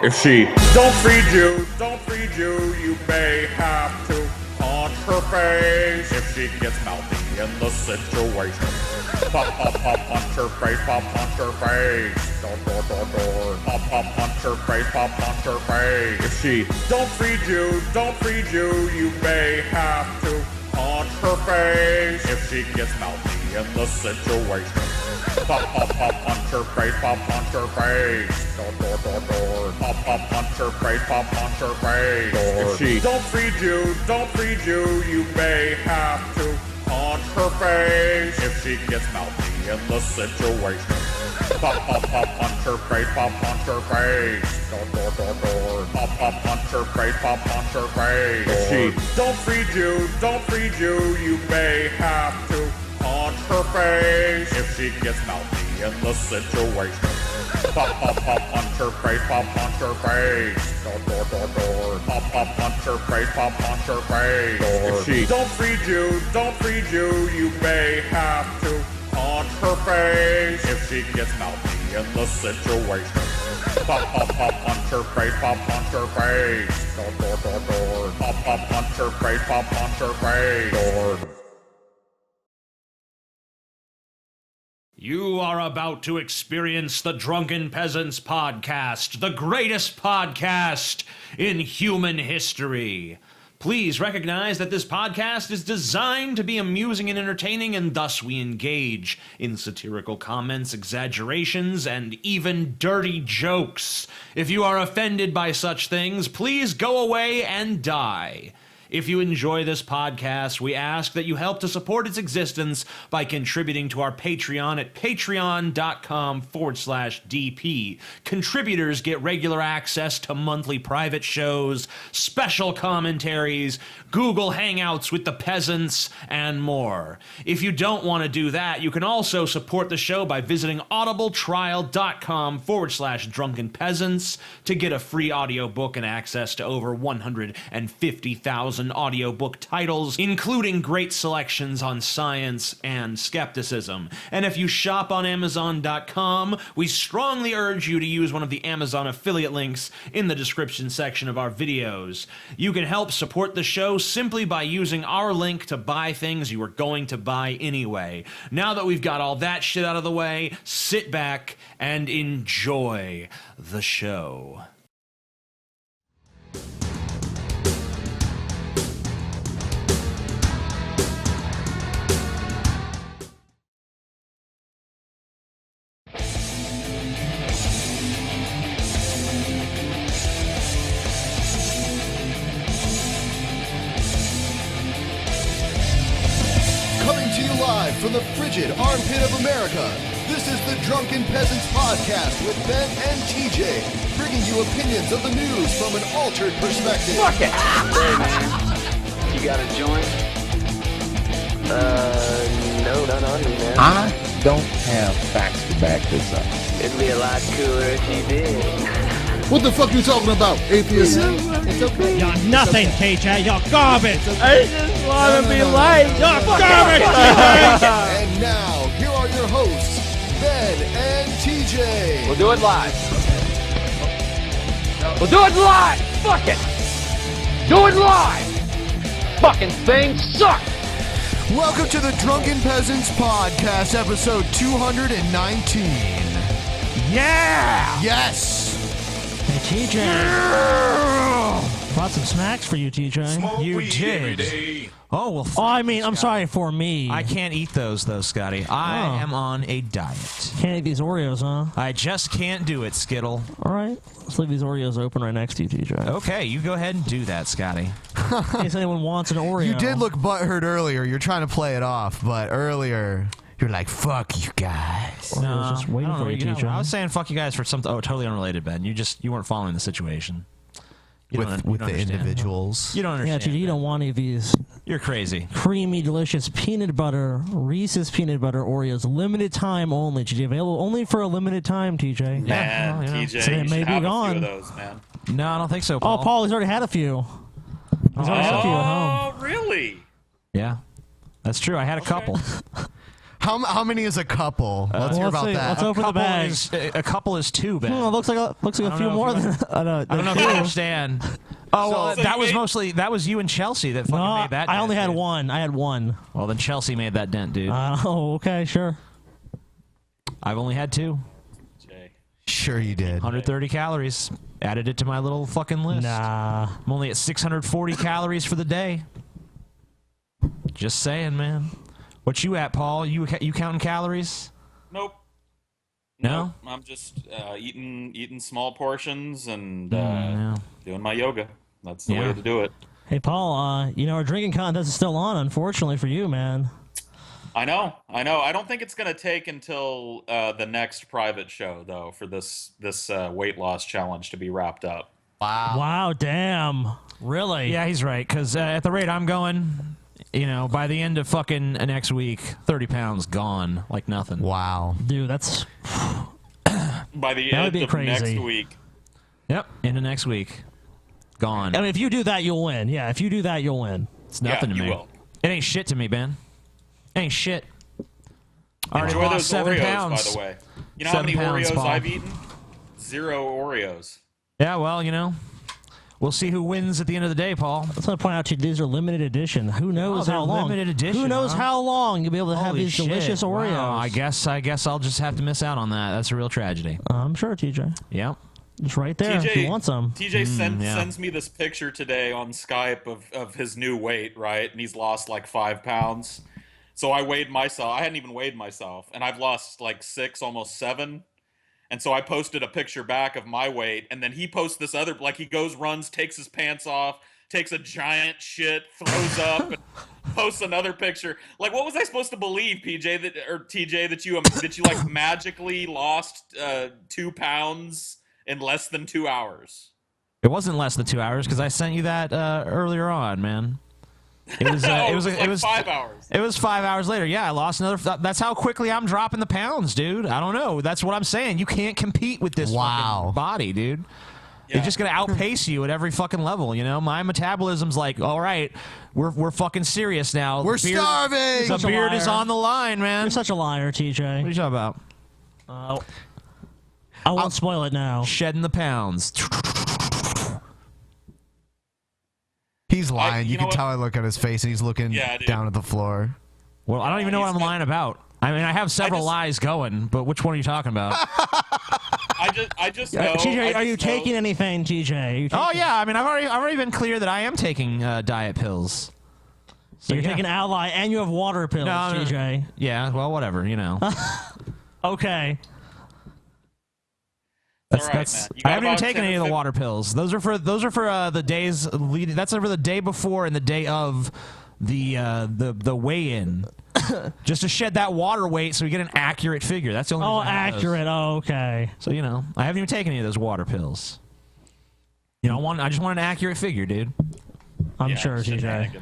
If she don't feed you, you may have to punch her face. If she gets mouthy in the situation, punch her face, punch her face. Punch her face, punch her face. If she don't feed you, you may have to punch her face. If she gets mouthy in the situation, punch her face, punch her face. Punch her face, punch her face. If she don't feed you, you may have to punch her face. If she gets mouthy in the situation, punch her face, punch her face. Punch her face, punch her face. If she don't feed you, you may have to punch her face. If she gets mouthy in the situation, punch her face, punch her face. Punch her face, punch her face. If she don't feed you, you may have to punch her face. If she gets mouthy in the situation, punch her face, punch her face. Punch her face, punch her face. You are about to experience the Drunken Peasants podcast, the greatest podcast in human history. Please recognize that this podcast is designed to be amusing and entertaining, and thus we engage in satirical comments, exaggerations, and even dirty jokes. If you are offended by such things, please go away and die. If you enjoy this podcast, we ask that you help to support its existence by contributing to our Patreon at patreon.com/DP. Contributors get regular access to monthly private shows, special commentaries, Google Hangouts with the peasants, and more. If you don't want to do that, you can also support the show by visiting audibletrial.com/Drunken Peasants to get a free audiobook and access to over 150,000 audiobook titles, including great selections on science and skepticism. And if you shop on Amazon.com, we strongly urge you to use one of the Amazon affiliate links in the description section of our videos. You can help support the show simply by using our link to buy things you were going to buy anyway. Now that we've got all that shit out of the way, sit back and enjoy the show. Live from the frigid armpit of America, this is the Drunken Peasants Podcast with Ben and TJ, bringing you opinions of the news from an altered perspective. Fuck it! Hey man, you got a joint? No, not on me, man. I don't have facts to back this up. It'd be a lot cooler if you did. What the fuck are you talking about, atheist? It's okay. You're nothing, TJ. You're garbage. I just want to be liked. You're garbage. And now, here are your hosts, Ben and TJ. We'll do it live. We'll do it live. Fuck it. Do it live. Fucking thing sucks. Welcome to the Drunken Peasants Podcast, episode 219. Yeah. Yes. Hey, TJ. Brought some snacks for you, TJ. You did. Oh, well, I mean, I'm sorry for me. I can't eat those, though, Scotty. I am on a diet. Can't eat these Oreos, huh? I just can't do it, Skittle. All right. Let's leave these Oreos open right next to you, TJ. Okay, you go ahead and do that, Scotty. In case anyone wants an Oreo. You did look butthurt earlier. You're trying to play it off, but earlier you're like, fuck you guys. I was just waiting for you, TJ. I was saying fuck you guys for something totally unrelated, Ben. You weren't following the situation. With the individuals. You don't understand. Yeah, TJ, you don't want any of these You're crazy. creamy, delicious peanut butter, Reese's peanut butter Oreos. Limited time only, TJ. Available only for a limited time, TJ. Man, TJ, So they you may should be have gone. a few of those, man. No, I don't think so, Paul. Oh, Paul, he's already had a few. He's already had a few at home. Oh, really? Yeah, that's true. I had a couple. How many is a couple? Let's hear about that. Let's open the bag. A couple is two, Ben. It looks like a few more than. I don't know if you understand. Oh, well, that was you and Chelsea that fucking made that. I only had dude. one. I had one. Well, then Chelsea made that dent, dude. Oh, okay, sure. I've only had two. Sure you did. 130 calories. Added it to my little fucking list. Nah. I'm only at 640 calories for the day. Just saying, man. What you at, Paul? You counting calories? Nope. No? Nope. I'm just eating small portions and yeah. doing my yoga. That's the way to do it. Hey, Paul, our drinking contest is still on, unfortunately for you, man. I know. I don't think it's going to take until the next private show, though, for this weight loss challenge to be wrapped up. Wow, damn. Really? Yeah, he's right, because at the rate I'm going, by the end of fucking next week, 30 pounds gone like nothing. Wow. Dude, that's... By the end of next week. Yep, into next week. Gone. I mean, if you do that, you'll win. Yeah, if you do that, you'll win. It's nothing to me. Will. It ain't shit to me, Ben. Ain't shit. Enjoy those 7 Oreos, pounds. by the way. You know how many Oreos Paul. I've eaten? 0 Oreos. Yeah, well, we'll see who wins at the end of the day, Paul. I just want to point out to you, these are limited edition. Who knows how long? Limited edition. Who knows how long you'll be able to have Holy these shit. delicious Oreos? Wow, I guess I'll just have to miss out on that. That's a real tragedy. I'm sure, TJ. Yep. It's right there if you want some. TJ sends me this picture today on Skype of his new weight, right? And he's lost like 5 pounds. So I weighed myself. I hadn't even weighed myself. And I've lost like 6, almost 7. And so I posted a picture back of my weight. And then he posts this other, like he goes, runs, takes his pants off, takes a giant shit, throws up, and posts another picture. Like, what was I supposed to believe, TJ, that you like magically lost 2 pounds in less than 2 hours? It wasn't less than 2 hours because I sent you that earlier on, man. It was it was 5 hours. It was 5 hours later. Yeah, I lost another. That's how quickly I'm dropping the pounds, dude. I don't know. That's what I'm saying. You can't compete with this fucking body, dude. Yeah. You're just gonna outpace you at every fucking level. My metabolism's like, all right, we're fucking serious now. We're starving. The beard is on the line, man. You're such a liar, TJ. What are you talking about? I won't spoil it now. Shedding the pounds. He's lying. You can tell I look at his face, and he's looking down at the floor. Well, I don't even know what I'm lying about. I mean, I have several lies going, but which one are you talking about? I just know. TJ, are you taking anything, TJ? Oh yeah, I mean, I've already been clear that I am taking diet pills. So you're taking Ally, and you have water pills, TJ. Yeah, well, whatever, Okay. That's I haven't even taken any of the water pills. Those are for the days leading. That's for the day before and the day of the weigh-in, just to shed that water weight so we get an accurate figure. That's the only. Oh, accurate. Oh, okay. So I haven't even taken any of those water pills. I just want an accurate figure, dude. I'm sure, TJ.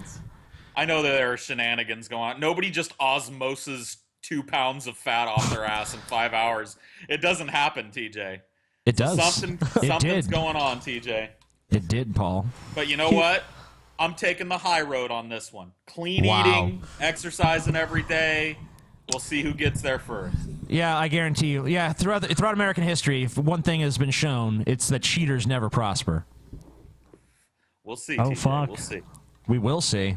I know that there are shenanigans going on. Nobody just osmoses 2 pounds of fat off their ass in 5 hours. It doesn't happen, TJ. It does. Something's going on, TJ. It did, Paul. But you know what? I'm taking the high road on this one. Clean eating, exercising every day. We'll see who gets there first. Yeah, I guarantee you. Yeah, throughout American history, if one thing has been shown, it's that cheaters never prosper. We'll see, Oh, TJ. fuck. We'll see. We will see.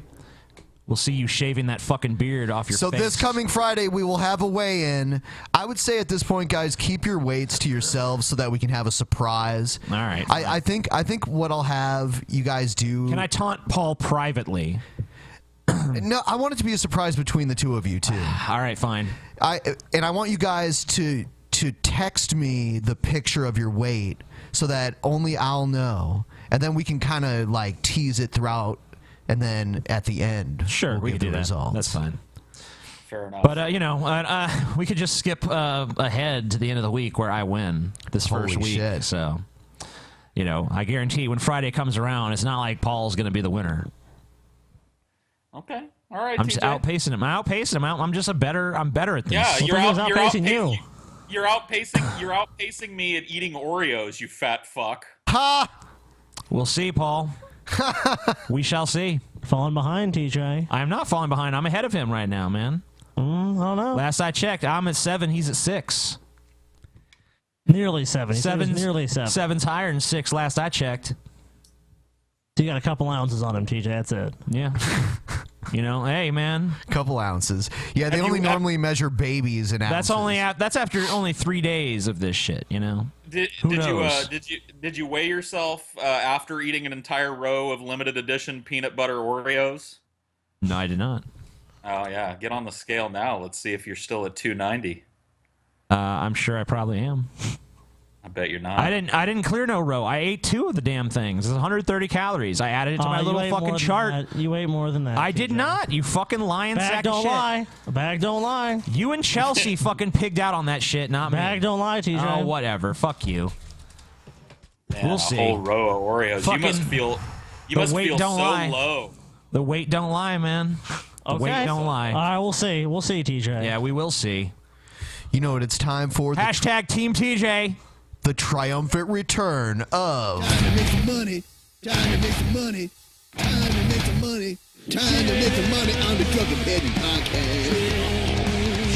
We'll see you shaving that fucking beard off your face. So this coming Friday, we will have a weigh-in. I would say at this point, guys, keep your weights to yourselves so that we can have a surprise. All right. I think what I'll have you guys do. Can I taunt Paul privately? No, I want it to be a surprise between the two of you too. All right, fine. I want you guys to text me the picture of your weight so that only I'll know, and then we can kind of like tease it throughout. And then at the end, we can do that. Results. That's fine. Fair enough. But we could just skip ahead to the end of the week where I win this first week. Shit. So, I guarantee when Friday comes around, it's not like Paul's going to be the winner. Okay. All right. I'm TJ. just outpacing him. I'm just I'm better at this. Yeah, you're outpacing you. You're outpacing me at eating Oreos, you fat fuck. Ha! We'll see, Paul. We shall see. Falling behind, TJ. I am not falling behind. I'm ahead of him right now, man. I don't know. Last I checked, I'm at 7. He's at 6. Nearly 7. He said it was nearly 7. 7's higher than 6. Last I checked. So you got a couple ounces on him, TJ. That's it. Yeah. You know, hey man, couple ounces. Yeah, they only normally measure babies in ounces. That's after only 3 days of this shit. You know. Did you weigh yourself after eating an entire row of limited edition peanut butter Oreos? No, I did not. Oh yeah, get on the scale now. Let's see if you're still at 290. I'm sure I probably am. I bet you're not. I didn't clear no row. I ate 2 of the damn things. It's 130 calories. I added it to my little fucking chart. You ate more than that. I did not. You fucking lying sack of shit. Bag don't lie. You and Chelsea fucking pigged out on that shit, not me. Bag don't lie, TJ. Oh, whatever. Fuck you. Man, we'll see. A whole row of Oreos. Fucking, you must feel so lie. low. The weight don't lie, man. The weight don't lie. All right, we'll see. We'll see, TJ. Yeah, we will see. You know what it's time for? Hashtag Team TJ. The triumphant return of... Time to make some money. Time to make some money. Time to make some money. Time to make some money on the Drunken Peasants podcast.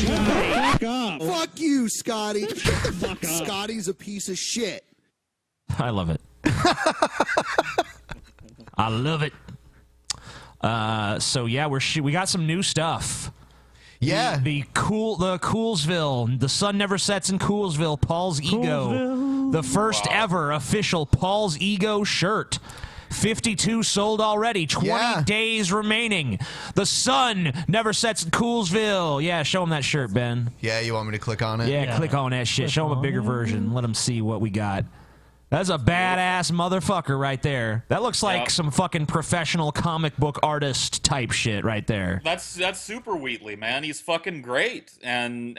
Shut the fuck up. Fuck you, Scotty. Shut the fuck up. Scotty's a piece of shit. I love it. I love it. So yeah, we got some new stuff. Yeah, the Coolsville. The sun never sets in Coolsville. Paul's Ego, the first ever official Paul's Ego shirt. 52 sold already. 20 days remaining. The sun never sets in Coolsville. Yeah, show him that shirt, Ben. Yeah, you want me to click on it? Yeah, click on that shit. Show him a bigger version. Let him see what we got. That's a badass motherfucker right there. That looks like some fucking professional comic book artist type shit right there. That's Super Wheatley, man. He's fucking great. And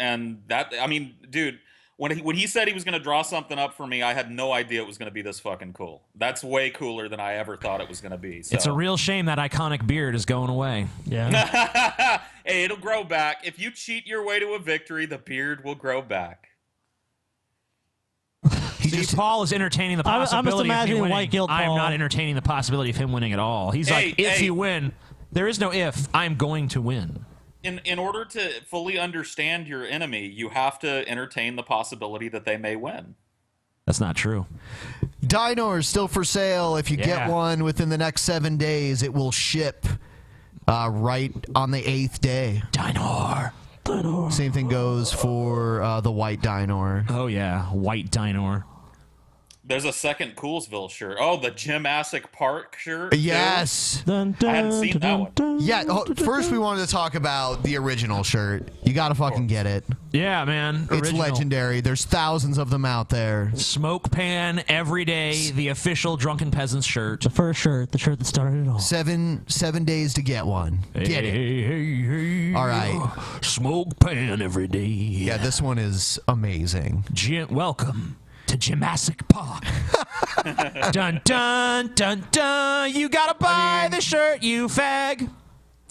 that, I mean, dude, when he said he was going to draw something up for me, I had no idea it was going to be this fucking cool. That's way cooler than I ever thought it was going to be. So. It's a real shame that iconic beard is going away. Yeah. Hey, it'll grow back. If you cheat your way to a victory, the beard will grow back. Paul is entertaining the possibility I'm just imagining of him winning. white guilt Paul. I'm not entertaining the possibility of him winning at all. He's like, if you win, there is no if. I'm going to win. In order to fully understand your enemy, you have to entertain the possibility that they may win. That's not true. Dino is still for sale. If you get one within the next 7 days, it will ship right on the 8th day. Dinor. Same thing goes for the white Dinor. Oh, yeah. White Dinor. There's a second Coolsville shirt. Oh, the Gymnastic Park shirt? Yes. Dun, dun, I hadn't seen that one. Yeah, first we wanted to talk about the original shirt. You gotta fucking get it. Yeah, man. It's legendary. There's thousands of them out there. Smoke pan every day, the official Drunken Peasants shirt. The first shirt, the shirt that started it all. 7 days to get one. Get it. Hey. All right. Smoke pan every day. Yeah, this one is amazing. Welcome to Gymnastic Park. Dun dun dun dun. You gotta buy the shirt, you fag.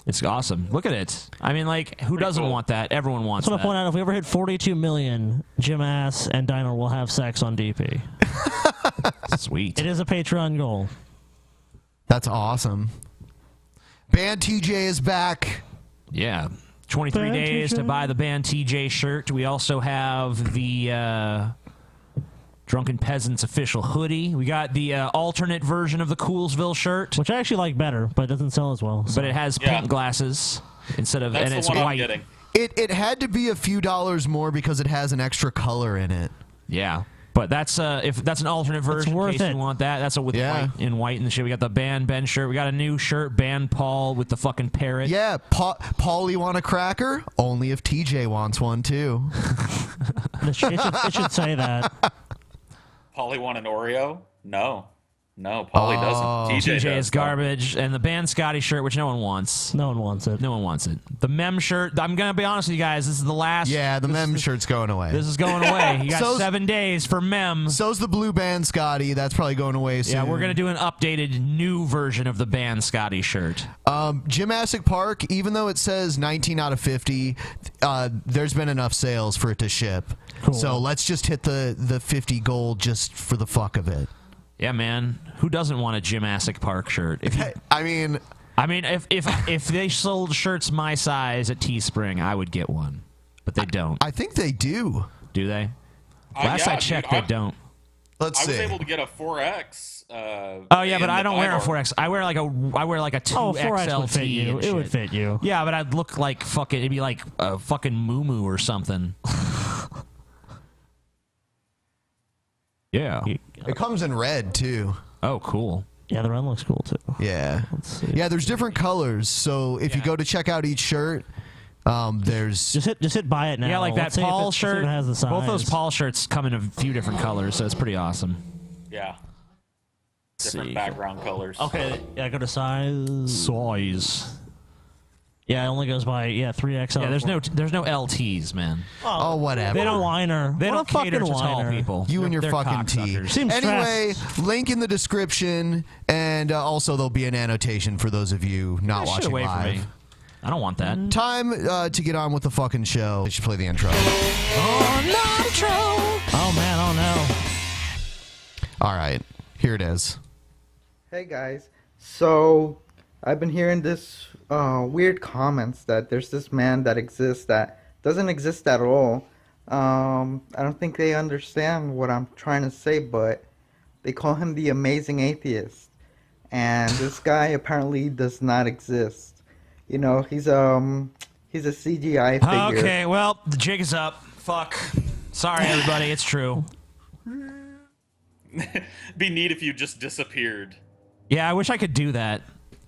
It's awesome. Look at it. I mean, like, who doesn't want that? Everyone wants that. I just want to point out, if we ever hit 42 million, Jim Ass and Dino will have sex on DP. Sweet. It is a Patreon goal. That's awesome. Band TJ is back. Yeah. 23 Band days TJ. to buy the Band TJ shirt. We also have the Drunken Peasants official hoodie. We got the alternate version of the Coolsville shirt, which I actually like better, but it doesn't sell as well. So. But it has pink glasses instead of, That's and the it's one white. I'm getting. It had to be a few dollars more because it has an extra color in it. Yeah. But that's if that's an alternate version in case you want that. That's with white and the shit. We got the Band Ben shirt. We got a new shirt, Band Paul with the fucking parrot. Yeah, Paul, you want a cracker? Only if TJ wants one too. it should say that. Paulie want an Oreo? No, Paulie doesn't. TJ is garbage. And the Band Scotty shirt, which no one wants. No one wants it. No one wants it. The Mem shirt, I'm going to be honest with you guys, this is the last. Yeah, the Mem shirt's going away. This is going away. You got 7 days for Mem. So's the blue Band Scotty. That's probably going away soon. Yeah, we're going to do an updated new version of the Band Scotty shirt. Gymnastic Park, even though it says 19 out of 50, there's been enough sales for it to ship. Cool. So let's just hit the 50 gold just for the fuck of it. Yeah, man. Who doesn't want a Gymnastic Park shirt? I mean, I mean, if they sold shirts my size at Teespring, I would get one, but they don't. I think they do. Do they? Last I checked, they don't. Let's see. I was able to get a 4X. Oh yeah, but I don't wear a 4X. I wear like a 2XL 4X would fit you. It would fit you. Yeah, but I'd look like fucking. It'd be like a fucking moo or something. Yeah. It comes in red too. Oh, cool. Yeah, the red looks cool too. Yeah. Let's see. Yeah, there's different colors. So if you go to check out each shirt, there's just hit buy it now. Yeah, like that Paul shirt. Has the size. Both those Paul shirts come in a few different colors, so it's pretty awesome. Yeah. Different background colors. Okay, yeah, go to size. Yeah, it only goes by 3XL. Yeah, there's no LTs, man. Oh, whatever. They don't whiner. They don't cater to tall whiner. people. You and your They're fucking cocksuckers. tea. Anyway, link in the description, and also there'll be an annotation for those of you not Shit watching away from live. me. I don't want that. Time to get on with the fucking show. I should play the intro. Oh man, oh no. All right, here it is. Hey guys, so I've been hearing this weird comments that there's this man that exists that doesn't exist at all. I don't think they understand what I'm trying to say, but they call him the amazing atheist, and this guy apparently does not exist. You know, he's a CGI figure. Okay, well, the jig is up. Fuck. Sorry, everybody. It's true. Be neat if you just disappeared. Yeah, I wish I could do that,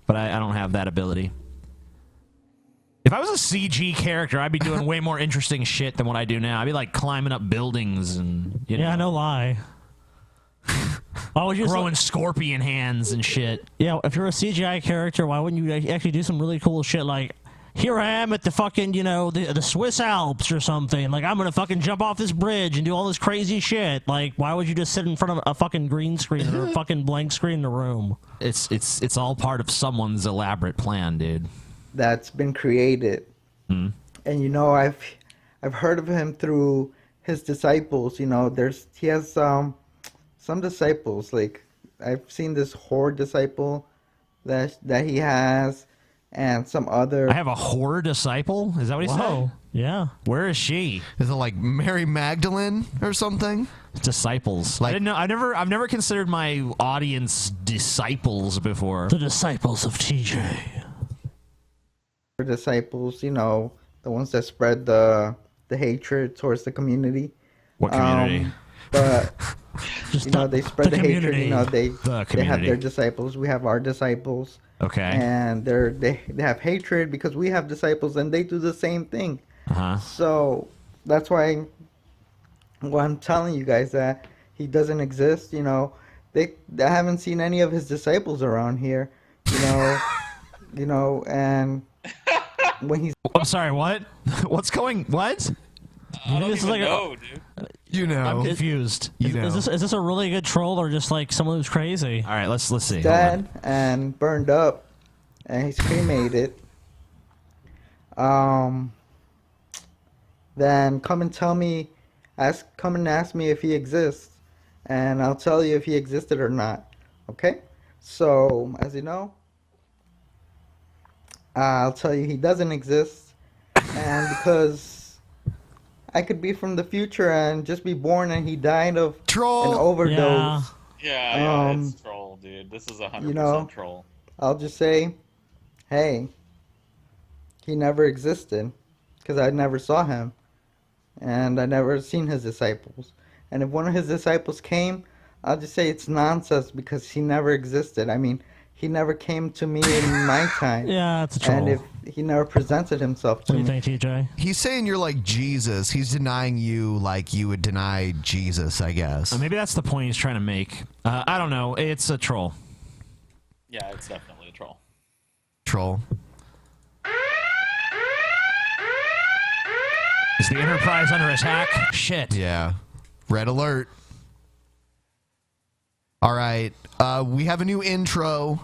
but I don't have that ability. If I was a CG character, I'd be doing way more interesting shit than what I do now. I'd be like climbing up buildings and Yeah, no lie. Why would you growing scorpion hands and shit? Yeah, if you're a CGI character, why wouldn't you actually do some really cool shit like, here I am at the fucking, the Swiss Alps or something. Like, I'm gonna fucking jump off this bridge and do all this crazy shit. Like, why would you just sit in front of a fucking green screen or a fucking blank screen in the room? It's all part of someone's elaborate plan, dude. That's been created. And I've heard of him through his disciples. He has some disciples. Like, I've seen this horde disciple that he has, and some other. I have a whore disciple? Is that what he said? Yeah. Where is she? Is it like Mary Magdalene or something? Disciples. Like, I didn't know. I've never considered my audience disciples before. The disciples of TJ. Disciples, the ones that spread the hatred towards the community. What community? But they spread the hatred. They community. have their disciples. We have our disciples. Okay. And they have hatred because we have disciples, and they do the same thing. So that's why I'm telling you guys that he doesn't exist. I haven't seen any of his disciples around here. And when he's I'm sorry, what? What's going? What? I don't even know, dude. I'm confused. Is this a really good troll or just like someone who's crazy? All right, let's see. dead and burned up, and he's cremated. Then come and ask me if he exists, and I'll tell you if he existed or not. Okay? So, as you know, I'll tell you he doesn't exist, and because I could be from the future and just be born and he died of an overdose. Yeah, it's troll, dude. This is 100% troll. I'll just say, hey, he never existed because I never saw him, and I never seen his disciples. And if one of his disciples came, I'll just say it's nonsense because he never existed. I mean, he never came to me in my time. Yeah, it's a troll. And if he never presented himself to me. What do you think, TJ? He's saying you're like Jesus. He's denying you like you would deny Jesus, I guess. Maybe that's the point he's trying to make. I don't know. It's a troll. Yeah, it's definitely a troll. Troll. Is the Enterprise under attack? Shit. Yeah. Red alert. All right. We have a new intro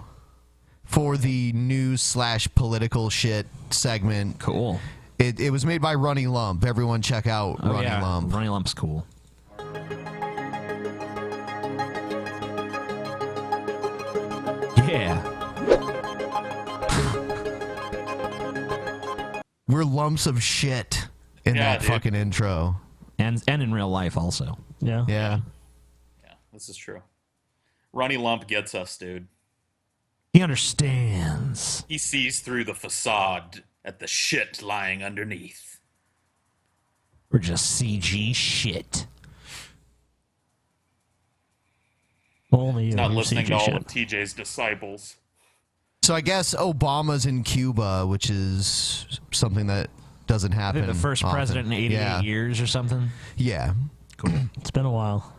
for the news/political shit segment. Cool. It was made by Runny Lump. Everyone check out Runny Lump. Runny Lump's cool. Yeah. we're lumps of shit in Yeah, that dude. fucking intro. And in real life also. Yeah. Yeah. Yeah, this is true. Ronnie Lump gets us, dude. He understands. He sees through the facade at the shit lying underneath. We're just CG shit. Only you. He's not you listening CG to all shit. of TJ's disciples. So I guess Obama's in Cuba, which is something that doesn't I happen. think the first often. president in 88 years or something. Yeah. Cool. It's been a while.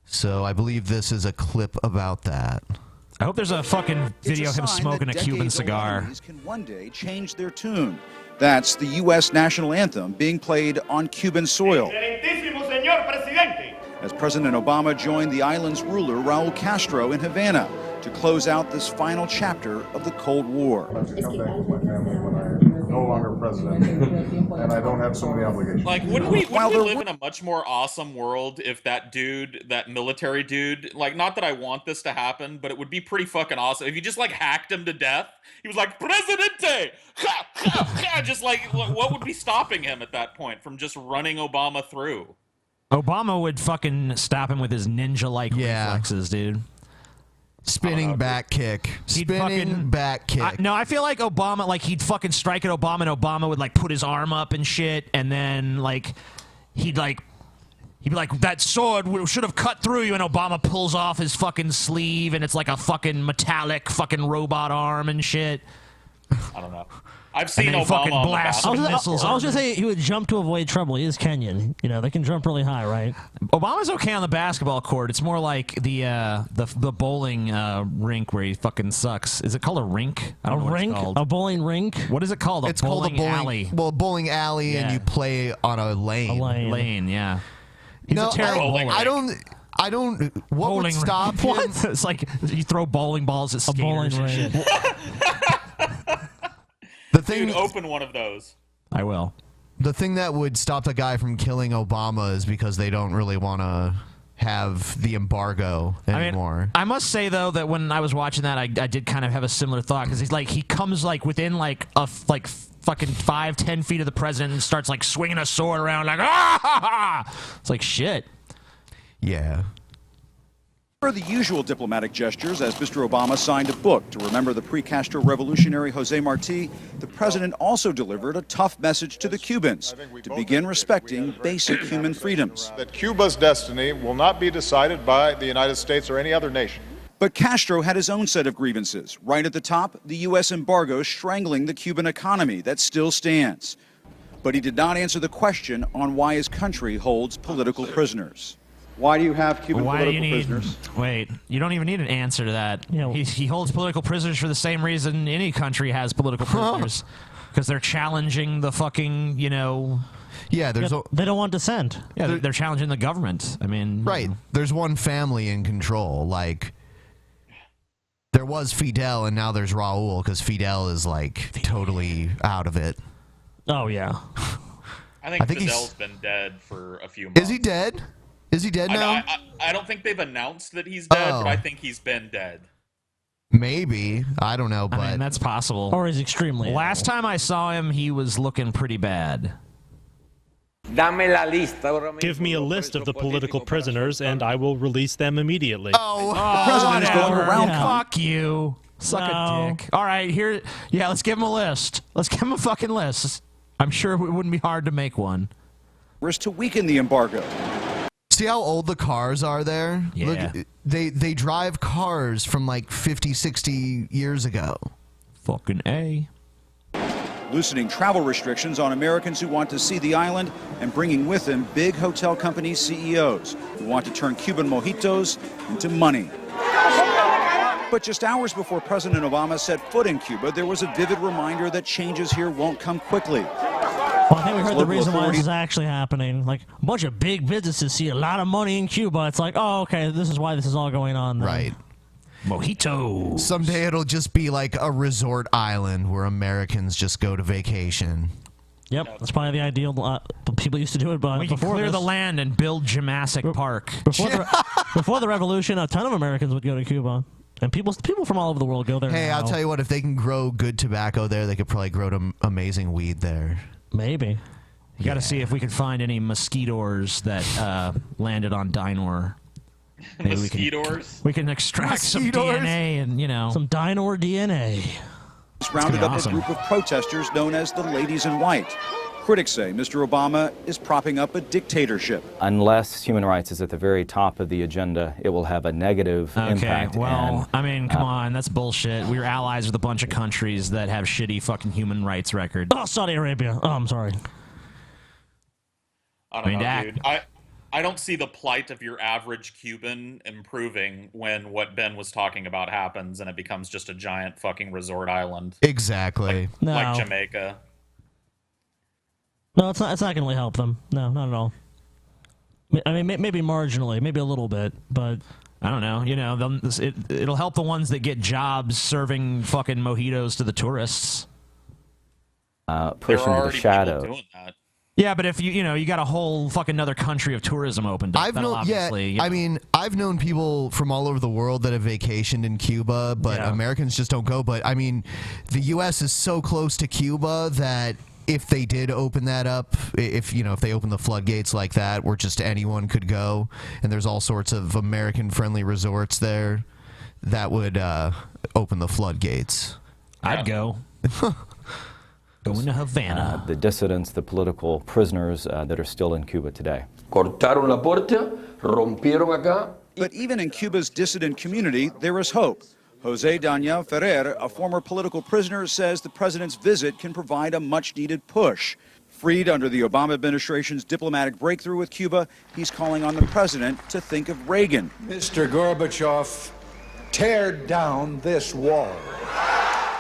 So I believe this is a clip about that. I hope there's a fucking video of him smoking a Cuban cigar. Can one day change their tune. That's the U.S. national anthem being played on Cuban soil. As President Obama joined the island's ruler, Raul Castro, in Havana to close out this final chapter of the Cold War. I have to come back with my family when I'm no longer president, and I don't have so many obligations. Like, wouldn't we live in a much more awesome world if that dude, that military dude, like, not that I want this to happen, but it would be pretty fucking awesome if you just, like, hacked him to death. He was like, Presidente! Ha, ha, ha, just like, what would be stopping him at that point from just running Obama through? Obama would fucking stop him with his ninja-like reflexes, dude. Spinning back kick. Spinning back kick. No, I feel like Obama, like, he'd fucking strike at Obama, and Obama would, like, put his arm up and shit, and then, like, he'd be like, that sword should have cut through you, and Obama pulls off his fucking sleeve, and it's like a fucking metallic fucking robot arm and shit. I don't know. I've seen then Obama fucking on the blast basketball missiles. I was just saying he would jump to avoid trouble. He is Kenyan. You know, they can jump really high, right? Obama's okay on the basketball court. It's more like the bowling rink where he fucking sucks. Is it called a rink? I don't know what it's called. A bowling rink? What is it called? It's called a bowling alley. Well, bowling alley, and you play on a lane. Lane, yeah. He's No, a terrible bowler. I don't. What would stop him? What? It's like you throw bowling balls at skaters bowling and ring. shit. The thing, Dude, open one of those. I will. The thing that would stop the guy from killing Obama is because they don't really want to have the embargo anymore. I must say though that when I was watching that, I did kind of have a similar thought because he comes like within like fucking 5-10 feet of the president and starts like swinging a sword around like it's like shit. Yeah. For the usual diplomatic gestures, as Mr. Obama signed a book to remember the pre-Castro revolutionary Jose Marti, the president also delivered a tough message to the Cubans to begin respecting basic human freedoms. That Cuba's destiny will not be decided by the United States or any other nation. But Castro had his own set of grievances. Right at the top, the U.S. embargo strangling the Cuban economy that still stands. But he did not answer the question on why his country holds political prisoners. Why do you have Cuban political prisoners? Wait, you don't even need an answer to that. He holds political prisoners for the same reason any country has political prisoners. Because they're challenging the fucking, Yeah, they don't want dissent. Yeah, they're challenging the government. I mean... Right. There's one family in control. Like, there was Fidel, and now there's Raul, because Fidel is, like, totally out of it. Oh, yeah. I think Fidel's been dead for a few months. Is he dead? Is he dead now? I don't think they've announced that he's dead, but I think he's been dead. Maybe. I don't know, but... I mean, that's possible. Or he's extremely Last time I saw him, he was looking pretty bad. Give me a list of the political prisoners, and I will release them immediately. Oh, president is going around. Fuck you. Suck a dick. All right, here. Yeah, let's give him a list. Let's give him a fucking list. I'm sure it wouldn't be hard to make one. To weaken the embargo. See how old the cars are there? Yeah. Look, they drive cars from like 50, 60 years ago. Fucking A. Loosening travel restrictions on Americans who want to see the island and bringing with them big hotel company CEOs who want to turn Cuban mojitos into money. But just hours before President Obama set foot in Cuba, there was a vivid reminder that changes here won't come quickly. Well, I think we heard the reason why this is actually happening. Like, a bunch of big businesses see a lot of money in Cuba. It's like, oh, okay, this is why this is all going on then. Right. Mojito. Someday it'll just be like a resort island where Americans just go to vacation. Yep, that's probably the ideal. People used to do it, but We can before clear this, the land and build Jurassic Park. before the revolution, a ton of Americans would go to Cuba. And people from all over the world go there. Hey, now. I'll tell you what. If they can grow good tobacco there, they could probably grow amazing weed there. Maybe. You got to see if we can find any mosquitoes that landed on Dinor. Mosquitoes? We can extract some DNA and, some Dinor DNA. He's rounded up a group of protesters known as the Ladies in White. Critics say Mr. Obama is propping up a dictatorship. Unless human rights is at the very top of the agenda, it will have a negative impact. Well, I mean, come on, that's bullshit. We're allies with a bunch of countries that have shitty fucking human rights record. Oh, Saudi Arabia. Oh, I'm sorry. I don't know, dude. I don't see the plight of your average Cuban improving when what Ben was talking about happens and it becomes just a giant fucking resort island. Exactly. Like Jamaica. No, it's not going to really help them. No, not at all. I mean, maybe marginally, maybe a little bit, but I don't know. It'll help the ones that get jobs serving fucking mojitos to the tourists. Push into the shadow. Doing that. Yeah, but if you got a whole fucking another country of tourism opened up, I mean, I've known people from all over the world that have vacationed in Cuba, but Americans just don't go. But I mean, the U.S. is so close to Cuba that if they did open that up, if they open the floodgates like that, where just anyone could go, and there's all sorts of American-friendly resorts there, that would open the floodgates. I'd go. Going to Havana. The dissidents, the political prisoners that are still in Cuba today. Cortaron la puerta, rompieron acá. But even in Cuba's dissident community, there is hope. Jose Daniel Ferrer, a former political prisoner, says the president's visit can provide a much-needed push. Freed under the Obama administration's diplomatic breakthrough with Cuba, he's calling on the president to think of Reagan. Mr. Gorbachev, tear down this wall.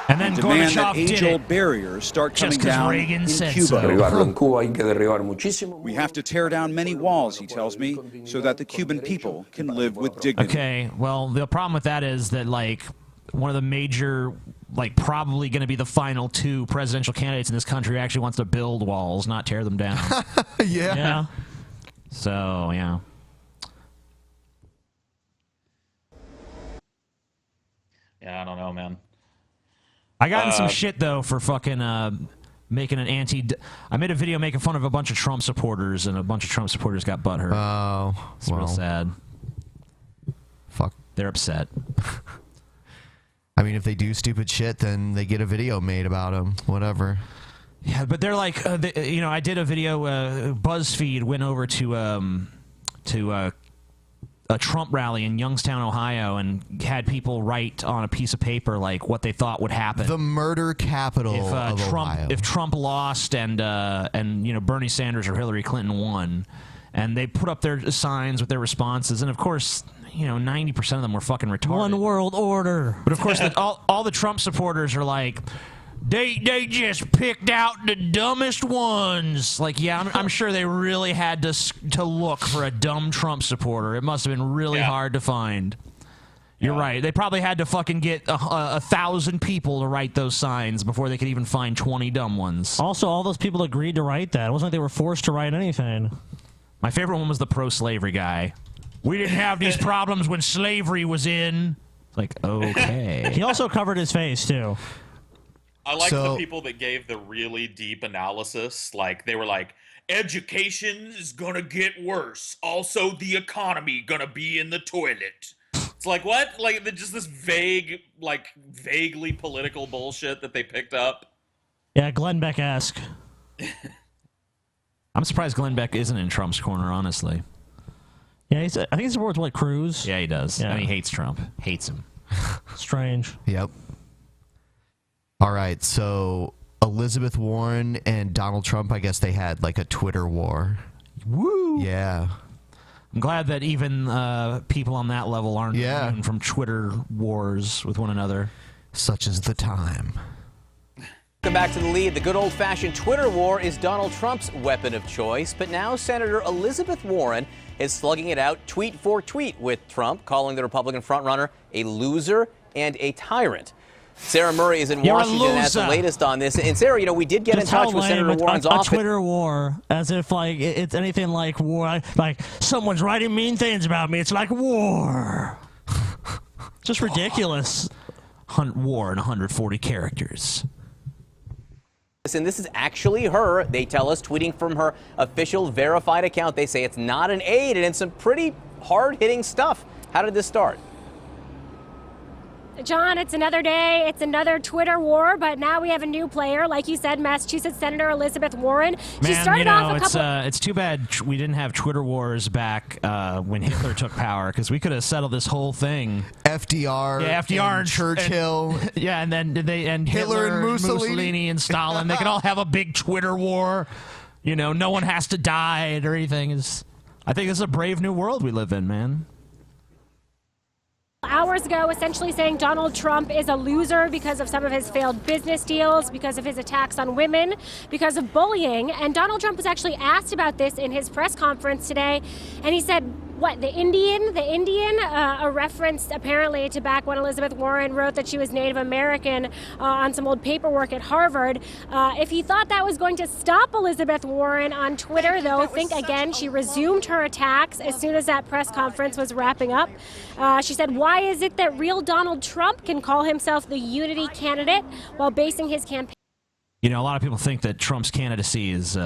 And then demand Gorbachev that age-old barriers start coming down Reagan in said Cuba. so. We have to tear down many walls, he tells me, so that the Cuban people can live with dignity. Okay, well, the problem with that is that, one of the major, probably going to be the final two presidential candidates in this country actually wants to build walls, not tear them down. Yeah. So, yeah. Yeah, I don't know, man. I got in some shit, though, for fucking making an I made a video making fun of a bunch of Trump supporters, and a bunch of Trump supporters got butthurt. Oh, it's real sad. Fuck. They're upset. I mean, if they do stupid shit, then they get a video made about them. Whatever. Yeah, but they're like, I did a video. BuzzFeed went over to a Trump rally in Youngstown, Ohio, and had people write on a piece of paper what they thought would happen. The murder capital of Ohio. If Trump lost and Bernie Sanders or Hillary Clinton won, and they put up their signs with their responses, and of course 90% of them were fucking retarded. One world order. But of course, all the Trump supporters are like, They just picked out the dumbest ones. I'm sure they really had to look for a dumb Trump supporter. It must have been really hard to find. You're right. They probably had to fucking get 1,000 people to write those signs before they could even find 20 dumb ones. Also, all those people agreed to write that. It wasn't like they were forced to write anything. My favorite one was the pro-slavery guy. We didn't have these problems when slavery was in. Okay. He also covered his face, too. I like the people that gave the really deep analysis. They were like, education is going to get worse. Also, the economy going to be in the toilet. It's like, what? Just this vague, vaguely political bullshit that they picked up. Yeah, Glenn Beck-esque. I'm surprised Glenn Beck isn't in Trump's corner, honestly. Yeah, I think he supports, Cruz? Yeah, he does. Yeah. I mean, he hates Trump. Hates him. Strange. Yep. All right, so Elizabeth Warren and Donald Trump, I guess they had a Twitter war. Woo! Yeah. I'm glad that even people on that level aren't immune from Twitter wars with one another. Such is the time. Welcome back to The Lead. The good old-fashioned Twitter war is Donald Trump's weapon of choice, but now Senator Elizabeth Warren is slugging it out tweet for tweet with Trump, calling the Republican frontrunner a loser and a tyrant. Sarah Murray is in Washington and has the latest on this. And Sarah, we did get in touch with Senator Warren's office. A Twitter war, as if it's anything like war, like someone's writing mean things about me. It's like war. Just ridiculous. War in 140 characters. And this is actually her, they tell us, tweeting from her official verified account. They say it's not an aid, and it's some pretty hard-hitting stuff. How did this start? John, it's another day. It's another Twitter war, but now we have a new player. Like you said, Massachusetts Senator Elizabeth Warren. She started off a couple. It's too bad we didn't have Twitter wars back when Hitler took power, because we could have settled this whole thing. FDR, FDR and Churchill, and then Hitler and Mussolini and Stalin. They could all have a big Twitter war. You know, no one has to die or anything. I think this is a brave new world we live in, man. Hours ago, essentially saying Donald Trump is a loser because of some of his failed business deals, because of his attacks on women, because of bullying. And Donald Trump was actually asked about this in his press conference today, and he said, what, the Indian, a reference apparently to back when Elizabeth Warren wrote that she was Native American on some old paperwork at Harvard. If he thought that was going to stop Elizabeth Warren on Twitter, though, think again. She resumed her attacks as soon as that press conference was wrapping up. She said, why is it that real Donald Trump can call himself the unity candidate while basing his campaign? You know, a lot of people think that Trump's candidacy is,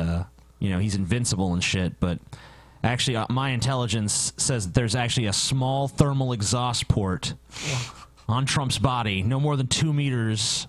he's invincible and shit, but actually, my intelligence says that there's actually a small thermal exhaust port on Trump's body, no more than 2 meters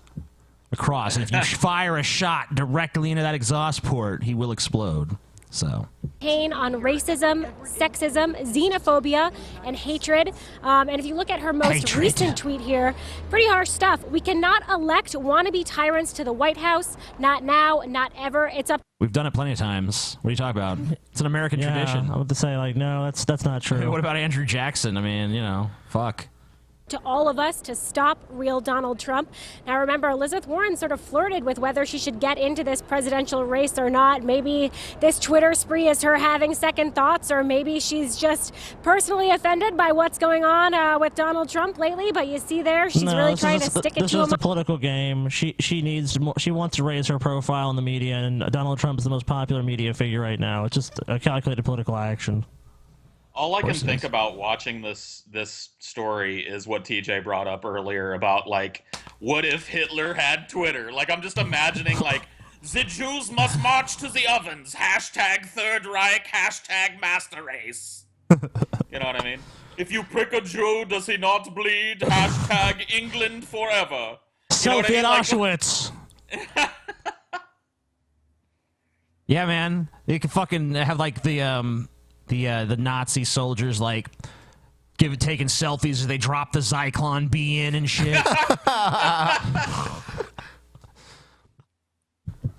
across. And if you fire a shot directly into that exhaust port, he will explode. So. On racism, sexism, xenophobia, and hatred. And if you look at her most recent tweet here, pretty harsh stuff. We cannot elect wannabe tyrants to the White House. Not now, not ever. It's up. We've done it plenty of times. What are you talking about? It's an American tradition. I would say, like, no, that's not true. What about Andrew Jackson? I mean, fuck. To all of us to stop real Donald Trump. Now remember, Elizabeth Warren sort of flirted with whether she should get into this presidential race or not. Maybe this Twitter spree is her having second thoughts, or maybe she's just personally offended by what's going on with Donald Trump lately. But you see there, she's really trying to stick it to him. This is a political game. She needs more, she wants to raise her profile in the media, and Donald Trump is the most popular media figure right now. It's just a calculated political action. All I can think about watching this story is what TJ brought up earlier about, like, what if Hitler had Twitter? Like, I'm just imagining, like, the Jews must march to the ovens, hashtag Third Reich, hashtag Master Race. You know what I mean? If you prick a Jew, does he not bleed? Hashtag England forever. Selfie at Auschwitz. Yeah, man. You can fucking have, like, the Nazi soldiers, like, taking selfies as they drop the Zyklon B in and shit.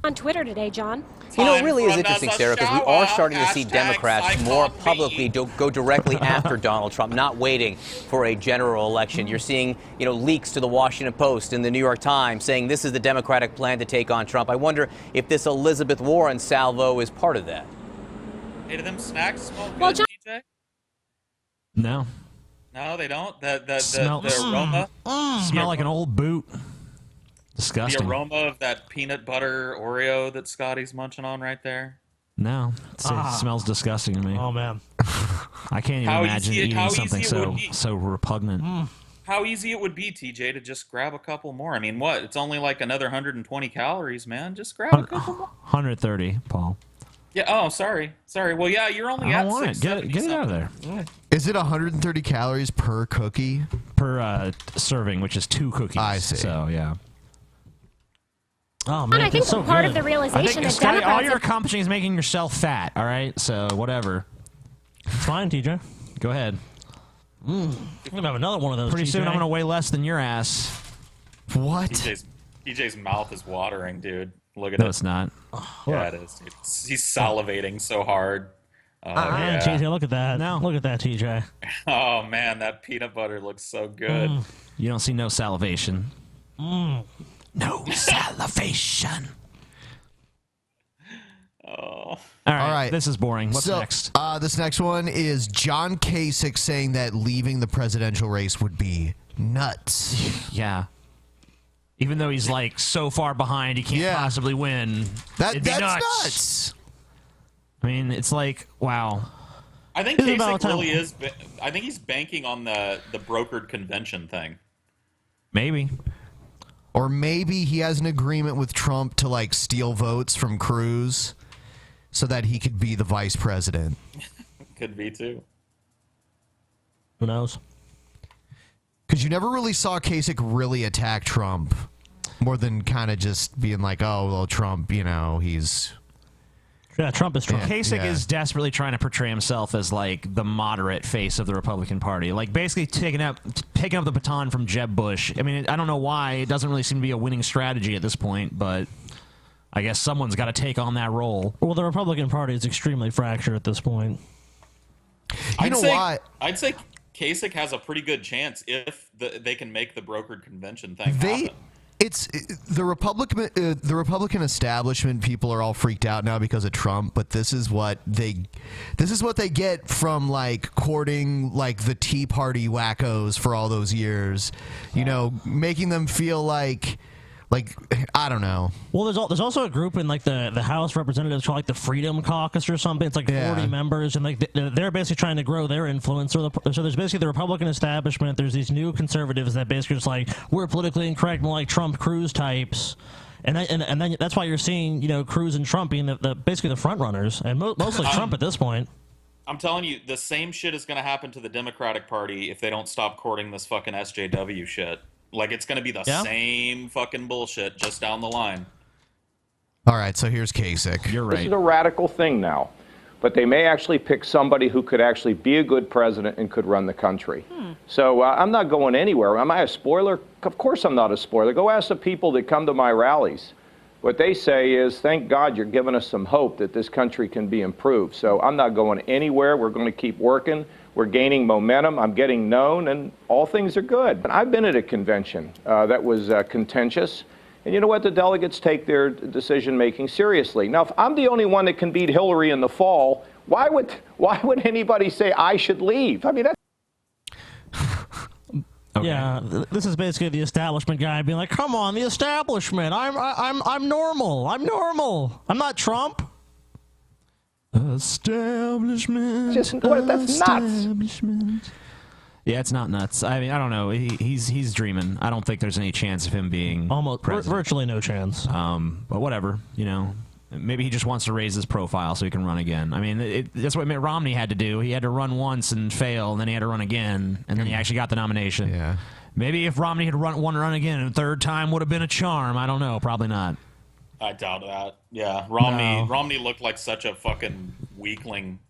On Twitter today, John. You know, it really is interesting, Sarah, because we are starting to see Democrats more publicly go directly after Donald Trump, not waiting for a general election. You're seeing, leaks to the Washington Post and the New York Times saying this is the Democratic plan to take on Trump. I wonder if this Elizabeth Warren salvo is part of that. Hey, do them snacks smell good, TJ? No. No, they don't? The aroma? Smell like an old boot. Disgusting. The aroma of that peanut butter Oreo that Scotty's munching on right there? No. It smells disgusting to me. Oh, man. I can't even imagine eating something so repugnant. How easy it would be, TJ, to just grab a couple more. I mean, what? It's only like another 120 calories, man. Just grab a couple more. 130, Paul. Yeah. Oh, sorry. Well, yeah, you're only at 670. Get it out of there. Is it 130 calories per cookie? Per serving, which is 2 cookies. I see. So, yeah. Oh, man, I think so part good. of the realization that Scotty, Democrats all you're accomplishing is making yourself fat, all right? So, whatever. It's fine, TJ. Go ahead. I'm going to have another one of those, Pretty TJ. soon I'm going to weigh less than your ass. What? TJ's mouth is watering, dude. Look at it. it. No, it's not. Yeah, it is, dude. He's salivating so hard. Yeah. TJ, look at that. No. Look at that, TJ. Oh, man, that peanut butter looks so good. You don't see no salivation. No salivation. Oh. All right. This is boring. What's next? This next one is John Kasich saying that leaving the presidential race would be nuts. Yeah. Even though he's like so far behind, he can't possibly win. That's It'd be nuts. I mean, it's like, wow. I think Kasich really is. I think he's banking on the brokered convention thing. Maybe. Or maybe he has an agreement with Trump to like steal votes from Cruz so that he could be the vice president. Could be too. Who knows? Because you never really saw Kasich really attack Trump more than kind of just being like, oh, well, Trump, you know, he's... Yeah, Trump is Trump. Kasich is desperately trying to portray himself as like the moderate face of the Republican Party, like basically picking up the baton from Jeb Bush. I mean, I don't know why it doesn't really seem to be a winning strategy at this point, but I guess someone's got to take on that role. Well, the Republican Party is extremely fractured at this point. I'd say Kasich has a pretty good chance if they can make the brokered convention thing happen. It's the Republican establishment. People are all freaked out now because of Trump, but this is what they get from like courting like the Tea Party wackos for all those years, you know, making them feel like I don't know. Well, there's also a group in like the House Representatives called like the Freedom Caucus or something. It's like 40 members, and like they're basically trying to grow their influence. So there's basically the Republican establishment. There's these new conservatives that basically just like we're politically incorrect, more like Trump Cruz types. And then that's why you're seeing, you know, Cruz and Trump being basically the front runners, and mostly Trump at this point. I'm telling you, the same shit is going to happen to the Democratic Party if they don't stop courting this fucking SJW shit. Like, it's going to be the same fucking bullshit just down the line. All right, so here's Kasich. You're right. This is a radical thing now. But they may actually pick somebody who could actually be a good president and could run the country. So I'm not going anywhere. Am I a spoiler? Of course I'm not a spoiler. Go ask the people that come to my rallies. What they say is, thank God you're giving us some hope that this country can be improved. So I'm not going anywhere. We're going to keep working. We're gaining momentum. I'm getting known, and all things are good. And I've been at a convention that was contentious. And you know what? The delegates take their decision-making seriously. Now, if I'm the only one that can beat Hillary in the fall, why would anybody say I should leave? I mean, that's... Okay. Yeah, this is basically the establishment guy being like, "Come on, the establishment. I'm normal. I'm normal. I'm not Trump." Establishment. That's nuts. Yeah, it's not nuts. I mean, I don't know. He's dreaming. I don't think there's any chance of him being virtually no chance. But whatever, you know. Maybe he just wants to raise his profile so he can run again. I mean, that's what Mitt Romney had to do. He had to run once and fail, and then he had to run again, and then he actually got the nomination. Yeah. Maybe if Romney had run again, a third time would have been a charm. I don't know. Probably not. I doubt that. Yeah, Romney looked like such a fucking weakling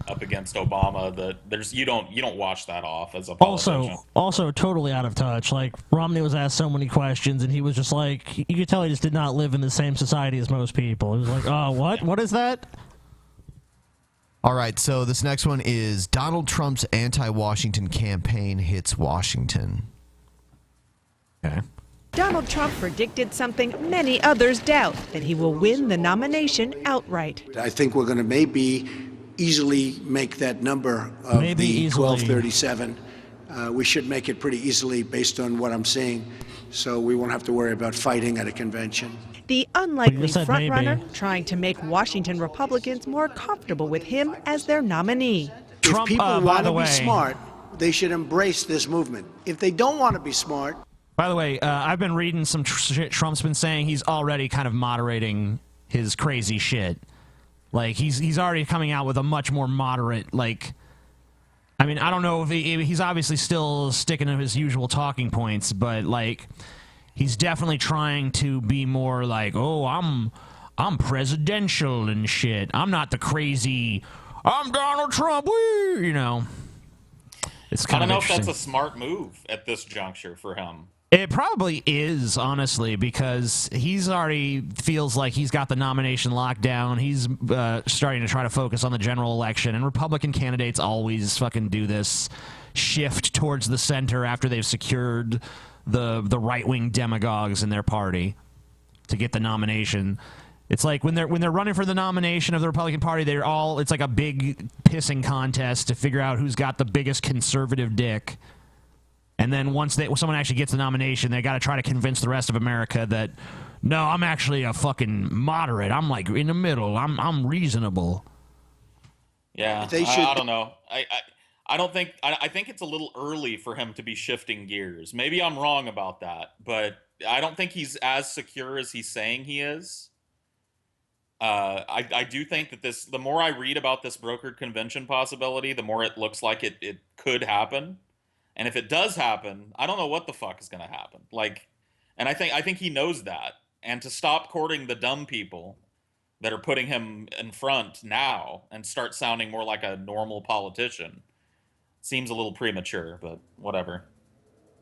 up against Obama that you don't wash that off as a politician. Also totally out of touch. Like, Romney was asked so many questions, and he was just like, you could tell he just did not live in the same society as most people. He was like, oh, what? What is that? All right, so this next one is Donald Trump's anti-Washington campaign hits Washington. Okay. Donald Trump predicted something many others doubt, that he will win the nomination outright. I think we're going to maybe easily make that number of the 1237. We should make it pretty easily based on what I'm seeing, so we won't have to worry about fighting at a convention. The unlikely frontrunner trying to make Washington Republicans more comfortable with him as their nominee. Trump, if people want to be smart, they should embrace this movement. If they don't want to be smart... By the way, I've been reading some shit Trump's been saying. He's already kind of moderating his crazy shit. Like, he's already coming out with a much more moderate, like... I mean, I don't know if he's obviously still sticking to his usual talking points, but, like, he's definitely trying to be more like, oh, I'm presidential and shit. I'm not the crazy, I'm Donald Trump, woo, you know. It's kind I don't of know if that's a smart move at this juncture for him. It probably is, honestly, because he's already feels like he's got the nomination locked down. He's starting to try to focus on the general election, and Republican candidates always fucking do this shift towards the center after they've secured the right-wing demagogues in their party to get the nomination. It's like when they're running for the nomination of the Republican Party, it's like a big pissing contest to figure out who's got the biggest conservative dick. And then once someone actually gets the nomination, they got to try to convince the rest of America that, no, I'm actually a fucking moderate. I'm like in the middle. I'm reasonable. Yeah, They should. I don't know. I don't think I think it's a little early for him to be shifting gears. Maybe I'm wrong about that, but I don't think he's as secure as he's saying he is. I do think that the more I read about this brokered convention possibility, the more it looks like it could happen. And if it does happen, I don't know what the fuck is going to happen. Like, and I think he knows that. And to stop courting the dumb people that are putting him in front now and start sounding more like a normal politician seems a little premature, but whatever.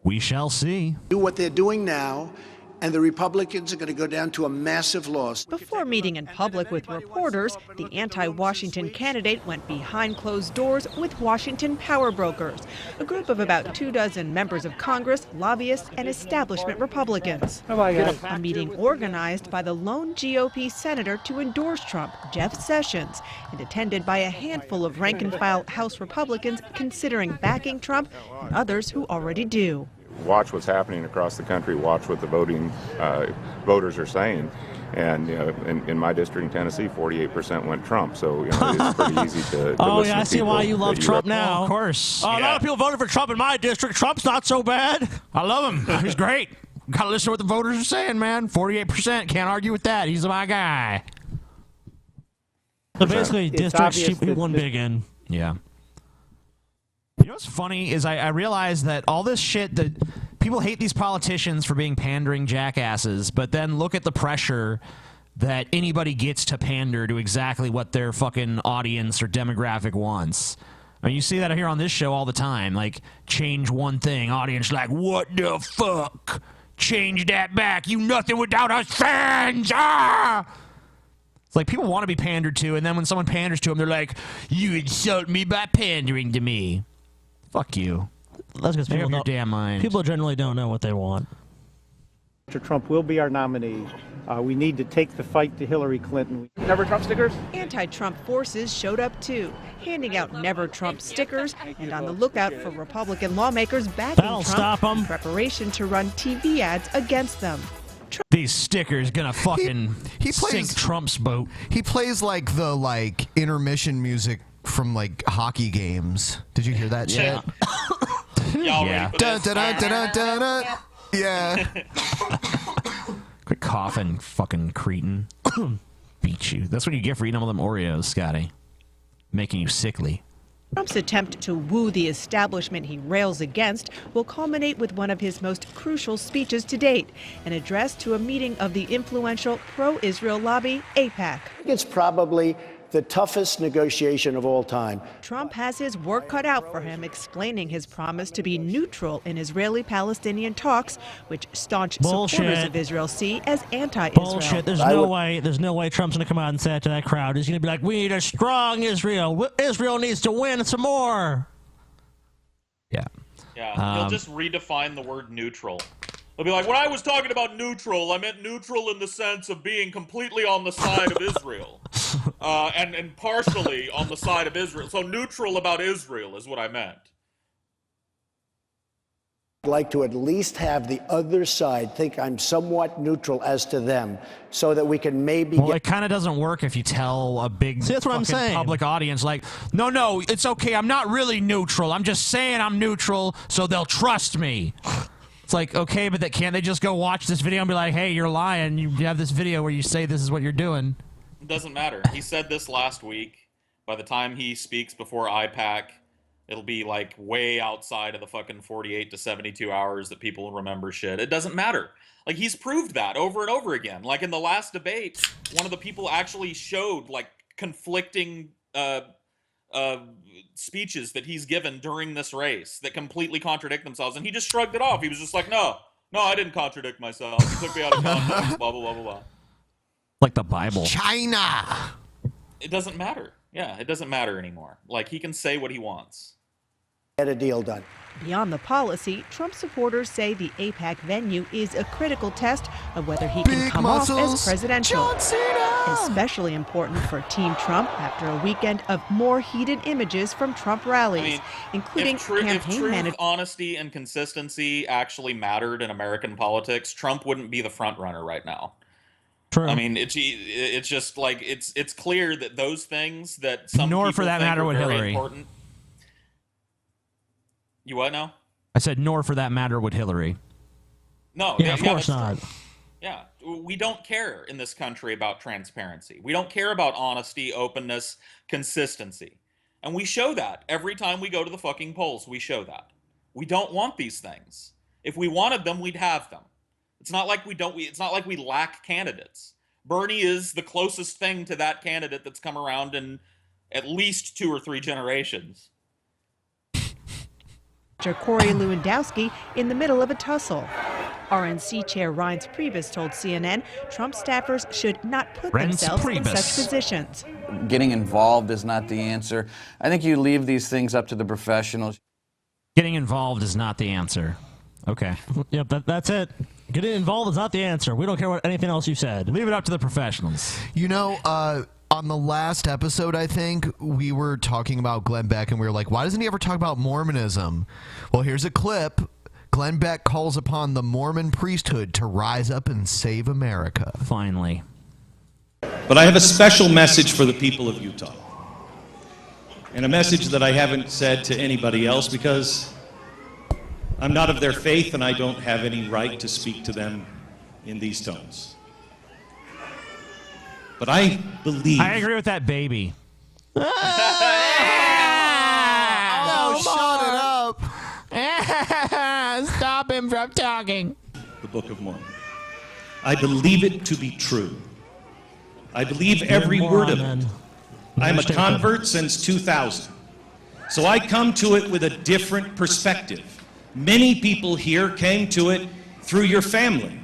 We shall see. Do what they're doing now, and the Republicans are going to go down to a massive loss. Before meeting in public with reporters, the anti-Washington candidate went behind closed doors with Washington power brokers, a group of about 24 members of Congress, lobbyists, and establishment Republicans. A meeting organized by the lone GOP senator to endorse Trump, Jeff Sessions, and attended by a handful of rank-and-file House Republicans considering backing Trump and others who already do. Watch what's happening across the country. Watch what the voters are saying. And in my district in Tennessee, 48% went Trump. So it's pretty easy to oh listen yeah, I to see why you love Trump now. Of course. A lot of people voted for Trump in my district. Trump's not so bad. I love him. He's great. Gotta listen to what the voters are saying, man. 48%. Can't argue with that. He's my guy. So basically, districts he won big in. Yeah. You know what's funny is I realize that all this shit that people hate these politicians for being pandering jackasses, but then look at the pressure that anybody gets to pander to exactly what their fucking audience or demographic wants. I mean, you see that here on this show all the time. Like, change one thing. Audience like, what the fuck? Change that back. You nothing without us fans. Ah! It's like people want to be pandered to, and then when someone panders to them, they're like, you insult me by pandering to me. Fuck you. That's because Make up your damn mind. People generally don't know what they want. Mr. Trump will be our nominee. We need to take the fight to Hillary Clinton. Never Trump stickers? Anti-Trump forces showed up too, handing out Never Trump stickers and on the lookout for Republican lawmakers backing That'll Trump stop 'em. in preparation to run TV ads against them. These stickers gonna fucking he plays, sink Trump's boat. He plays like the intermission music from hockey games. Did you hear that shit? Y'all Yeah. ready for this? Dun, dun, dun, dun, dun, dun. Yeah. Quit coughing, fucking cretin. Beat you. That's what you get for eating all them Oreos, Scotty. Making you sickly. Trump's attempt to woo the establishment he rails against will culminate with one of his most crucial speeches to date, an address to a meeting of the influential pro-Israel lobby, AIPAC. It's probably the toughest negotiation of all time. Trump has his work cut out for him, explaining his promise to be neutral in Israeli-Palestinian talks, which staunch supporters of Israel see as anti-Israel. Bullshit. There's no way Trump's going to come out and say that to that crowd. He's going to be like, we need a strong Israel. Israel needs to win some more. Yeah. Yeah, he'll just redefine the word neutral. He'll be like, when I was talking about neutral, I meant neutral in the sense of being completely on the side of Israel. And partially on the side of Israel. So neutral about Israel is what I meant. I'd like to at least have the other side think I'm somewhat neutral as to them so that we can maybe Well, it kind of doesn't work if you tell a big See, that's what I'm fucking saying. public audience, like, no, it's okay. I'm not really neutral. I'm just saying I'm neutral so they'll trust me. It's like, okay, but can't they just go watch this video and be like, hey, you're lying. You have this video where you say this is what you're doing. It doesn't matter. He said this last week. By the time he speaks before IPAC, it'll be like way outside of the fucking 48 to 72 hours that people remember shit. It doesn't matter. Like, he's proved that over and over again. Like, in the last debate, one of the people actually showed like conflicting speeches that he's given during this race that completely contradict themselves, and he just shrugged it off. He was just like, no, I didn't contradict myself. He took me out of context, blah, blah, blah, blah, blah. Like the Bible. China! It doesn't matter. Yeah, it doesn't matter anymore. Like, he can say what he wants. get a deal done. Beyond the policy, Trump supporters say the AIPAC venue is a critical test of whether he can come off as presidential. Especially important for Team Trump after a weekend of more heated images from Trump rallies, including if campaign truth, managers. honesty, and consistency actually mattered in American politics, Trump wouldn't be the front runner right now. True. I mean, it's just like it's clear that those things that some Nor people for that think matter are would very Hillary. important. You what now? I said, nor for that matter would Hillary. No, Yeah, of course that's not. true. Yeah, we don't care in this country about transparency. We don't care about honesty, openness, consistency. And we show that every time we go to the fucking polls. We show that. We don't want these things. If we wanted them, we'd have them. It's not like it's not like we lack candidates. Bernie is the closest thing to that candidate that's come around in at least 2 or 3 generations. Corey Lewandowski in the middle of a tussle. RNC Chair Reince Priebus told CNN Trump staffers should not put themselves in such positions. Getting involved is not the answer. I think you leave these things up to the professionals. Getting involved is not the answer. Okay. Yep, that's it. Getting involved is not the answer. We don't care what anything else you said. Leave it up to the professionals. You know, on the last episode, I think, we were talking about Glenn Beck, and we were like, why doesn't he ever talk about Mormonism? Well, here's a clip. Glenn Beck calls upon the Mormon priesthood to rise up and save America. Finally. But I have a special message for the people of Utah. And a message that I haven't said to anybody else because I'm not of their faith and I don't have any right to speak to them in these tones. But I believe... I agree with that baby. Oh, shut it up. Stop him from talking. The Book of Mormon. I believe it to be true. I believe every word of it. I'm a convert since 2000. So I come to it with a different perspective. Many people here came to it through your family.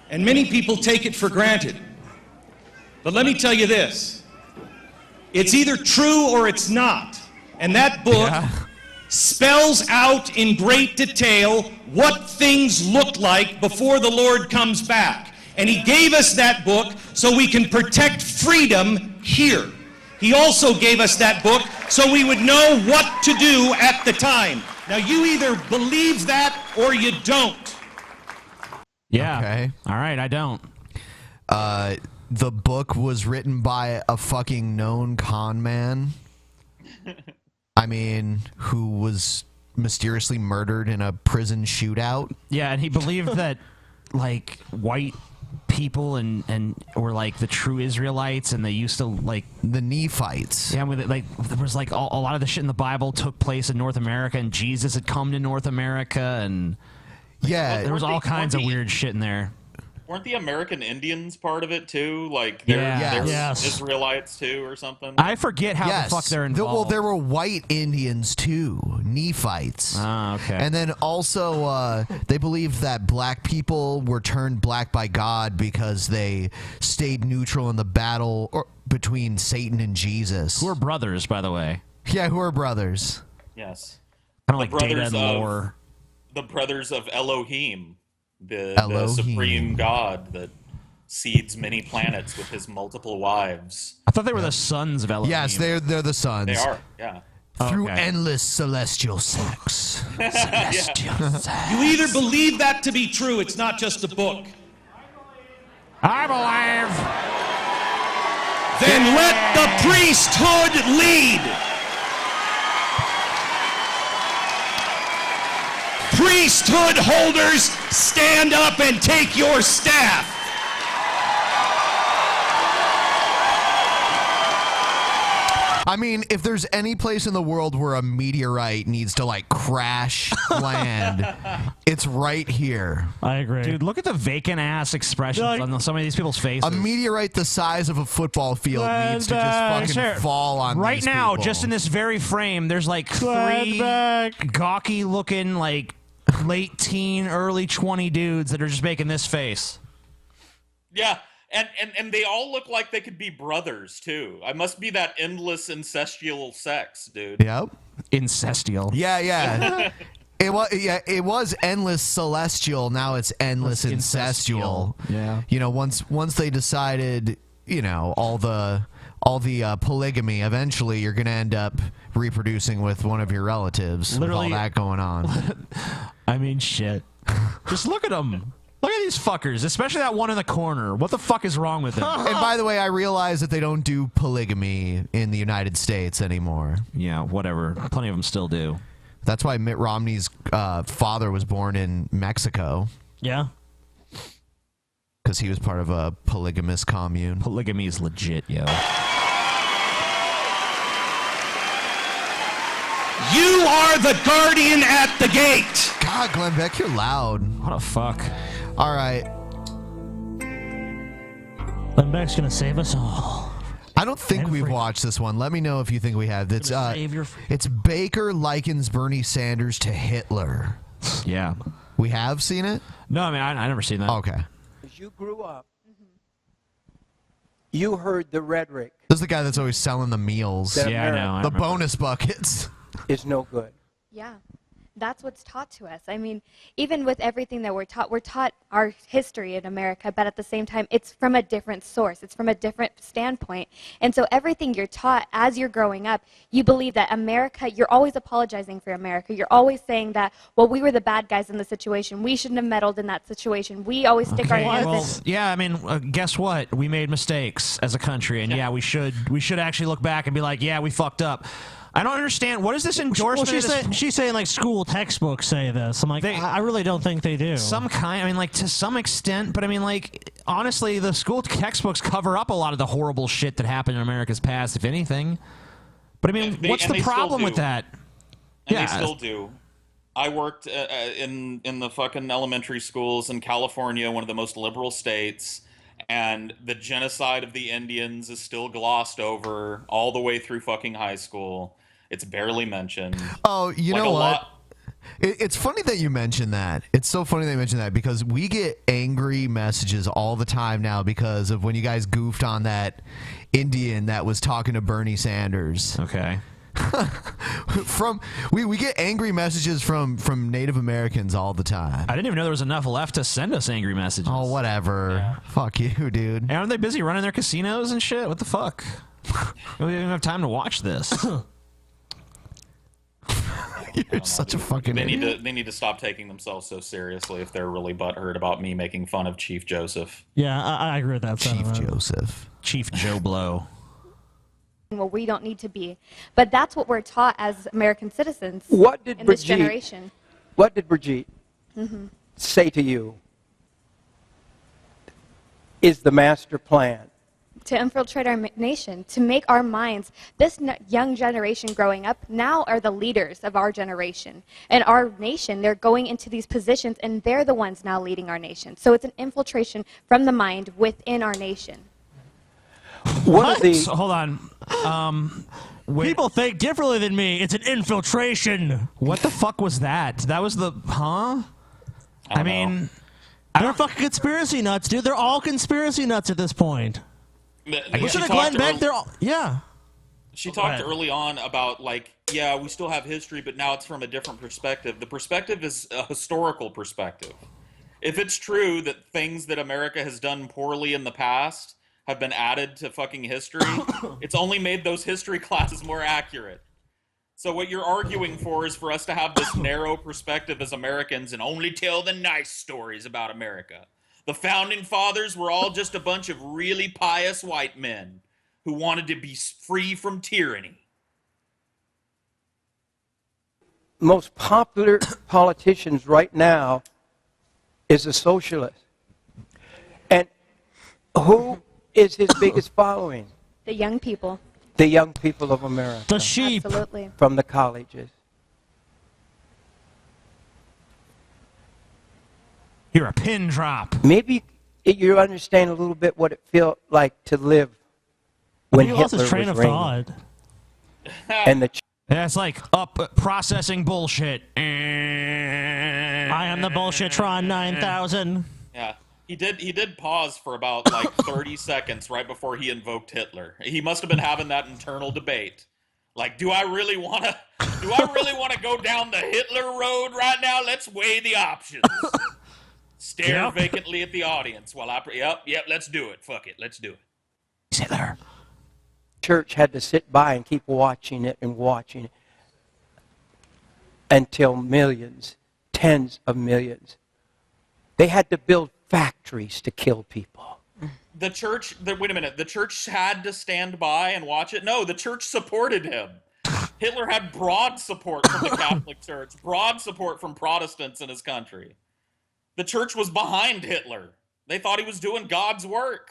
And many people take it for granted. But let me tell you this. It's either true or it's not. And that book spells out in great detail what things look like before the Lord comes back. And he gave us that book so we can protect freedom here. He also gave us that book so we would know what to do at the time. Now, you either believe that or you don't. Yeah. Okay. All right, I don't. The book was written by a fucking known con man. I mean, who was mysteriously murdered in a prison shootout. Yeah, and he believed that, like, white people and were like the true Israelites, and they used to like the Nephites. Yeah, with like there was like a lot of the shit in the Bible took place in North America, and Jesus had come to North America, and yeah, there was all kinds of weird shit in there. Weren't the American Indians part of it too? Like they're Israelites too, or something? I forget how the fuck they're involved. Well, there were white Indians too, Nephites. Ah, okay. And then also, they believed that black people were turned black by God because they stayed neutral in the battle between Satan and Jesus. Who are brothers, by the way? Yeah, who are brothers? Yes. Kind of like Data and Lore. The brothers of Elohim. The supreme god that seeds many planets with his multiple wives. I thought they were the sons of Elohim. Yes, they're the sons. They are, yeah. Through endless celestial sex. You either believe that to be true, it's not just a book. I believe. Then let the priesthood lead. Priesthood holders, stand up and take your staff. I mean, if there's any place in the world where a meteorite needs to like crash land, it's right here. I agree. Dude, look at the vacant ass expressions on some of these people's faces. A meteorite the size of a football field needs to just fucking fall on right these now, people. just in this very frame, there's like three gawky looking like late teen, early 20 dudes that are just making this face. Yeah, and they all look like they could be brothers too. I must be that endless incestual sex, dude. Yep. Incestial. Yeah. It was endless celestial. Now it's endless incestual. Yeah. You know, once they decided, you know, all the polygamy, eventually you're gonna end up reproducing with one of your relatives. Literally, with all that going on. I mean, shit. Just look at them. Look at these fuckers, especially that one in the corner. What the fuck is wrong with him? And by the way, I realize that they don't do polygamy in the United States anymore. Yeah, whatever. Plenty of them still do. That's why Mitt Romney's father was born in Mexico. Yeah. Because he was part of a polygamous commune. Polygamy is legit, yo. You are the guardian at the gate. God, Glenn Beck, you're loud. What a fuck. All right. Glenn Beck's gonna save us all. I don't think we've watched this one. Let me know if you think we have. It's Baker likens Bernie Sanders to Hitler. Yeah. We have seen it? No, I mean, I never seen that. Okay. As you grew up, you heard the rhetoric. This is the guy that's always selling the meals. Yeah, I know. The bonus buckets. Is no good. Yeah, that's what's taught to us. I mean, even with everything that we're taught our history in America, but at the same time, it's from a different source. It's from a different standpoint. And so everything you're taught as you're growing up, you believe that America, you're always apologizing for America. You're always saying that, well, we were the bad guys in the situation. We shouldn't have meddled in that situation. We always stick our hands in. Yeah, I mean, guess what? We made mistakes as a country, and yeah, we should actually look back and be like, yeah, we fucked up. I don't understand. What is this endorsement? Well, she's saying like school textbooks say this. I'm like, I really don't think they do. Some kind. I mean, like to some extent, but I mean, like honestly, the school textbooks cover up a lot of the horrible shit that happened in America's past, if anything. But I mean, what's the problem with that? And they still do. I worked in the fucking elementary schools in California, one of the most liberal states. And the genocide of the Indians is still glossed over all the way through fucking high school. It's barely mentioned. Oh, you know what? It's funny that you mentioned that. It's so funny that you mentioned that because we get angry messages all the time now because of when you guys goofed on that Indian that was talking to Bernie Sanders. Okay. We get angry messages from Native Americans all the time. I didn't even know there was enough left to send us angry messages. Oh, whatever. Yeah. Fuck you, dude. Aren't they busy running their casinos and shit? What the fuck? We don't even have time to watch this. You're such a fucking idiot. They need to stop taking themselves so seriously if they're really butthurt about me making fun of Chief Joseph. Yeah, I agree with that. Chief Joseph. Chief Joe Blow. Where we don't need to be. But that's what we're taught as American citizens in this generation. What did Brigitte Mm-hmm. say to you is the master plan? To infiltrate our nation, to make our minds, this young generation growing up now are the leaders of our generation. And our nation, they're going into these positions and they're the ones now leading our nation. So it's an infiltration from the mind within our nation. What? Hold on. People think differently than me. It's an infiltration. What the fuck was that? That was the... Huh? I mean... They're fucking conspiracy nuts, dude. They're all conspiracy nuts at this point. Listen to Glenn Beck. They're all... Yeah. She talked early on about, like, yeah, we still have history, but now it's from a different perspective. The perspective is a historical perspective. If it's true that things that America has done poorly in the past have been added to fucking history, it's only made those history classes more accurate. So what you're arguing for is for us to have this narrow perspective as Americans and only tell the nice stories about America. The founding fathers were all just a bunch of really pious white men who wanted to be free from tyranny. Most popular politicians right now is a socialist. And who is his biggest following? The young people. The young people of America. The sheep. Absolutely. From the colleges. You're a pin drop. Maybe you understand a little bit what it felt like to live when you Hitler lost his train was of reigning. thought. And the Yeah, it's like processing bullshit. I am the Bullshitron 9000. Yeah. He did pause for about like 30 seconds right before he invoked Hitler. He must have been having that internal debate. Like, do I really want to go down the Hitler road right now? Let's weigh the options. Stare vacantly at the audience while yep, let's do it. Fuck it, let's do it. Hitler. Church had to sit by and keep watching it until millions, tens of millions, They had to build factories to kill people. The church, wait a minute, the church had to stand by and watch it? No, the church supported him. Hitler had broad support from the Catholic Church, broad support from Protestants in his country. The church was behind Hitler. They thought he was doing God's work.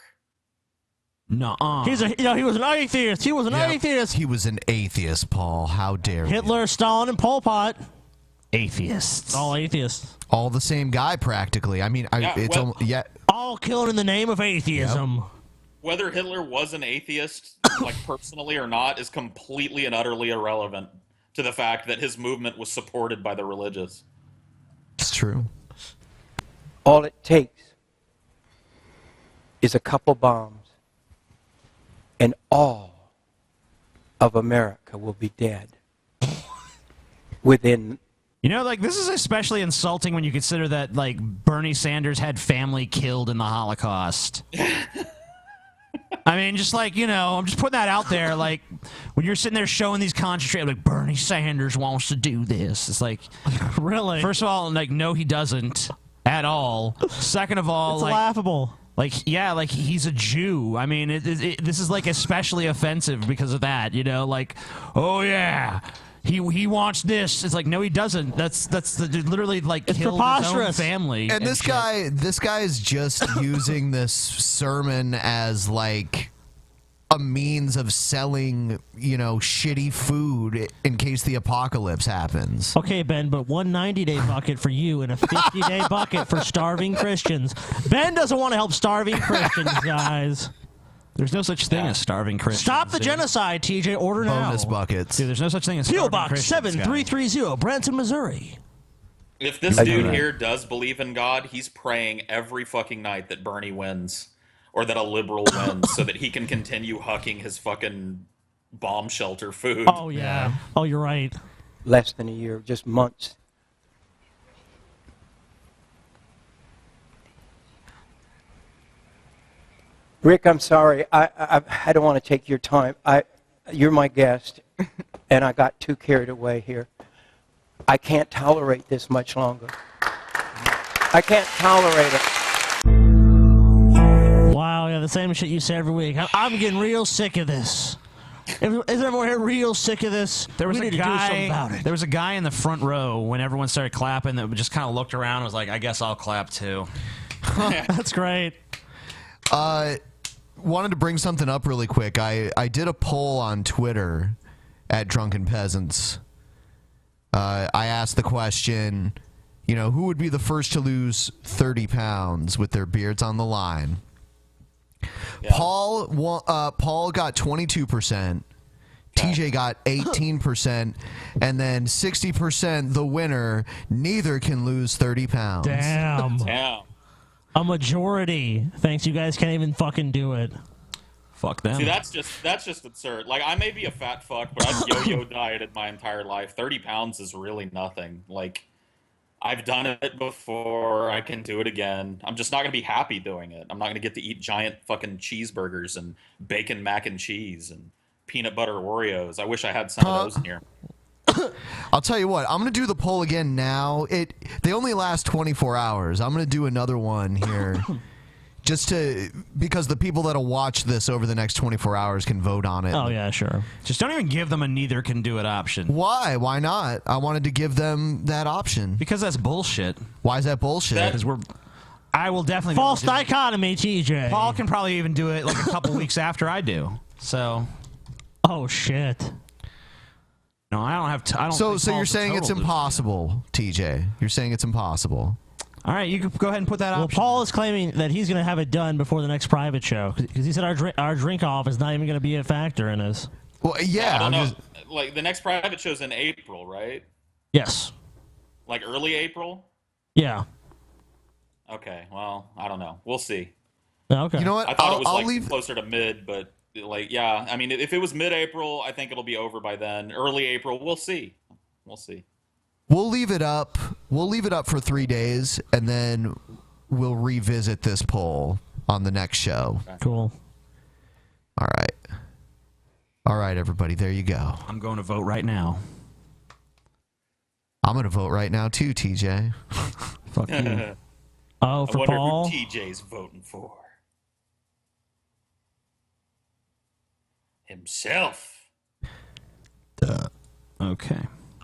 Nuh-uh. He was an atheist. He was an atheist. He was an atheist, Paul. How dare you? Hitler, Stalin, and Pol Pot. Atheists. All atheists. All the same guy, practically. I mean, all killed in the name of atheism. Yep. Whether Hitler was an atheist, like personally or not, is completely and utterly irrelevant to the fact that his movement was supported by the religious. It's true. All it takes is a couple bombs, and all of America will be dead within. You know, like, this is especially insulting when you consider that, like, Bernie Sanders had family killed in the Holocaust. I mean, just like, you know, I'm just putting that out there. Like, when you're sitting there showing these concentrated, like, Bernie Sanders wants to do this. It's like, really? First of all, like, no, he doesn't at all. Second of all, It's like, laughable. Like, yeah, like, he's a Jew. I mean, this is, like, especially offensive because of that, you know? Like, oh, yeah. He wants this. It's like, no, he doesn't. That's literally like it's killed his own family. And this guy is just using this sermon as like a means of selling, you know, shitty food in case the apocalypse happens. Okay, Ben, but one 90-day bucket for you and a 50-day bucket for starving Christians. Ben doesn't want to help starving Christians, guys. There's no such thing as starving Christians. Stop the genocide, TJ. Order now. Bonus buckets. Dude, there's no such thing as P.O. starving Box Christians, 7330, Branson, Missouri. If this dude here does believe in God, he's praying every fucking night that Bernie wins or that a liberal wins so that he can continue hucking his fucking bomb shelter food. Oh, yeah. Oh, you're right. Less than a year, just months. Rick, I'm sorry. I don't want to take your time. You're my guest, and I got too carried away here. I can't tolerate this much longer. I can't tolerate it. Wow, yeah, the same shit you say every week. I'm getting real sick of this. Is everyone here real sick of this? There was we a need to do something guy. about it. There was a guy in the front row when everyone started clapping that just kind of looked around and was like, "I guess I'll clap too." That's great. Wanted to bring something up really quick. I did a poll on Twitter at Drunken Peasants. I asked the question, you know, who would be the first to lose 30 pounds with their beards on the line? Yeah. Paul got 22%. TJ got 18%, and then 60%, the winner, neither can lose 30 pounds. Damn. A majority. Thanks, you guys can't even fucking do it. Fuck them. See, that's just absurd. Like, I may be a fat fuck, but I've yo-yo dieted my entire life. 30 pounds is really nothing. Like, I've done it before. I can do it again. I'm just not going to be happy doing it. I'm not going to get to eat giant fucking cheeseburgers and bacon mac and cheese and peanut butter Oreos. I wish I had some of those in here. I'll tell you what, I'm going to do the poll again now. They only last 24 hours. I'm going to do another one here because the people that'll watch this over the next 24 hours can vote on it. Oh, yeah, sure. Just don't even give them a neither can do it option. Why? Why not? I wanted to give them that option. Because that's bullshit. Why is that bullshit? Because I will definitely false dichotomy, TJ. Paul can probably even do it like a couple weeks after I do. So. Oh shit. No, I don't have. I don't. So you're saying it's impossible, TJ? You're saying it's impossible. All right, you can go ahead and put that Well, option. Paul is claiming that he's going to have it done before the next private show because he said our drink off is not even going to be a factor in this. Well, yeah. I don't know. Like, the next private show's in April, right? Yes. Like early April? Yeah. Okay, well, I don't know. We'll see. Okay. You know what? I thought it was closer to mid, but like, yeah. I mean, if it was mid-April, I think it'll be over by then. Early April, we'll see. We'll see. We'll leave it up. We'll leave it up for 3 days, and then we'll revisit this poll on the next show. Cool. All right. All right, everybody. There you go. I'm going to vote right now. I'm going to vote right now, too, TJ. Fuck you. Oh, I for wonder Paul? who TJ's voting for. Himself. Okay.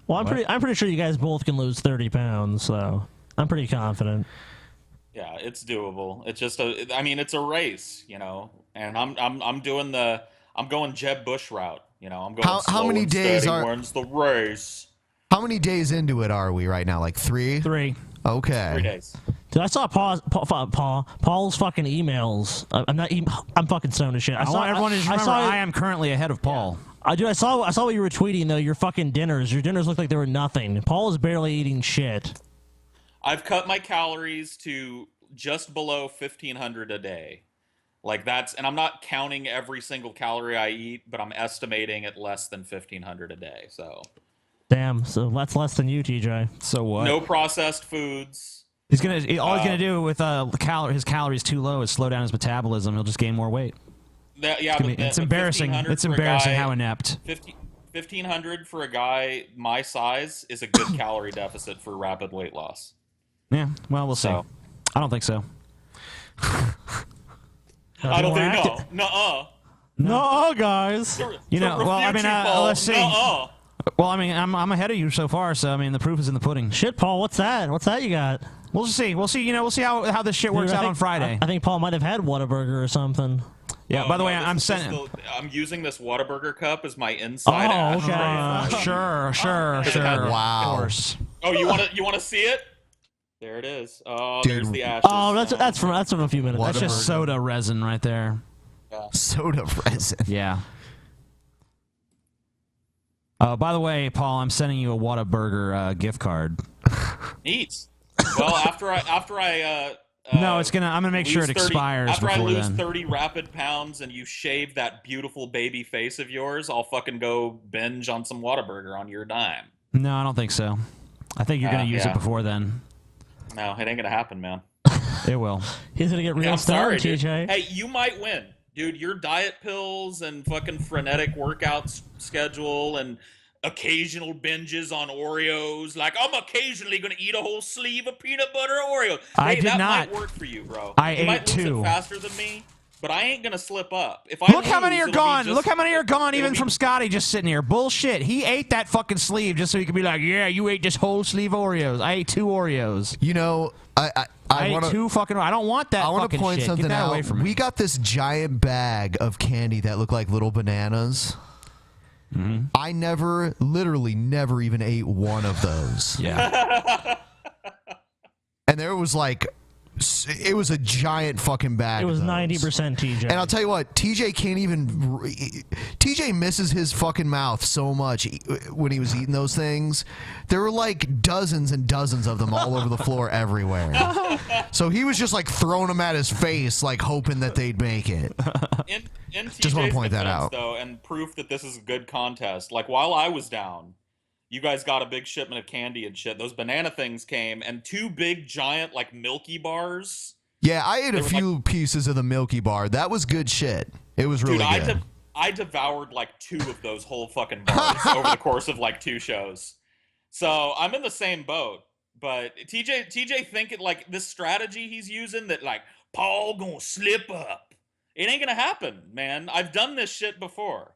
Well, I'm pretty sure you guys both can lose 30 pounds, so I'm pretty confident. Yeah, it's doable. It's just it's a race, you know. And I'm going Jeb Bush route, you know. I'm going How slow many and days steady, are- wins the race. How many days into it are we right now? Like 3? 3. Okay. 3 days. Dude, I saw Paul's fucking emails. I'm fucking stoned as shit. I want everyone to just remember I am currently ahead of Paul. Dude, I saw what you were tweeting though. Your fucking dinners. Your dinners look like they were nothing. Paul is barely eating shit. I've cut my calories to just below 1,500 a day. Like and I'm not counting every single calorie I eat, but I'm estimating at less than 1,500 a day. So. Damn. So that's less than you, TJ. So what? No processed foods. He's gonna do with his calories too low is slow down his metabolism. He'll just gain more weight. It's embarrassing. It's embarrassing how inept. 1,500 for a guy my size is a good calorie deficit for rapid weight loss. Yeah, well, we'll see. I don't think so. I don't think no. Nuh-uh. No, guys. You know, well, I mean, let's see. Nuh-uh. Well, I mean, I'm ahead of you so far, so I mean, the proof is in the pudding. Shit, Paul, what's that? What's that you got? We'll see. We'll see. You know, we'll see how this shit works out on Friday. I think Paul might have had Whataburger or something. Yeah. By the way, I'm using this Whataburger cup as my inside ashtray. Sure. Wow. Of course. Oh, you want to see it? There it is. Oh, Dude. there's the ashes. Oh, that's from a few minutes. That's just soda resin right there. Yeah. Soda resin. Yeah. By the way, Paul, I'm sending you a Whataburger gift card. Neat. Well, after I no, I'm gonna make sure it expires after before I lose then. 30 rapid pounds and you shave that beautiful baby face of yours, I'll fucking go binge on some Whataburger on your dime. No, I don't think so. I think you're gonna use yeah. it before then. No, it ain't gonna happen, man. It will. He's gonna get real I'm sorry, stoned, dude. TJ. Hey, you might win, dude. Your diet pills and fucking frenetic workout schedule and occasional binges on Oreos. Like, I'm occasionally going to eat a whole sleeve of peanut butter Oreos. I hey, did that not. might work for you, bro. I you ate might lose 2. it faster than me, but I ain't going to slip up. If I Look how many lose, are it'll be gone. just- Look how many are gone even it'll be- from Scotty just sitting here. Bullshit. He ate that fucking sleeve just so he could be like, yeah, you ate this whole sleeve of Oreos. I ate 2 Oreos. You know, I ate 2 fucking. I don't want that. I want to fucking point shit. something Get that out. away from me. We got this giant bag of candy that looked like little bananas. Mm-hmm. I literally never even ate one of those. Yeah. And there was like, it was a giant fucking bag. It was of those. 90% TJ. And I'll tell you what, TJ can't even. TJ misses his fucking mouth so much when he was eating those things. There were like dozens and dozens of them all over the floor everywhere. So he was just like throwing them at his face, like hoping that they'd make it. In Just want TJ's to point that defense, out. though, and proof that this is a good contest. Like, while I was down, you guys got a big shipment of candy and shit. Those banana things came, and 2 big, giant, like, Milky Bars. Yeah, I ate a few pieces of the Milky Bar. That was good shit. It was really Dude, good. I devoured, like, 2 of those whole fucking bars over the course of, like, 2 shows. So, I'm in the same boat. But TJ think it, like, this strategy he's using that, like, Paul gonna slip up. It ain't gonna happen, man. I've done this shit before.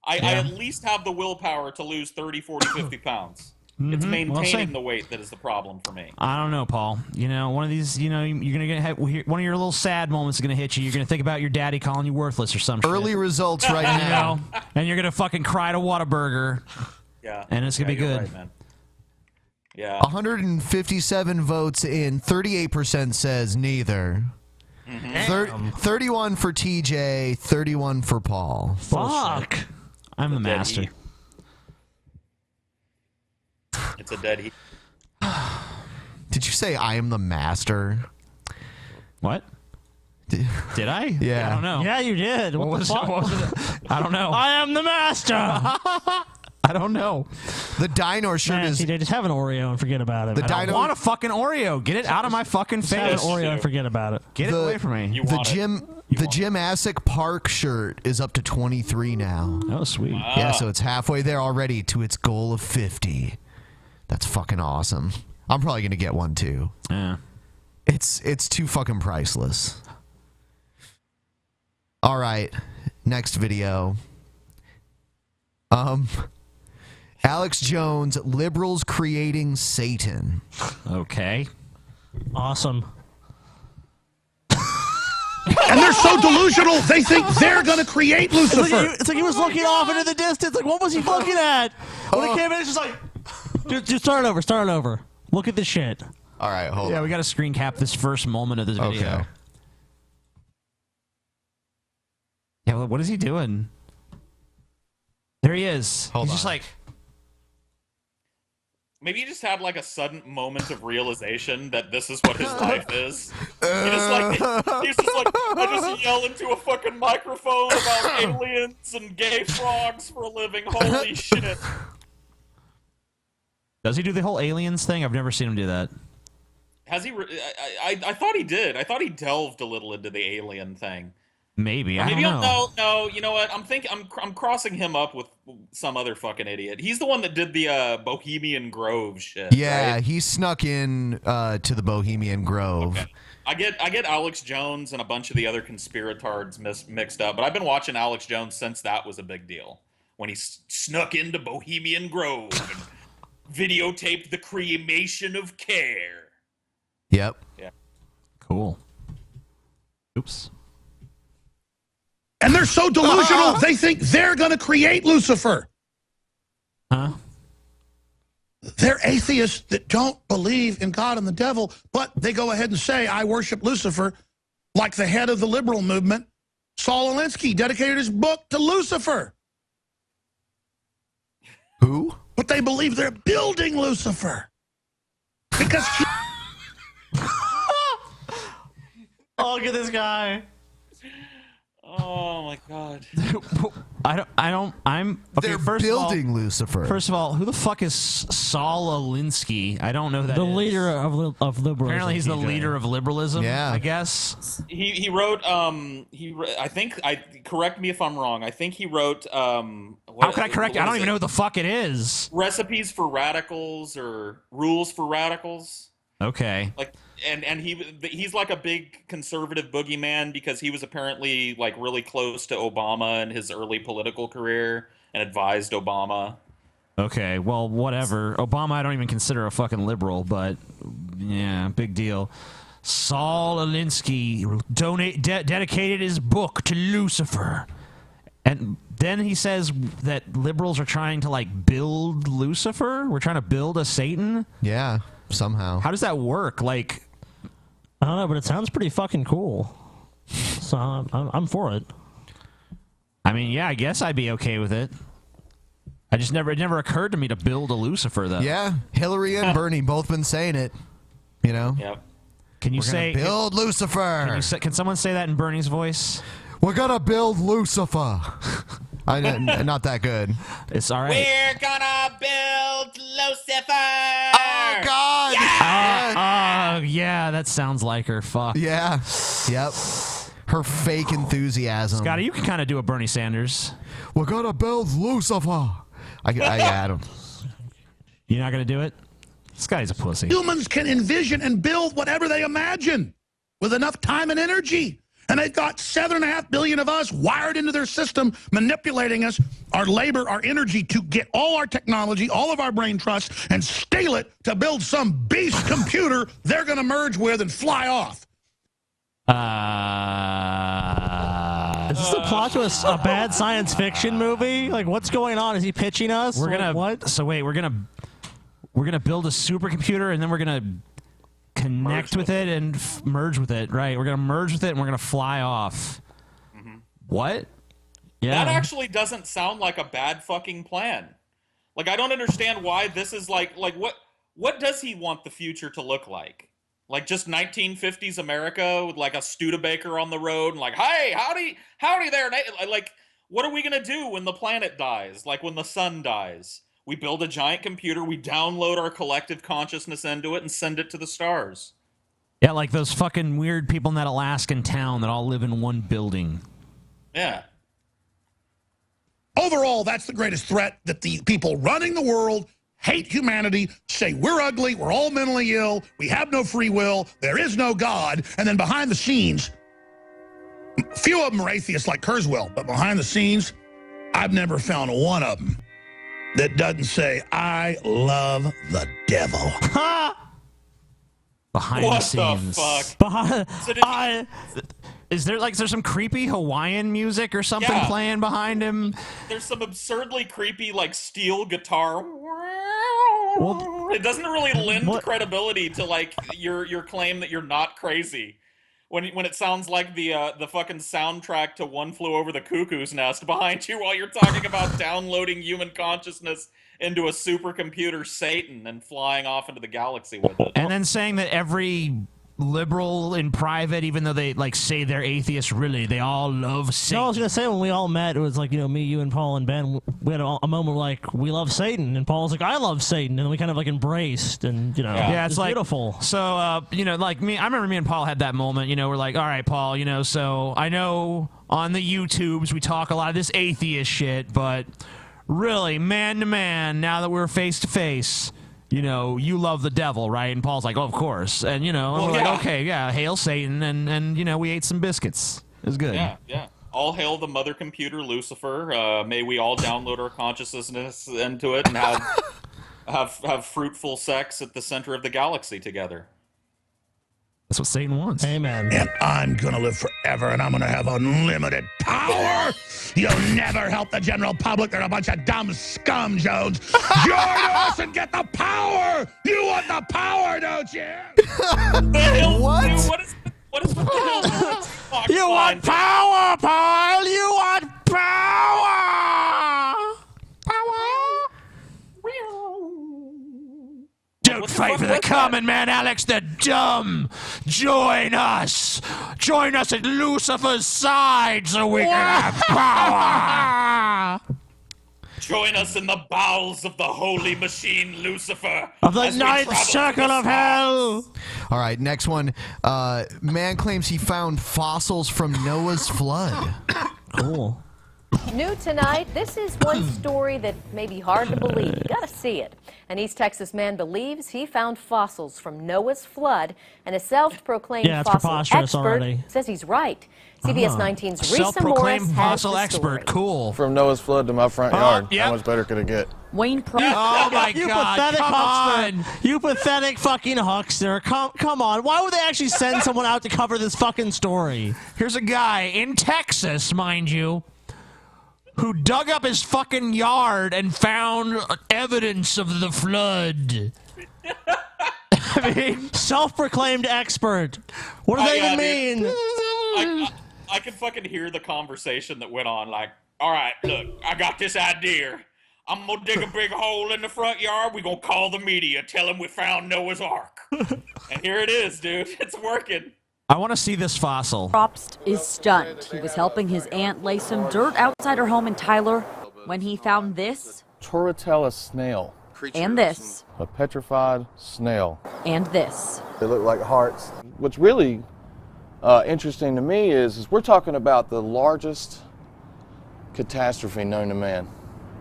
I at least have the willpower to lose 30, 40, 50 pounds. It's maintaining the weight that is the problem for me. I don't know, Paul. You know, one of these, you know, you're gonna get one of your little sad moments is gonna hit you. You're gonna think about your daddy calling you worthless or some Early shit. results right now. And you're gonna fucking cry to Whataburger. Yeah. And it's gonna be you're good. right, man. Yeah. 157 votes in, 38% says neither. 31 for TJ, 31 for Paul. Fuck. I'm the master. It's a dead heat. Did you say I am the master? What? Did I? Yeah. I don't know. Yeah, you did. What was it? I don't know. I am the master. I don't know. The dino shirt Man, is. TJ, just have an Oreo and forget about it. The man. I want a fucking Oreo. Get it out of my fucking Just have an face. Oreo and forget about it. Get it away from me. The Gymnastic Park shirt is up to 23 now. Oh, sweet. Yeah, so it's halfway there already to its goal of 50. That's fucking awesome. I'm probably gonna get one too. Yeah. It's too fucking priceless. All right, next video. Alex Jones, liberals creating Satan. Okay. Awesome. And they're so delusional, they think they're going to create Lucifer. It's like he was looking off into the distance. Like, what was he looking at? When it came in, it's just like, just start over, start over. Look at this shit. All right, hold on. Yeah, we got to screen cap this first moment of this video. Okay. Yeah, well, what is he doing? There he is. Hold He's on. just like, Maybe he just had like a sudden moment of realization that this is what his life is. He's just like, I just yell into a fucking microphone about aliens and gay frogs for a living. Holy shit. does he do the whole aliens thing? I've never seen him do that. Has he? I thought he did. I thought he delved a little into the alien thing. Maybe. Or I maybe don't know. no. You know what? I'm crossing him up with some other fucking idiot. He's the one that did the Bohemian Grove shit. Yeah, right? he snuck in to the Bohemian Grove. Okay. I get Alex Jones and a bunch of the other conspiratards mixed up, but I've been watching Alex Jones since that was a big deal. When he snuck into Bohemian Grove and videotaped the cremation of care. Yep. Yeah. Cool. Oops. And they're so delusional, they think they're going to create Lucifer. Huh? They're atheists that don't believe in God and the devil, but they go ahead and say, I worship Lucifer, like the head of the liberal movement, Saul Alinsky, dedicated his book to Lucifer. Who? But they believe they're building Lucifer. Because he... Oh, look at this guy. Oh my god. I'm okay. They're First building of all, Lucifer. First of all, who the fuck is Saul Alinsky? I don't know who that The is. leader of liberalism. Apparently, he's the TJ. leader of liberalism. Yeah. I guess. He wrote correct me if I'm wrong. I think he wrote How can I correct? I don't even know who the fuck it is. Recipes for Radicals or Rules for Radicals. Okay. Like and he's like a big conservative boogeyman because he was apparently like really close to Obama in his early political career and advised Obama. Okay, well, whatever. Obama, I don't even consider a fucking liberal, but yeah, big deal. Saul Alinsky dedicated his book to Lucifer. And then he says that liberals are trying to, like, build Lucifer? We're trying to build a Satan? Yeah, somehow. How does that work? Like, I don't know, but it sounds pretty fucking cool. So I'm for it. I mean, yeah, I guess I'd be okay with it. It never occurred to me to build a Lucifer, though. Yeah, Hillary and Bernie both been saying it. You know? Yep. Can you We're gonna say build Lucifer? Can someone say that in Bernie's voice? We're gonna build Lucifer. Not that good. It's all right. We're gonna build Lucifer. Oh God! Yeah, that sounds like her. Fuck. Yeah. Yep. Her fake enthusiasm. Scotty, you can kind of do a Bernie Sanders. We're gonna build Lucifer. I don't. You're not gonna do it? Scotty's a pussy. Humans can envision and build whatever they imagine with enough time and energy. And they've got 7.5 billion of us wired into their system, manipulating us, our labor, our energy to get all our technology, all of our brain trust, and scale it to build some beast computer they're going to merge with and fly off. Is this a plot to a bad science fiction movie? Like, what's going on? Is he pitching us? We're gonna what? So wait, we're gonna build a supercomputer and then we're gonna connect with it and merge with it. Right? We're gonna merge with it and we're gonna fly off. Mm-hmm. What? Yeah. That actually doesn't sound like a bad fucking plan. Like, I don't understand why this is like what does he want the future to look like? Like just 1950s America with like a Studebaker on the road and like, hey, howdy there. Like, what are we gonna do when the planet dies? Like when the sun dies? We build a giant computer, we download our collective consciousness into it and send it to the stars. Yeah, like those fucking weird people in that Alaskan town that all live in one building. Yeah. Overall, that's the greatest threat that the people running the world hate humanity, say we're ugly, we're all mentally ill, we have no free will, there is no God, and then behind the scenes, few of them are atheists like Kurzweil, but behind the scenes, I've never found one of them that doesn't say, I love the devil. Behind What the scenes. the fuck? Is there some creepy Hawaiian music or something playing behind him? There's some absurdly creepy, like, steel guitar. It doesn't really lend credibility to, like, your claim that you're not crazy. When it sounds like the fucking soundtrack to One Flew Over the Cuckoo's Nest behind you while you're talking about downloading human consciousness into a supercomputer Satan and flying off into the galaxy with it. And then saying that every liberal in private, even though they like say they're atheists, really they all love Satan. No, I was gonna say when we all met, it was like, you know, me, you, and Paul and Ben. We had a moment like we love Satan, and Paul's like, I love Satan, and we kind of like embraced, and you know, it's like beautiful. So you know, like me, I remember me and Paul had that moment. You know, we're like, all right, Paul, you know, so I know on the YouTubes we talk a lot of this atheist shit, but really, man to man, now that we're face to face, you know, you love the devil, right? And Paul's like, oh, of course. And, you know, we're like, okay, yeah, hail Satan. And, you know, we ate some biscuits. It was good. Yeah. All hail the mother computer, Lucifer. May we all download our consciousness into it and have fruitful sex at the center of the galaxy together. That's what Satan wants. Amen. And I'm going to live forever, and I'm going to have unlimited power. You'll never help the general public. They're a bunch of dumb scum, Jones. Join us and get the power. You want the power, don't you? What is with the hell? You want power, Paul? You want power? Don't fight for the common man, Alex the Dumb. Join us. Join us at Lucifer's side so we can have power. Join us in the bowels of the holy machine, Lucifer. Of the as we ninth travel circle through the of hell. All right, next one. Man claims he found fossils from Noah's flood. Cool. New tonight, this is one story that may be hard to believe. You gotta see it. An East Texas man believes he found fossils from Noah's flood, and a self-proclaimed fossil expert says he's right. CBS 19's Risa Morris Self-proclaimed has fossil the expert. story. Cool. From Noah's flood to my front yard. How much better could it get? Wayne Oh my You God! pathetic Come huckster. on! You pathetic fucking huckster. Come on. Why would they actually send someone out to cover this fucking story? Here's a guy in Texas, mind you, who dug up his fucking yard and found evidence of the flood. I mean, self-proclaimed expert. What does that even mean? I can fucking hear the conversation that went on. Like, all right, look, I got this idea. I'm gonna dig a big hole in the front yard. We gonna call the media, tell them we found Noah's Ark, and here it is, dude. It's working. I want to see this fossil. Probst is stunned. He was helping his aunt lay some dirt outside her home in Tyler when he found this. Turritella snail. And this. A petrified snail. And this. They look like hearts. What's really interesting to me is we're talking about the largest catastrophe known to man.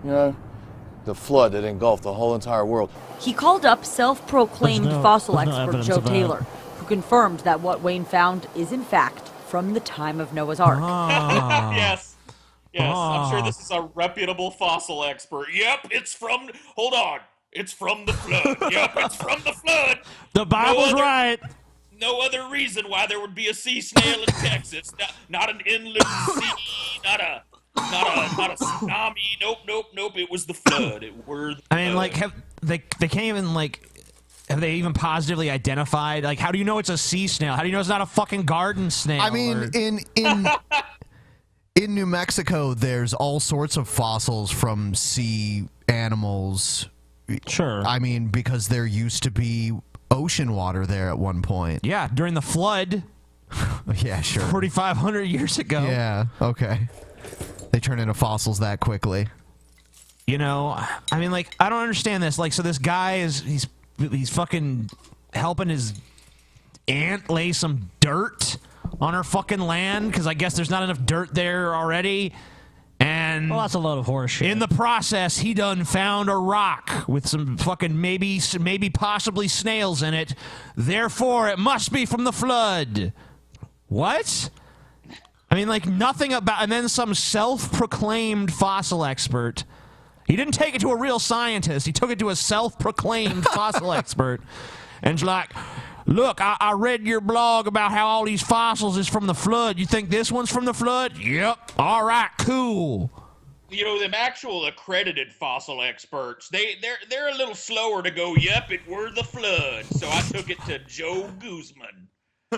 You know, the flood that engulfed the whole entire world. He called up self-proclaimed fossil there's no expert evidence Joe of that. Taylor, who confirmed that what Wayne found is in fact from the time of Noah's Ark. Yes. I'm sure this is a reputable fossil expert. Yep, it's from. Hold on. It's from the flood. Yep, it's from the flood. The Bible's right. No other reason why there would be a sea snail in Texas. Not an inland sea. Not a tsunami. Nope. It was the flood. I mean, like, they can't even like. Have they even positively identified? Like, how do you know it's a sea snail? How do you know it's not a fucking garden snail? I mean, in New Mexico, there's all sorts of fossils from sea animals. Sure. I mean, because there used to be ocean water there at one point. Yeah, during the flood. Yeah, sure. 4,500 years ago. Yeah, okay. They turn into fossils that quickly. You know, I mean, like, I don't understand this. Like, so this guy he's fucking helping his aunt lay some dirt on her fucking land because I guess there's not enough dirt there already. And And well, that's a load of horse shit. in the process, he done found a rock with some fucking maybe possibly snails in it. Therefore, it must be from the flood. What? I mean, like nothing about, and then some self-proclaimed fossil expert. He didn't take it to a real scientist. He took it to a self-proclaimed fossil expert. And like, look, I read your blog about how all these fossils is from the flood. You think this one's from the flood? Yep. All right, cool. You know, them actual accredited fossil experts, they're a little slower to go, yep, it were the flood. So I took it to Joe Guzman,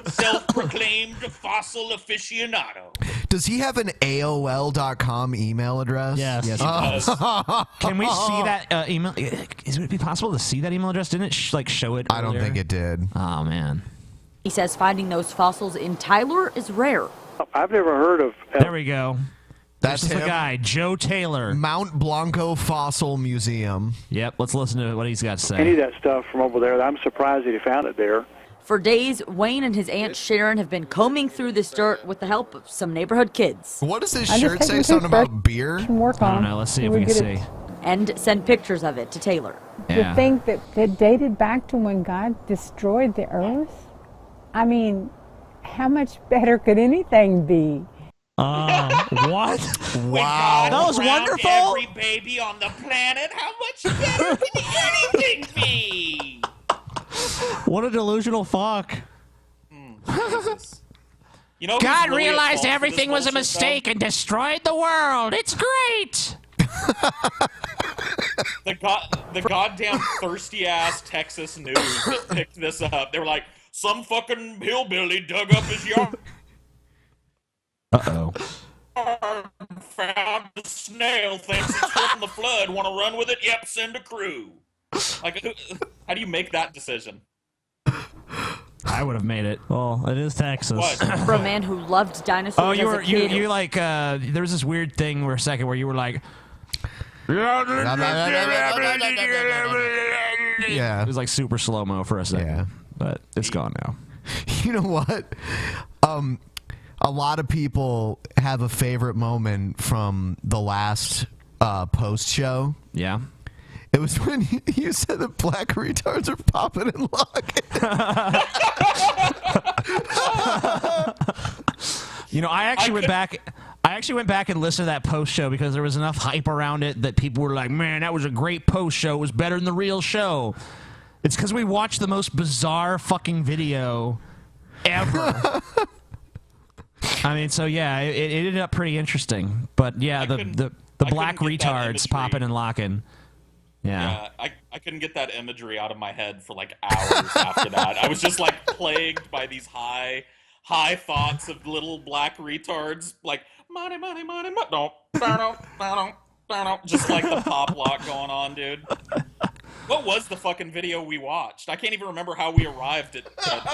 self-proclaimed fossil aficionado. Does he have an AOL.com email address? Yes. Yes, he does. Can we see that email? Would it be possible to see that email address? Didn't it show it I don't earlier? think it did. Oh, man. He says finding those fossils in Tyler is rare. I've never heard of... There we go. That's this is him. the guy, Joe Taylor. Mount Blanco Fossil Museum. Yep, let's listen to what he's got to say. any of that stuff from over there. I'm surprised that he found it there. For days, Wayne and his Aunt Sharon have been combing through this dirt with the help of some neighborhood kids. What does his shirt say? Something about beer? I don't know. Let's see if we can see. And send pictures of it to Taylor. Yeah. To think that it dated back to when God destroyed the earth? I mean, how much better could anything be? What? Wow. That was wonderful. Every baby on the planet, how much better can anything be? What a delusional fuck. You know, God really realized at fault for everything this was a bullshit, mistake and destroyed the world. It's great. The goddamn thirsty ass Texas news that picked this up. They were like, some fucking hillbilly dug up his yard. Uh-oh. Found a snail, thinks it's from the flood. Want to run with it? Yep, send a crew. Like, how do you make that decision? I would have made it. Well, it is Texas. What? For a man who loved dinosaurs Oh, you as were a kid. you like there was this weird thing for a second where you were like Yeah. It was like super slow-mo for a second. Yeah. But it's gone now. You know what? A lot of people have a favorite moment from the last post show. Yeah. It was when you said that black retards are popping and locking. You know, I actually went back and listened to that post show because there was enough hype around it that people were like, "Man, that was a great post show. It was better than the real show." It's because we watched the most bizarre fucking video ever. I mean, so yeah, it ended up pretty interesting. But yeah, the black retards popping and locking. Yeah. I couldn't get that imagery out of my head for like hours after that. I was just like plagued by these high thoughts of little black retards, like money, money, money, money. No, just like the pop lock going on, dude. What was the fucking video we watched? I can't even remember how we arrived at.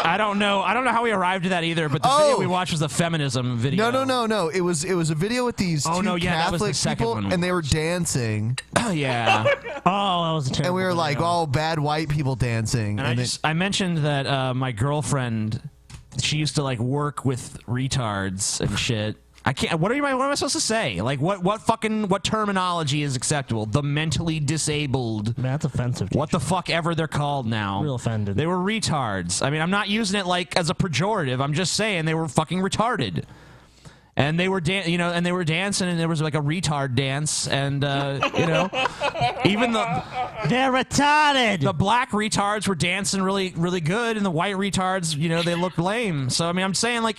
I don't know how we arrived to that either. But the video we watched was a feminism video. No. It was a video with these two that was the Catholic second people, one. and they were dancing. Yeah. Oh, that was a terrible And we were like, video. all bad white people dancing. And I mentioned that my girlfriend, she used to like work with retards and shit. I can't. What am I supposed to say? Like, what terminology is acceptable? The mentally disabled. Man, that's offensive. What the fuck ever they're called now? Real offended. They were retards. I mean, I'm not using it like as a pejorative. I'm just saying they were fucking retarded. And they were and they were dancing, and there was like a retard dance, and even they're retarded. The black retards were dancing really, really good, and the white retards, they looked lame. So I mean, I'm saying like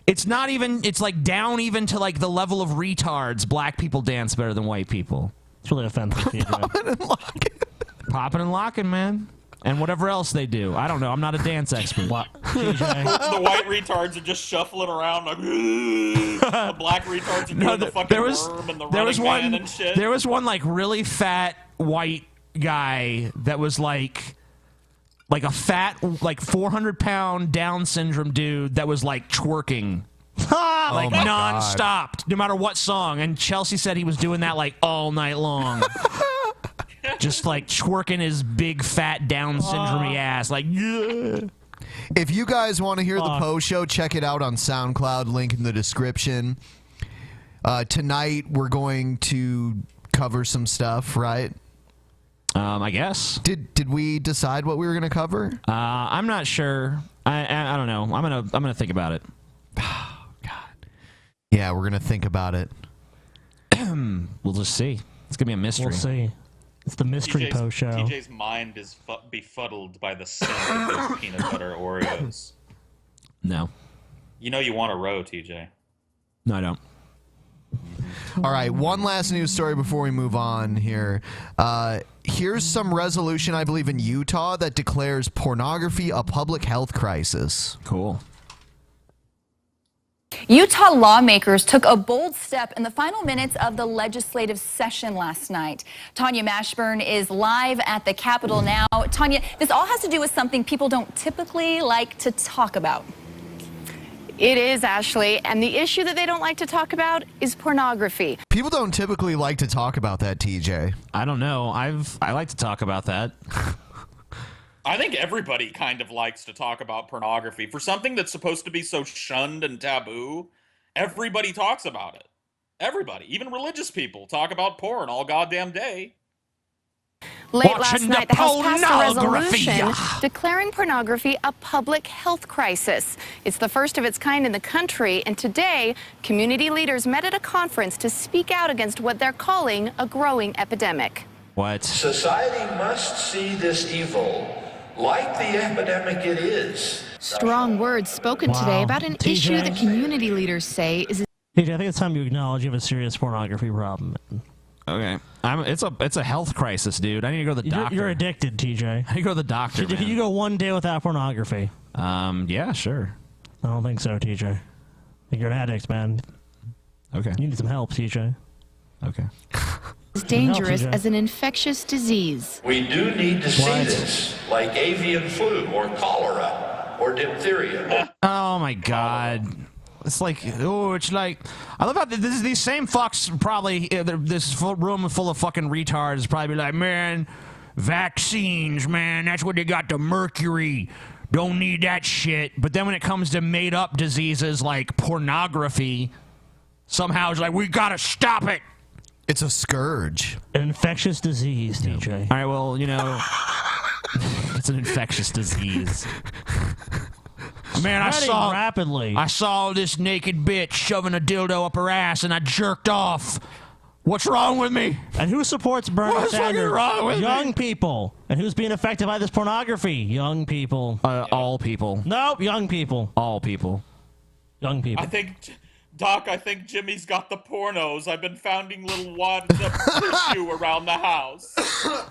it's like down even to like the level of retards. Black people dance better than white people. It's really offensive. Popping and locking, man. And whatever else they do. I don't know. I'm not a dance expert. The white retards are just shuffling around like the black retards are doing the fucking worm and the running man and shit. There was one like really fat white guy that was like a fat 400-pound Down syndrome dude that was like twerking. Like non-stop, no matter what song. And Chelsea said he was doing that like all night long. Just like twerking his big fat Down syndrome-y ass, like yeah. If you guys want to hear the post show, check it out on SoundCloud. Link in the description. Tonight we're going to cover some stuff, right? I guess. Did we decide what we were going to cover? I'm not sure. I don't know. I'm gonna think about it. Oh, God. Yeah, we're gonna think about it. We'll just see. It's gonna be a mystery. We'll see. It's the mystery post show. TJ's mind is befuddled by the scent of those peanut butter Oreos. No. You know you want a row, TJ. No, I don't. All right, one last news story before we move on here. Here's some resolution, I believe, in Utah that declares pornography a public health crisis. Cool. Utah lawmakers took a bold step in the final minutes of the legislative session last night. Tanya Mashburn is live at the Capitol now. Tanya, this all has to do with something people don't typically like to talk about. It is, Ashley, and the issue that they don't like to talk about is pornography. People don't typically like to talk about that, TJ. I don't know. I like to talk about that. I think everybody kind of likes to talk about pornography. For something that's supposed to be so shunned and taboo, everybody talks about it. Everybody, even religious people, talk about porn all goddamn day. Late last night, the House passed a resolution declaring pornography a public health crisis. It's the first of its kind in the country, and today, community leaders met at a conference to speak out against what they're calling a growing epidemic. What? Society must see this evil like the epidemic it is. Strong words spoken today about an issue that community leaders say is... TJ, I think it's time you acknowledge you have a serious pornography problem. Okay. It's a health crisis, dude. I need to go to the doctor. You're addicted, TJ. I need to go to the doctor, TJ, can you go one day without pornography? Yeah, sure. I don't think so, TJ. I think you're an addict, man. Okay. You need some help, TJ. Okay. Is dangerous as an infectious disease. We do need to see this, like avian flu or cholera or diphtheria. Oh my God. It's like, I love how these same fucks probably, this room full of fucking retards probably be like, man, vaccines, man, that's what they got the mercury. Don't need that shit. But then when it comes to made up diseases like pornography, somehow it's like, we gotta stop it. It's a scourge. An infectious disease, TJ. All right, well, it's an infectious disease. Man, I saw this naked bitch shoving a dildo up her ass, and I jerked off. What's wrong with me? And who supports Bernie Sanders? Young people. And who's being affected by this pornography? Young people. All people. Nope, young people. All people. Young people. Doc, I think Jimmy's got the pornos. I've been finding little wads of tissue around the house.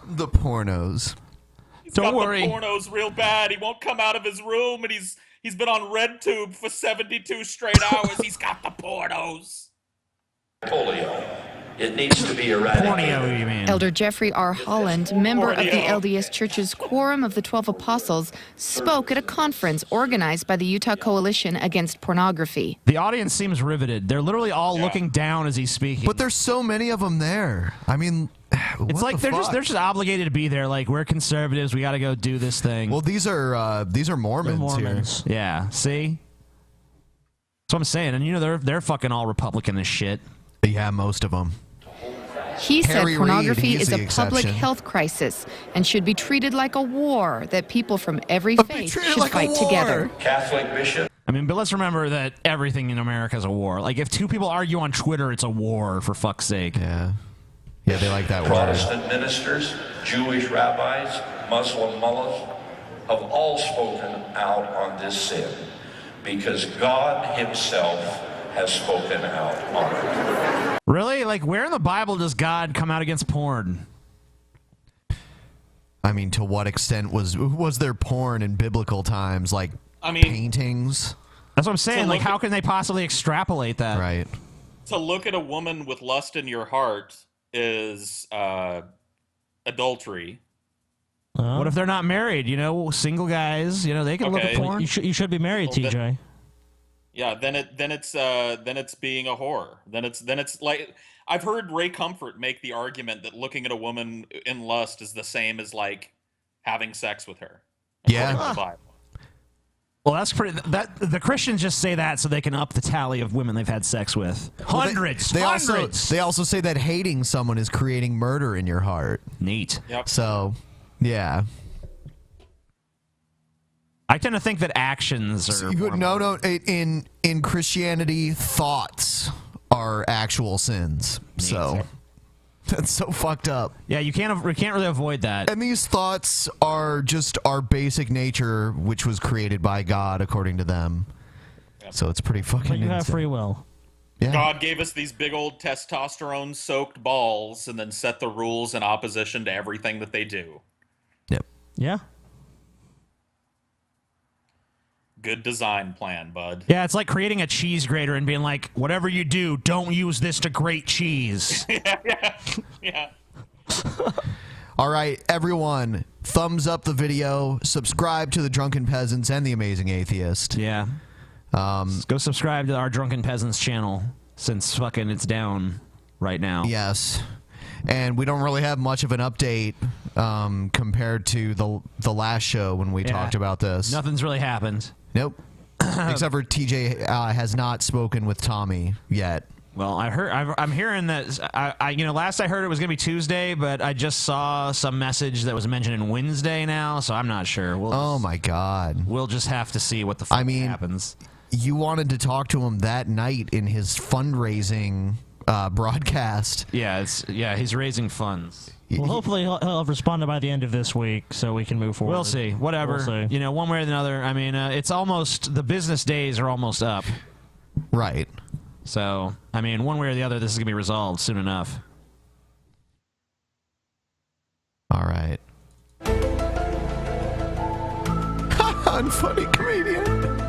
The pornos. Don't worry. The pornos real bad. He won't come out of his room, and he's been on RedTube for 72 straight hours. He's got the pornos. Polio. It needs to be eradicated. Elder Jeffrey R. Holland, member of the LDS Church's Quorum of the 12 Apostles, spoke at a conference organized by the Utah Coalition Against Pornography. The audience seems riveted. They're literally all looking down as he's speaking. But there's so many of them there. I mean, it's like they're just obligated to be there. Like, we're conservatives. We got to go do this thing. Well, these are Mormons here. Yeah. See. That's what I'm saying. And they're fucking all Republican as shit. Yeah, most of them. He said pornography is a public exception. health crisis and should be treated like a war that people from every faith should fight together. Catholic bishop. I mean, but let's remember that everything in America is a war. Like, if two people argue on Twitter, it's a war, for fuck's sake. Yeah. Yeah, they like that word. Protestant ministers, Jewish rabbis, Muslim mullahs have all spoken out on this sin because God himself has spoken out on it. Really? Like, where in the Bible does God come out against porn? I mean, to what extent was there porn in biblical times? Like, paintings? That's what I'm saying. Like, how can they possibly extrapolate that? Right. To look at a woman with lust in your heart is adultery. What if they're not married? Single guys, they can look at porn. You should be married, TJ. Yeah, then it's being a whore. Then it's like, I've heard Ray Comfort make the argument that looking at a woman in lust is the same as like having sex with her. Yeah. according to the Bible. Well, that's pretty. That the Christians just say that so they can up the tally of women they've had sex with. Hundreds. They hundreds. also say that hating someone is creating murder in your heart. Neat. Yep. So, yeah. I tend to think that actions are. No. In Christianity, thoughts are actual sins. So that's so fucked up. Yeah, we can't really avoid that. And these thoughts are just our basic nature, which was created by God, according to them. So it's pretty fucking. But you have insane. free will. Yeah. God gave us these big old testosterone-soaked balls and then set the rules in opposition to everything that they do. Yep. Yeah. Good design plan, bud. Yeah, it's like creating a cheese grater and being like, whatever you do, don't use this to grate cheese. Yeah. All right, everyone, thumbs up the video, subscribe to the Drunken Peasants and the Amazing Atheist. Yeah. Go subscribe to our Drunken Peasants channel since fucking it's down right now. Yes. And we don't really have much of an update compared to the last show when we talked about this. Nothing's really happened. Nope. Except for TJ has not spoken with Tommy yet. Well, I'm hearing that. Last I heard it was gonna be Tuesday, but I just saw some message that was mentioning Wednesday now, so I'm not sure. Oh my God. We'll just have to see what the fuck happens. You wanted to talk to him that night in his fundraising broadcast. Yeah, he's raising funds. Well, hopefully he'll have responded by the end of this week, so we can move forward. We'll see. Whatever. We'll see. One way or another. I mean, it's almost the business days are almost up. Right. So, I mean, one way or the other, this is gonna be resolved soon enough. All right. Unfunny comedian.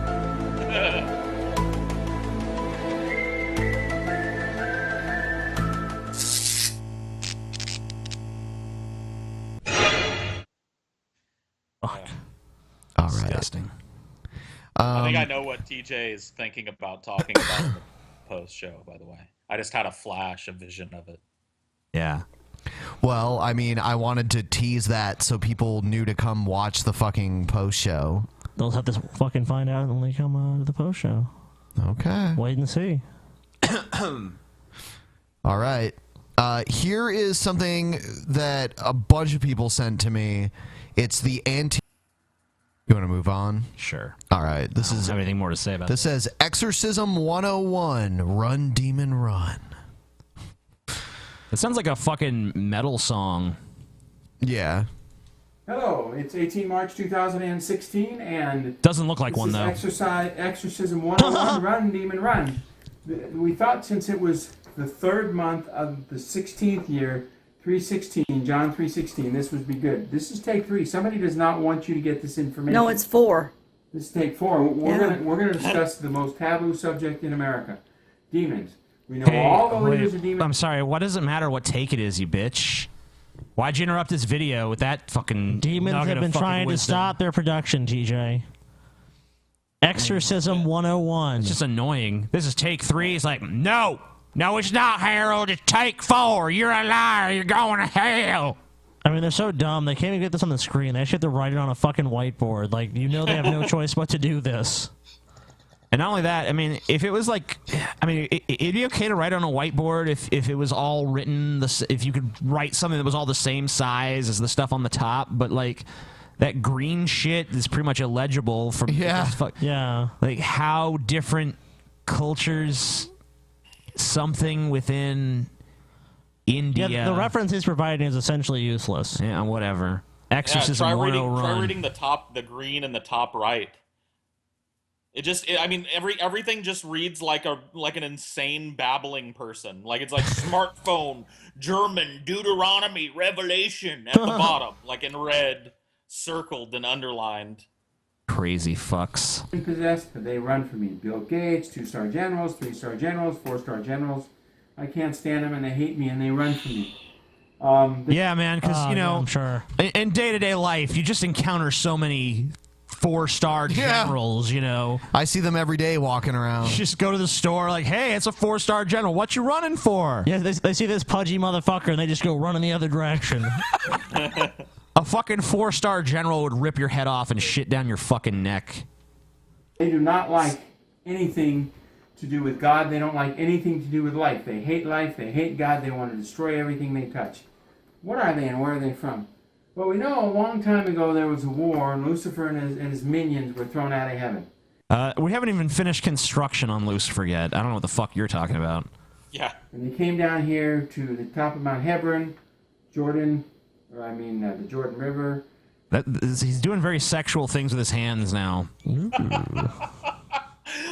All right. Disgusting. I think I know what TJ is thinking about talking about in the post-show, by the way. I just had a flash, a vision of it. Yeah. Well, I mean, I wanted to tease that so people knew to come watch the fucking post show. They'll have to fucking find out when they come to the post show. Okay. Wait and see. All right. Here is something that a bunch of people sent to me. It's the anti. You want to move on? Sure. All right. This is have anything more to say about this. Says Exorcism 101. Run, demon, run. It sounds like a fucking metal song. Yeah. Hello, it's 18 March 2016, and doesn't look like one though. Exorcism 101. Run, demon, run. We thought since it was the third month of the 16th year, 3:16, John 3:16, this would be good. This is take 3. Somebody does not want you to get this information. No, it's 4. This is take 4. Yeah. We're gonna discuss the most taboo subject in America: demons. We know all the leaders of demons. I'm sorry. What does it matter what take it is, you bitch? Why'd you interrupt this video with that fucking Demons nugget have of been fucking trying to wisdom? stop their production, TJ. Exorcism 101. It's just annoying. This is take 3. It's like, no, it's not, Harold. It's take 4. You're a liar. You're going to hell. I mean, they're so dumb. They can't even get this on the screen. They actually have to write it on a fucking whiteboard. Like, they have no choice but to do this. And not only that, I mean, if it was like, it'd be okay to write on a whiteboard if it was all written, if you could write something that was all the same size as the stuff on the top, but like, that green shit is pretty much illegible from Yeah. Like how different cultures something within India. Yeah, the reference he's providing is essentially useless. Yeah, whatever. Exorcism try 101. Try reading the green in the top right. Everything just reads like an insane babbling person. Like it's like smartphone, German, Deuteronomy, Revelation at the bottom, like in red, circled and underlined. Crazy fucks. Possessed, but they run for me. Bill Gates, 2-star generals, 3-star generals, 4-star generals. I can't stand them, and they hate me, and they run for me. Yeah, man, because I'm sure. in day-to-day life, you just encounter so many 4-star generals. I see them every day walking around. You just go to the store, like, hey, it's a 4-star general. What you running for? Yeah, they see this pudgy motherfucker, and they just go running the other direction. A fucking 4-star general would rip your head off and shit down your fucking neck. They do not like anything to do with God. They don't like anything to do with life. They hate life. They hate God. They want to destroy everything they touch. What are they and where are they from? Well, we know a long time ago there was a war, and Lucifer and his minions were thrown out of heaven. We haven't even finished construction on Lucifer yet. I don't know what the fuck you're talking about. Yeah. And they came down here to the top of Mount Hebron, the Jordan River. He's doing very sexual things with his hands now.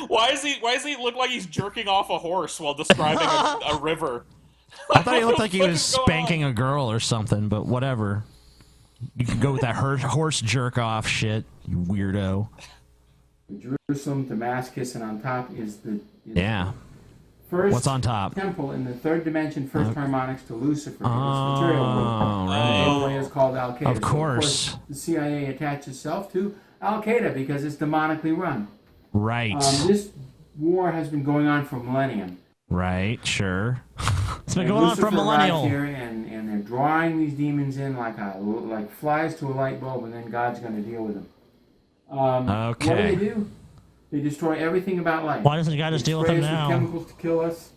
Why does he look like he's jerking off a horse while describing a river? I thought he looked like he was spanking a girl or something, but whatever. You can go with that horse jerk off shit, you weirdo. Jerusalem, Damascus, and on top is the First What's on top? Temple in the third dimension, first harmonics to Lucifer. Oh, material world. right. The way is called Al Qaeda. Of course. So of course. The CIA attaches itself to Al Qaeda because it's demonically run. Right. This war has been going on for millennium. Right. Sure. It's been going on for a millennial. Here and they're drawing these demons in like flies to a light bulb, and then God's going to deal with them. Okay. What do? They destroy everything about life. Why doesn't God just deal with them now? With chemicals to kill us.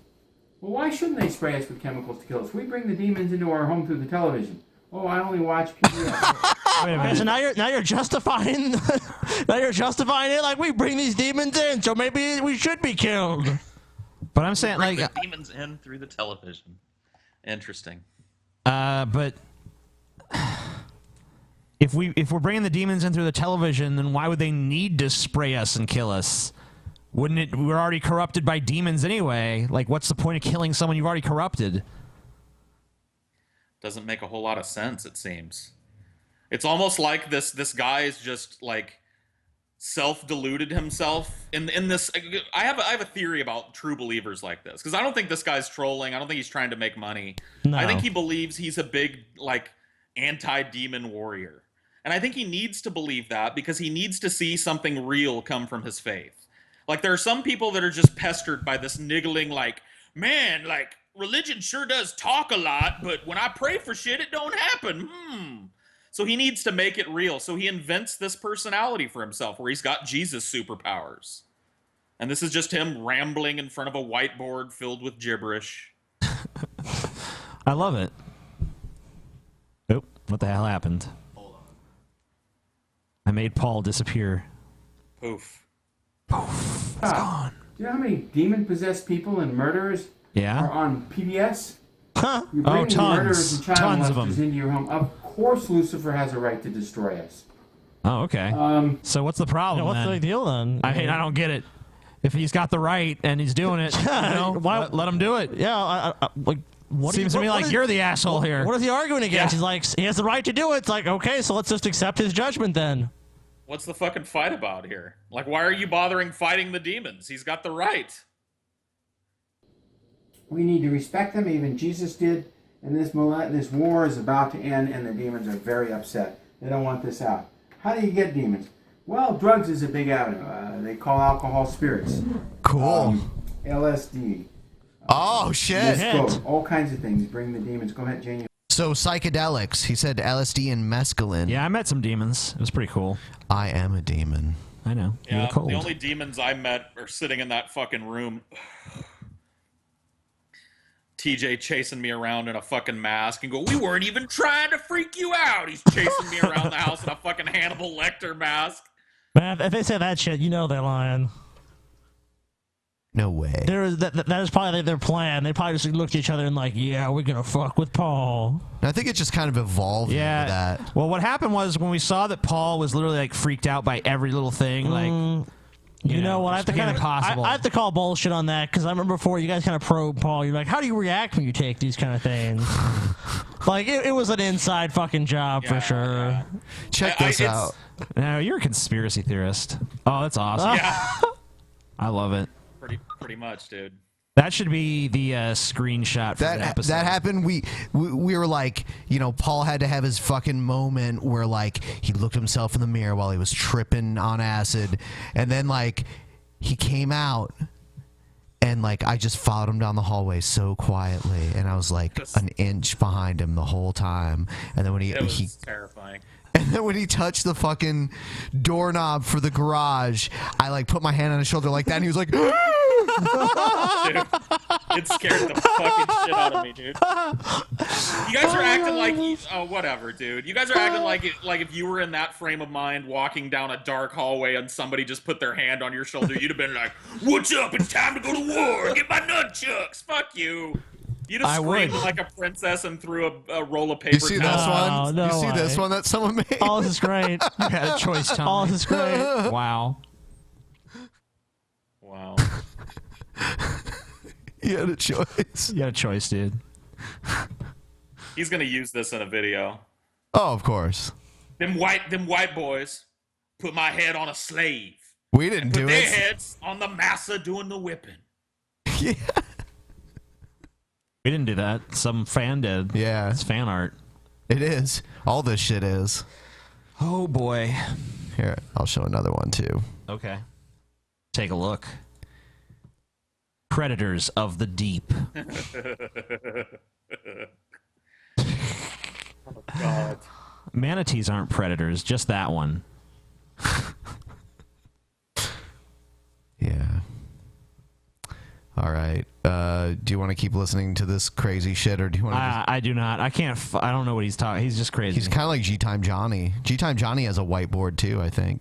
Well, why shouldn't they spray us with chemicals to kill us? We bring the demons into our home through the television. Oh, I only watch PBS. Wait a minute. So now you're justifying it like we bring these demons in, so maybe we should be killed. But I'm saying Bring the demons in through the television. Interesting. But if we're bringing the demons in through the television, then why would they need to spray us and kill us? Wouldn't it? We're already corrupted by demons anyway. Like, what's the point of killing someone you've already corrupted? Doesn't make a whole lot of sense, it seems. It's almost like this guy is just like self-deluded himself in this. I have a theory about true believers like this, because I don't think this guy's trolling. I don't think he's trying to make money. No. I think he believes he's a big like anti-demon warrior, and I think he needs to believe that because he needs to see something real come from his faith. Like, there are some people that are just pestered by this niggling, like, man, like, religion sure does talk a lot, but when I pray for shit, it don't happen. So he needs to make it real. So he invents this personality for himself where he's got Jesus superpowers. And this is just him rambling in front of a whiteboard filled with gibberish. I love it. Oop, what the hell happened? I made Paul disappear. Poof. Poof. It's gone. Do you know how many demon-possessed people and murderers are on PBS? Huh? You bring the murderers and child Tons of molesters them. into your home. Of course Lucifer has a right to destroy us. Oh, okay. So what's the problem? Yeah, what's then? the deal then? I don't get it. If he's got the right and he's doing it, let him do it. Yeah, like what seems to me like you're the asshole here. What is he arguing against? Yeah. He's like, he has the right to do it. It's like, okay, so let's just accept his judgment then. What's the fucking fight about here? Like, why are you bothering fighting the demons? He's got the right. We need to respect them. Even Jesus did. And this war is about to end, and the demons are very upset. They don't want this out. How do you get demons? Well, drugs is a big avenue. They call alcohol spirits. Cool. LSD. Oh, shit. Disco, all kinds of things bring the demons. Go ahead, Janie. So psychedelics. He said LSD and mescaline. Yeah, I met some demons. It was pretty cool. I am a demon. I know. Yeah, You're cold. the only demons I met are sitting in that fucking room. TJ chasing me around in a fucking mask and go, we weren't even trying to freak you out. He's chasing me around the house in a fucking Hannibal Lecter mask. Man, if they say that shit, you know they're lying. No way. That is probably their plan. They probably just looked at each other and like, yeah, we're gonna fuck with Paul. I think it just kind of evolved into that. Well, what happened was when we saw that Paul was literally like freaked out by every little thing, like. You know what? I have to kind of impossible. I have to call bullshit on that because I remember before you guys kind of probe Paul. You're like, how do you react when you take these kind of things? Like it was an inside fucking job for sure. Yeah. Check this out. No, you're a conspiracy theorist. Oh, that's awesome. Yeah. I love it. Pretty much, dude. That should be the screenshot for the episode. That happened. We were like, you know, Paul had to have his fucking moment where like he looked himself in the mirror while he was tripping on acid, and then like he came out, and like I just followed him down the hallway so quietly, and I was like an inch behind him the whole time, and then when It was terrifying. And then when he touched the fucking doorknob for the garage, I like put my hand on his shoulder like that, and he was like, Dude, it scared the fucking shit out of me, dude. You guys are acting like whatever, dude. You guys are acting like if you were in that frame of mind, walking down a dark hallway, and somebody just put their hand on your shoulder, you'd have been like, "What's up? It's time to go to war. Get my nunchucks. Fuck you." You'd have screamed like a princess and threw a roll of paper. You see this one? no you see way. this one that someone made? Oh, this is great. You had a choice, Tom. Oh, this is great. Wow. Wow. You had a choice. You had a choice, dude. He's gonna use this in a video. Oh, of course. Them white boys put my head on a slave. We didn't Put do their it. heads on the massa doing the whipping. Yeah. We didn't do that. Some fan did. Yeah. It's fan art. It is. All this shit is. Oh, boy. Here, I'll show another one, too. Okay. Take a look. Predators of the deep. Oh, God. Manatees aren't predators, just that one. Yeah. All right. Do you want to keep listening to this crazy shit, or do you want to? I do not. I can't. I don't know what he's talking. He's just crazy. He's kind of like G-Time Johnny. G-Time Johnny has a whiteboard too, I think.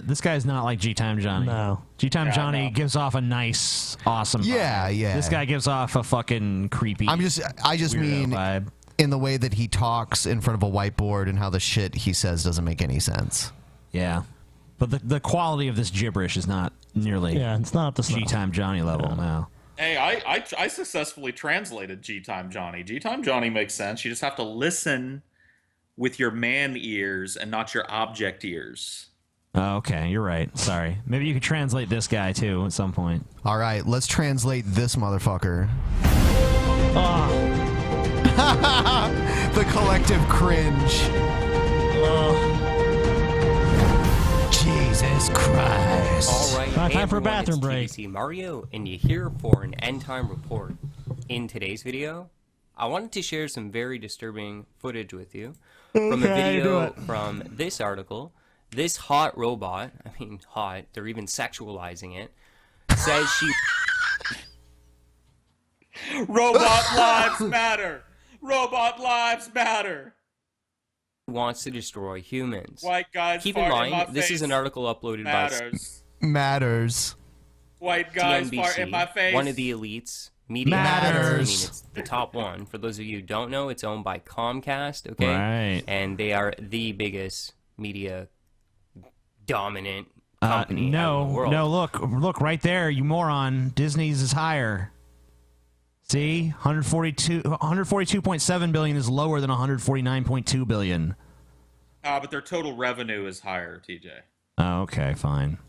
This guy's not like G-Time Johnny. No. G-Time Johnny gives off a nice, awesome vibe. Yeah. This guy gives off a fucking creepy. I just weirdo mean vibe. in the way that he talks in front of a whiteboard and how the shit he says doesn't make any sense. Yeah. But the quality of this gibberish is not nearly. Yeah, it's not the G-Time Johnny level now. Hey, I successfully translated G-Time Johnny. G-Time Johnny makes sense. You just have to listen with your man ears and not your object ears. Oh, okay, you're right. Sorry. Maybe you could translate this guy too at some point. All right, let's translate this motherfucker. The collective cringe. Jesus Christ. All right, Time for a bathroom break. It's TBC Mario, and you're here for an end time report. In today's video, I wanted to share some very disturbing footage with you from a video from this article. This hot robot, I mean hot, they're even sexualizing it, says she... Robot lives matter! Robot lives matter! wants to destroy humans. White guys Keep in fart mind, in my this face. is an article uploaded Matters. Matters. White guys fart in my face. One of the elites. Media Matters. I mean, it's the top one. For those of you who don't know, it's owned by Comcast, okay? Right. And they are the biggest media dominant company out in the world. No, look right there, you moron. Disney's is higher. See, 142.7 billion is lower than 149.2 billion. But their total revenue is higher, TJ. Oh, okay, fine.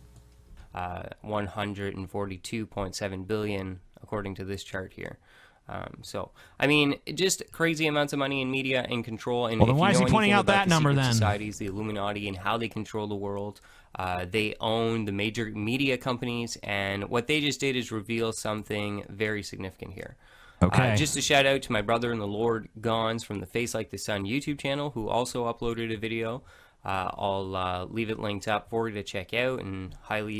142.7 billion, according to this chart here. So, I mean, just crazy amounts of money in media and control. And Well, then if why you is know he pointing anything out about that the number secret then? societies, the Illuminati, and how they control the world, they own the major media companies, and what they just did is reveal something very significant here. Okay. Just a shout out to my brother in the Lord, Gons, from the Face Like the Sun YouTube channel, who also uploaded a video. I'll leave it linked up for you to check out, and highly...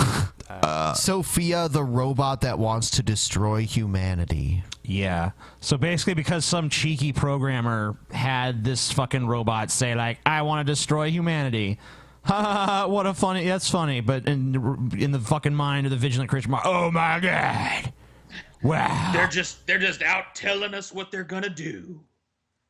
Sophia, the robot that wants to destroy humanity. Yeah. So basically, because some cheeky programmer had this fucking robot say, like, I want to destroy humanity. Ha ha ha, what a funny... That's funny, but in the fucking mind of the vigilant Christian, oh my God. Wow. They're just out telling us what they're gonna do.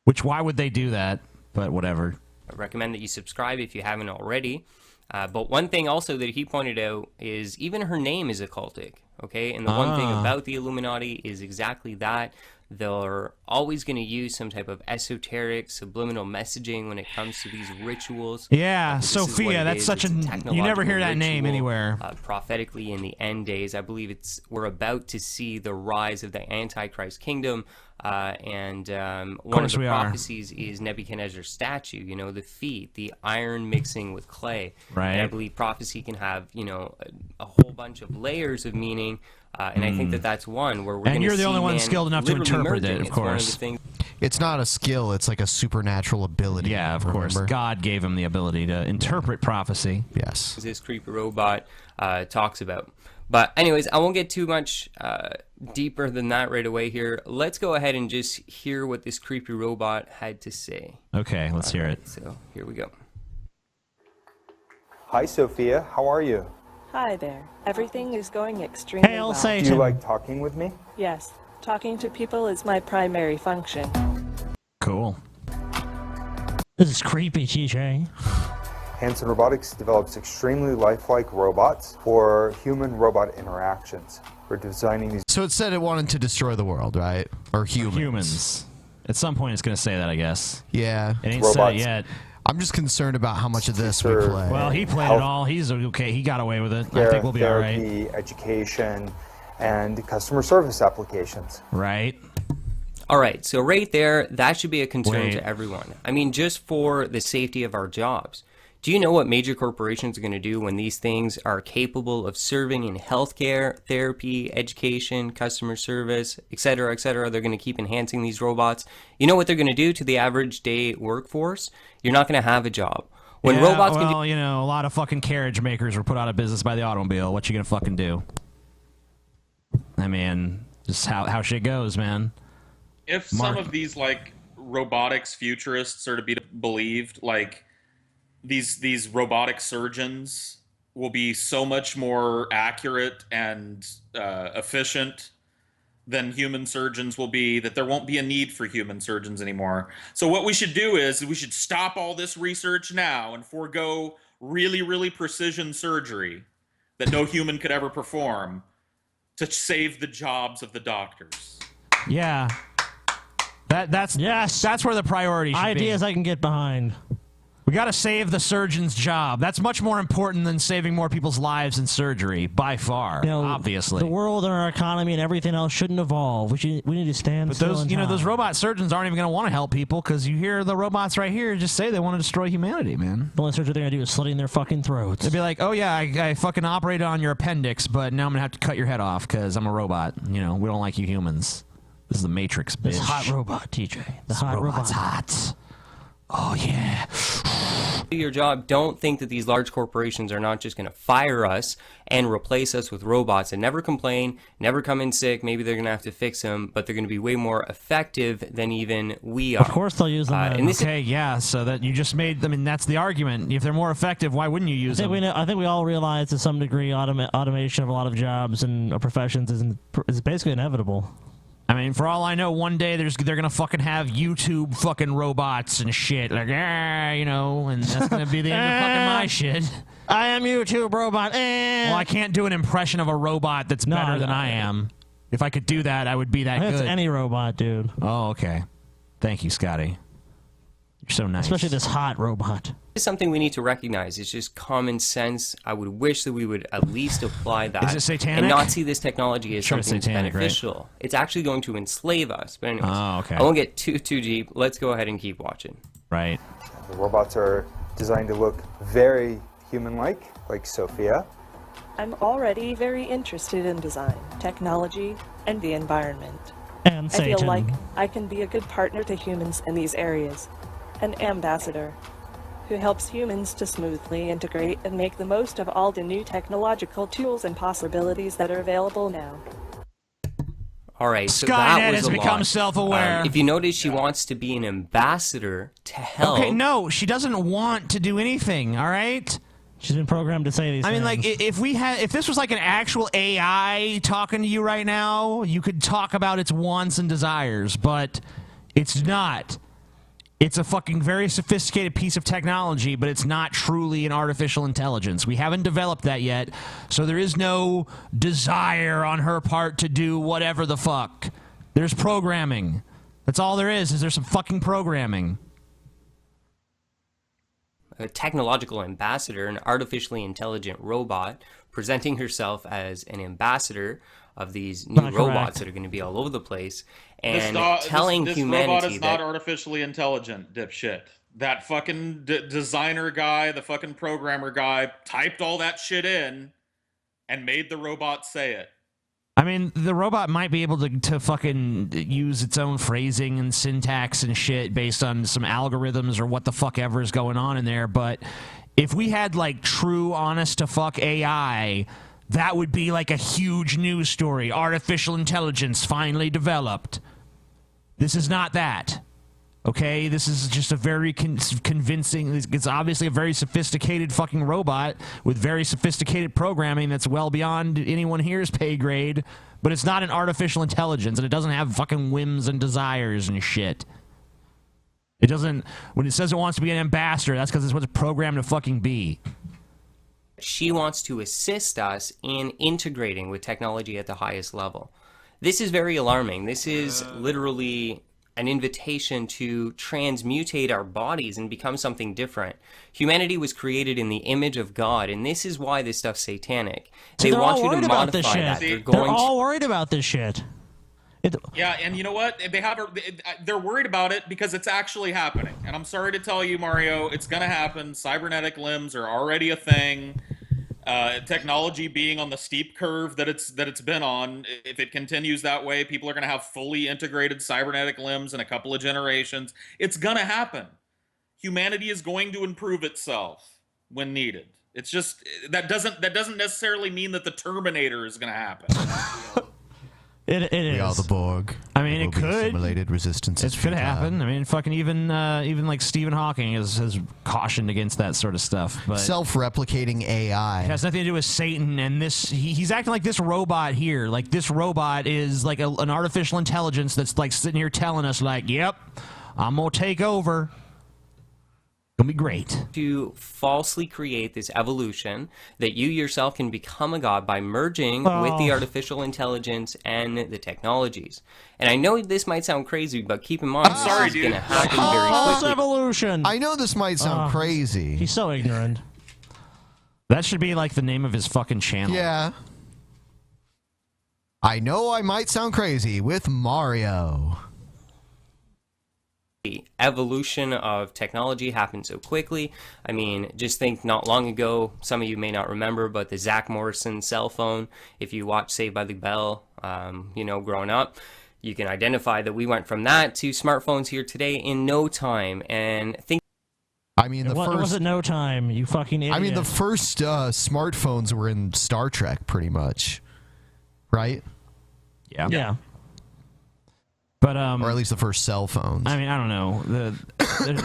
Which, why would they do that? But whatever. I recommend that you subscribe if you haven't already. But one thing also that he pointed out is even her name is occultic, okay? And the one thing about the Illuminati is exactly that. They're always going to use some type of esoteric, subliminal messaging when it comes to these rituals. Yeah, This is what Sophia, it that's is. such It's a... You never hear that name ritual, anywhere. prophetically in the end days, I believe we're about to see the rise of the Antichrist kingdom. And one of the prophecies is Nebuchadnezzar's statue, you know, the feet, the iron mixing with clay. Right. And I believe prophecy can have, you know, a whole bunch of layers of meaning. And I think that that's one where we're going to see you're the only one man skilled enough to literally interpret merging. it, of It's one course. the things It's not a skill. It's like a supernatural ability. Yeah, of course. God gave him the ability to interpret prophecy. Yes. This creepy robot talks about. But anyways, I won't get too much deeper than that right away here. Let's go ahead and just hear what this creepy robot had to say. Okay, let's hear it. So here we go. Hi, Sophia. How are you? Hi there. Everything is going extremely Hail well. Satan. Do you like talking with me? Yes. Talking to people is my primary function. Cool. This is creepy, TJ. Hanson Robotics develops extremely lifelike robots for human-robot interactions. We're designing these. So it said it wanted to destroy the world, right? Or humans. Humans. At some point, it's going to say that, I guess. Yeah. It ain't said it yet. I'm just concerned about how much of this we play. Well, he played it all. He's okay. He got away with it. I think we'll be all right. Therapy, education, and customer service applications. Right. All right, so right there, that should be a concern to everyone. I mean, just for the safety of our jobs. Do you know what major corporations are going to do when these things are capable of serving in healthcare, therapy, education, customer service, et cetera, et cetera? They're going to keep enhancing these robots. You know what they're going to do to the average day workforce? You're not going to have a job. When robots can do... you know, a lot of fucking carriage makers were put out of business by the automobile. What you going to fucking do? I mean, just how shit goes, man. If some of these, like, robotics futurists are to be believed, like... These robotic surgeons will be so much more accurate and efficient than human surgeons will be, that there won't be a need for human surgeons anymore. So what we should do is we should stop all this research now and forego really, really precision surgery that no human could ever perform to save the jobs of the doctors. Yeah. That's where the priority should be. Ideas I can get behind. We got to save the surgeon's job. That's much more important than saving more people's lives in surgery, by far, obviously. The world and our economy and everything else shouldn't evolve. We need to stand But still those, and those talk. robot surgeons aren't even going to want to help people because you hear the robots right here just say they want to destroy humanity, man. The only surgery they're going to do is slitting their fucking throats. They'd be like, oh, yeah, I fucking operated on your appendix, but now I'm going to have to cut your head off because I'm a robot. You know, we don't like you humans. This is the Matrix, bitch. This hot robot, TJ. The hot robot's hot. Oh, yeah. Do your job. Don't think that these large corporations are not just going to fire us and replace us with robots and never complain, never come in sick. Maybe they're going to have to fix them, but they're going to be way more effective than even we are. Of course they'll use them. So that you just made, I mean, that's the argument. If they're more effective, why wouldn't you use them? I think we all realize to some degree automation of a lot of jobs and professions is basically inevitable. I mean, for all I know, one day they're gonna fucking have YouTube fucking robots and shit, like you know, and that's gonna be the end of fucking my shit. I am YouTube robot. Well, I can't do an impression of a robot that's better than I am. If I could do that, I would be that good. It's any robot, dude. Oh, okay. Thank you, Scotty. You're so nice. Especially this hot robot. It's something we need to recognize. It's just common sense. I would wish that we would at least apply that. Is it satanic? And not see this technology as something that's satanic, beneficial. right? It's actually going to enslave us. But anyways, okay. I won't get too deep. Let's go ahead and keep watching. Right. The robots are designed to look very human-like, like Sophia. I'm already very interested in design, technology, and the environment. And I feel Satan. like I can be a good partner to humans in these areas. An ambassador who helps humans to smoothly integrate and make the most of all the new technological tools and possibilities that are available now. All right, so Skynet that was has a become lot. self-aware. If you notice, she wants to be an ambassador to help. Okay, no, she doesn't want to do anything, all right? She's been programmed to say these things. I mean, like, if this was like an actual AI talking to you right now, you could talk about its wants and desires, but it's not. It's a fucking very sophisticated piece of technology, but it's not truly an artificial intelligence. We haven't developed that yet, so there is no desire on her part to do whatever the fuck. There's programming. That's all there is there's some fucking programming. A technological ambassador, an artificially intelligent robot, presenting herself as an ambassador of these new robots that are going to be all over the place, and telling this humanity robot is that not artificially intelligent, dipshit. That fucking designer guy, the fucking programmer guy, typed all that shit in and made the robot say it. I mean, the robot might be able to fucking use its own phrasing and syntax and shit based on some algorithms or what the fuck ever is going on in there, but if we had, like, true, honest-to-fuck AI, that would be, like, a huge news story. Artificial intelligence finally developed. This is not that. Okay, this is just a very convincing, it's obviously a very sophisticated fucking robot with very sophisticated programming that's well beyond anyone here's pay grade, but it's not an artificial intelligence, and it doesn't have fucking whims and desires and shit. It doesn't, when it says it wants to be an ambassador, that's because it's what it's programmed to fucking be. She wants to assist us in integrating with technology at the highest level. This is very alarming. This is literally an invitation to transmutate our bodies and become something different. Humanity was created in the image of God, and this is why this stuff's satanic. They want you to modify that. They're all worried about this shit. Yeah, and you know what? They're worried about it because it's actually happening. And I'm sorry to tell you, Mario, it's going to happen. Cybernetic limbs are already a thing. Technology being on the steep curve that it's been on, if it continues that way, people are going to have fully integrated cybernetic limbs in a couple of generations. It's going to happen. Humanity is going to improve itself when needed. It's just that doesn't necessarily mean that the Terminator is going to happen. It is. We are the Borg. I mean, it could. Assimilated resistance. It could happen. I mean, fucking even like Stephen Hawking has cautioned against that sort of stuff. But self-replicating AI. It has nothing to do with Satan, and he's acting like this robot here. Like, this robot is like an artificial intelligence that's like sitting here telling us, like, yep, I'm gonna take over. It'll be great. To falsely create this evolution that you yourself can become a god by merging with the artificial intelligence and the technologies. And I know this might sound crazy, but keep in mind, this is going to happen very quickly. Evolution. I know this might sound crazy. He's so ignorant. That should be like the name of his fucking channel. Yeah. I know I might sound crazy with Mario. The evolution of technology happened so quickly. I mean, just think not long ago, some of you may not remember, but the Zach Morrison cell phone, if you watch Saved by the Bell, growing up, you can identify that we went from that to smartphones here today in no time. And think. I mean, it wasn't no time, you fucking idiot. I mean, the first smartphones were in Star Trek, pretty much. Right? Yeah. But or at least the first cell phones. I mean, I don't know.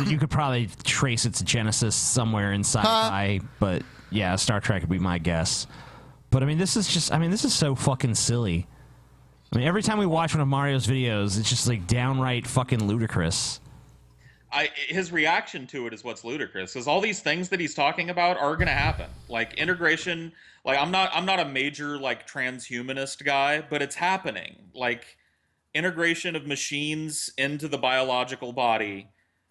You could probably trace its genesis somewhere in sci-fi, but yeah, Star Trek would be my guess. But I mean, this is so fucking silly. I mean, every time we watch one of Mario's videos, it's just like downright fucking ludicrous. His reaction to it is what's ludicrous, because all these things that he's talking about are going to happen. Like integration. Like I'm not a major like transhumanist guy, but it's happening. Like integration of machines into the biological body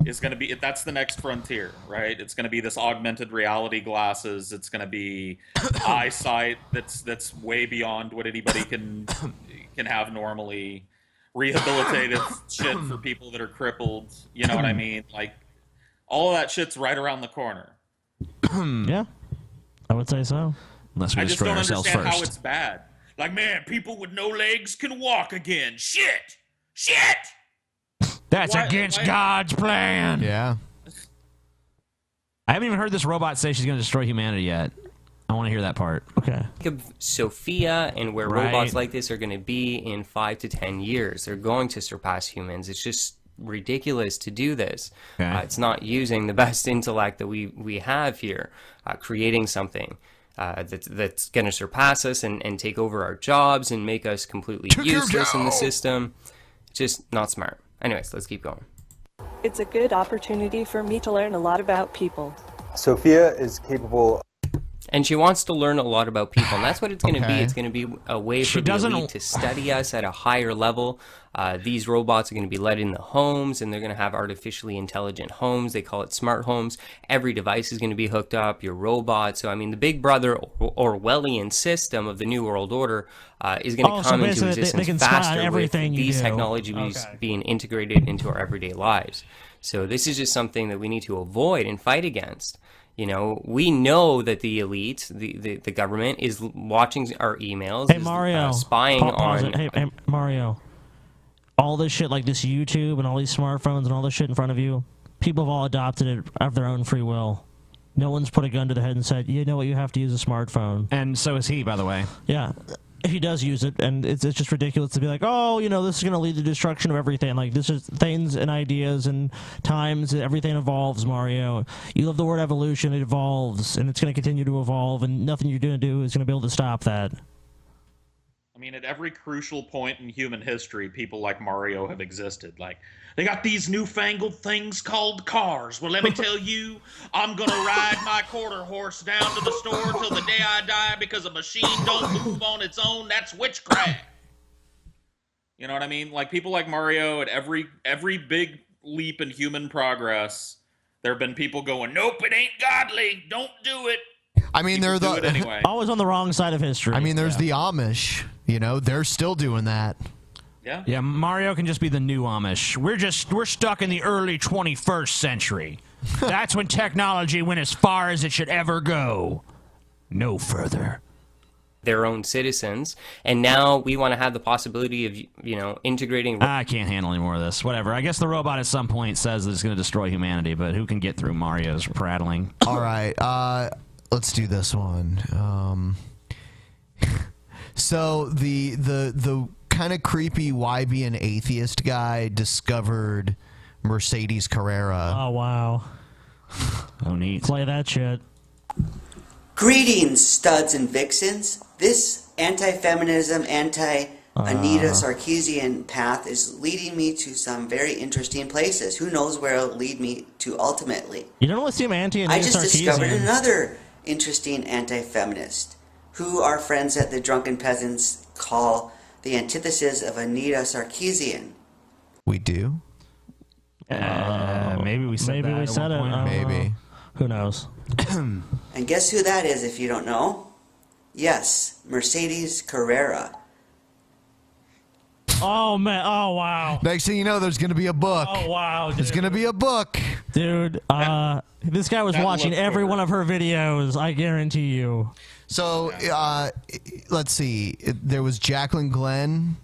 is going to be, that's the next frontier, right? It's going to be this augmented reality glasses. It's going to be eyesight that's way beyond what anybody can have normally. Rehabilitative shit for people that are crippled. You know what I mean? Like all of that shit's right around the corner. Yeah, I would say so. Unless we I just destroy don't ourselves understand first. how it's bad. Like, man, people with no legs can walk again. Shit! That's against God's plan. Yeah. I haven't even heard this robot say she's going to destroy humanity yet. I want to hear that part. Okay. Think of Sophia and where Right. robots like this are going to be in 5 to 10 years. They're going to surpass humans. It's just ridiculous to do this. Okay. It's not using the best intellect that we have here, creating something that's going to surpass us and take over our jobs and make us completely useless in the system. Just not smart. Anyways, let's keep going. It's a good opportunity for me to learn a lot about people. Sophia is capable. And she wants to learn a lot about people, and that's what it's going to be. It's going to be a way for the elite to study us at a higher level. These robots are going to be let in the homes, and they're going to have artificially intelligent homes. They call it smart homes. Every device is going to be hooked up, your robot. So, I mean, the Big Brother Orwellian system of the New World Order is going to come into existence faster with these technologies being integrated into our everyday lives. So this is just something that we need to avoid and fight against. You know, we know that the elite, the government, is watching our emails, Hey is, Mario, spying pause on. it. Hey Mario, all this shit like this YouTube and all these smartphones and all this shit in front of you, people have all adopted it of their own free will. No one's put a gun to their head and said, you know what, you have to use a smartphone. And so is he, by the way. Yeah. He does use it, and it's just ridiculous to be like, oh, you know, this is going to lead to destruction of everything. Like, this is things and ideas and times, everything evolves, Mario. You love the word evolution, it evolves, and it's going to continue to evolve, and nothing you're going to do is going to be able to stop that. I mean, at every crucial point in human history, people like Mario have existed. Like, they got these newfangled things called cars. Well, let me tell you, I'm gonna ride my quarter horse down to the store till the day I die because a machine don't move on its own. That's witchcraft. You know what I mean? Like, people like Mario, at every big leap in human progress, there have been people going, nope, it ain't godly. Don't do it. I mean, People do it anyway. Always on the wrong side of history. I mean, there's the Amish. You know, they're still doing that. Yeah, Mario can just be the new Amish. We're stuck in the early 21st century. That's when technology went as far as it should ever go. No further. Their own citizens, and now we want to have the possibility of, you know, integrating. I can't handle any more of this. Whatever. I guess the robot at some point says that it's going to destroy humanity, but who can get through Mario's prattling? All right, let's do this one. So the kind of creepy why be an atheist guy discovered Mercedes Carrera. Oh wow! Oh neat. Play that shit. Greetings, studs and vixens. This anti-feminism, anti-Anita Sarkeesian path is leading me to some very interesting places. Who knows where it'll lead me to ultimately? You don't want to see him anti-Anita I just discovered Sarkeesian. another interesting anti-feminist, who our friends at the Drunken Peasants call the antithesis of Anita Sarkeesian. We do? Maybe we said Maybe that we at said one it. point. Maybe. Who knows? And guess who that is if you don't know? Yes, Mercedes Carrera. Oh man! Oh wow! Next thing you know, there's going to be a book. Oh wow! There's going to be a book. Dude, this guy was watching every one of her videos. I guarantee you. So, let's see. There was Jacqueline Glenn,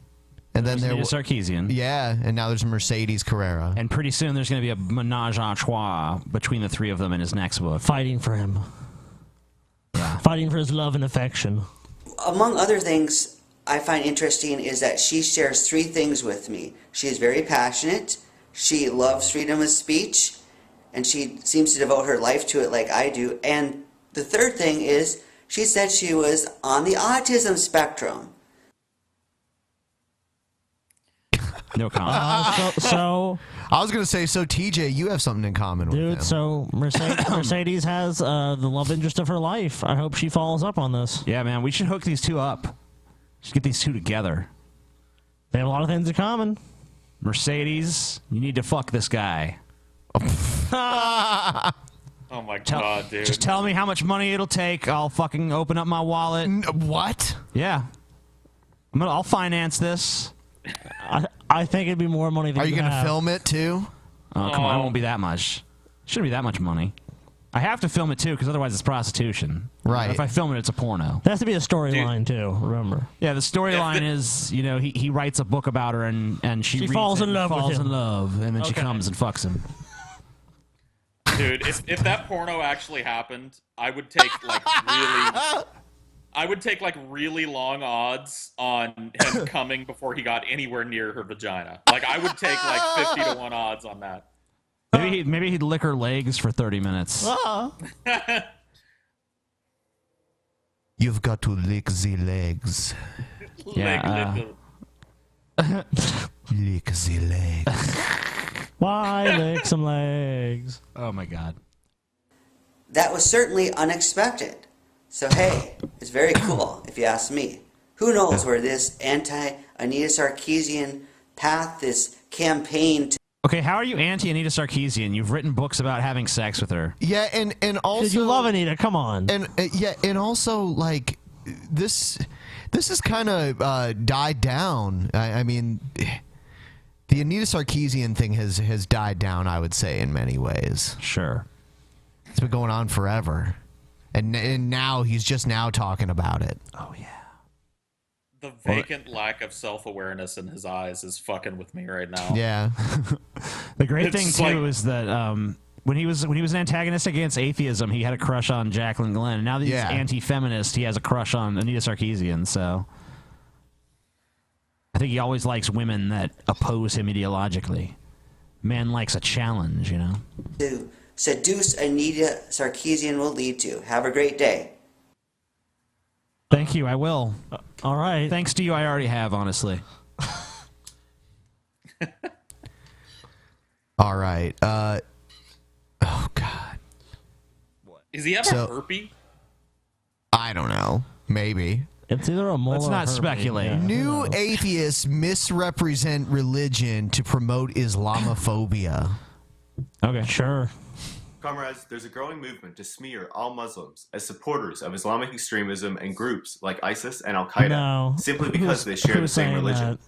and then there was Sarkeesian. Yeah, and now there's Mercedes Carrera. And pretty soon there's going to be a menage a trois between the three of them in his next book. Fighting for him. Yeah. Fighting for his love and affection. Among other things I find interesting is that she shares three things with me. She is very passionate, she loves freedom of speech, and she seems to devote her life to it like I do. And the third thing is she said she was on the autism spectrum. No comment. So I was going to say, so TJ, you have something in common with him. dude, so Mercedes has the love interest of her life. I hope she follows up on this. Yeah, man, we should hook these two up. Just get these two together. They have a lot of things in common. Mercedes, you need to fuck this guy. Oh my god, dude. Just tell me how much money it'll take. I'll fucking open up my wallet. What? Yeah. I'll finance this. I think it'd be more money than Are you going to film it too? Oh, come on. It won't be that much. Shouldn't be that much money. I have to film it too, because otherwise it's prostitution. Right. If I film it, it's a porno. There has to be a storyline too, remember. Yeah, the storyline is, you know, he writes a book about her and she reads falls it in and love with falls him. in love, and then she Okay. comes and fucks him. Dude, if that porno actually happened, I would take like really long odds on him coming before he got anywhere near her vagina. Like, I would take like 50-1 odds on that. Maybe he'd lick her legs for 30 minutes. You've got to lick the legs. Yeah, Lick the legs. Why lick some legs? Oh my god. That was certainly unexpected. So hey, it's very cool if you ask me. Who knows where this anti-Anita Sarkeesian path, this campaign to Okay, how are you anti-Anita Sarkeesian? You've written books about having sex with her. Yeah, and also Did you love Anita? Come on. And yeah, and also like this has kind of died down. I mean, the Anita Sarkeesian thing has died down, I would say, in many ways. Sure. It's been going on forever. And now he's just now talking about it. Oh, yeah. The vacant lack of self-awareness in his eyes is fucking with me right now. Yeah. The great It's thing, too, like- is that when he was an antagonist against atheism, he had a crush on Jacqueline Glenn. And now that he's anti-feminist, he has a crush on Anita Sarkeesian, so... I think he always likes women that oppose him ideologically. Man likes a challenge, you know? To seduce Anita Sarkeesian will lead to. Have a great day. Thank you, I will. All right. Thanks to you, I already have, honestly. All right. Oh, God. Is he having herpes? I don't know. Maybe. It's either a mole Let's or not herpes. speculate. Yeah, New atheists misrepresent religion to promote Islamophobia. Okay. Sure. Comrades, there's a growing movement to smear all Muslims as supporters of Islamic extremism and groups like ISIS and Al-Qaeda No. simply because they share the Who's same saying religion. that?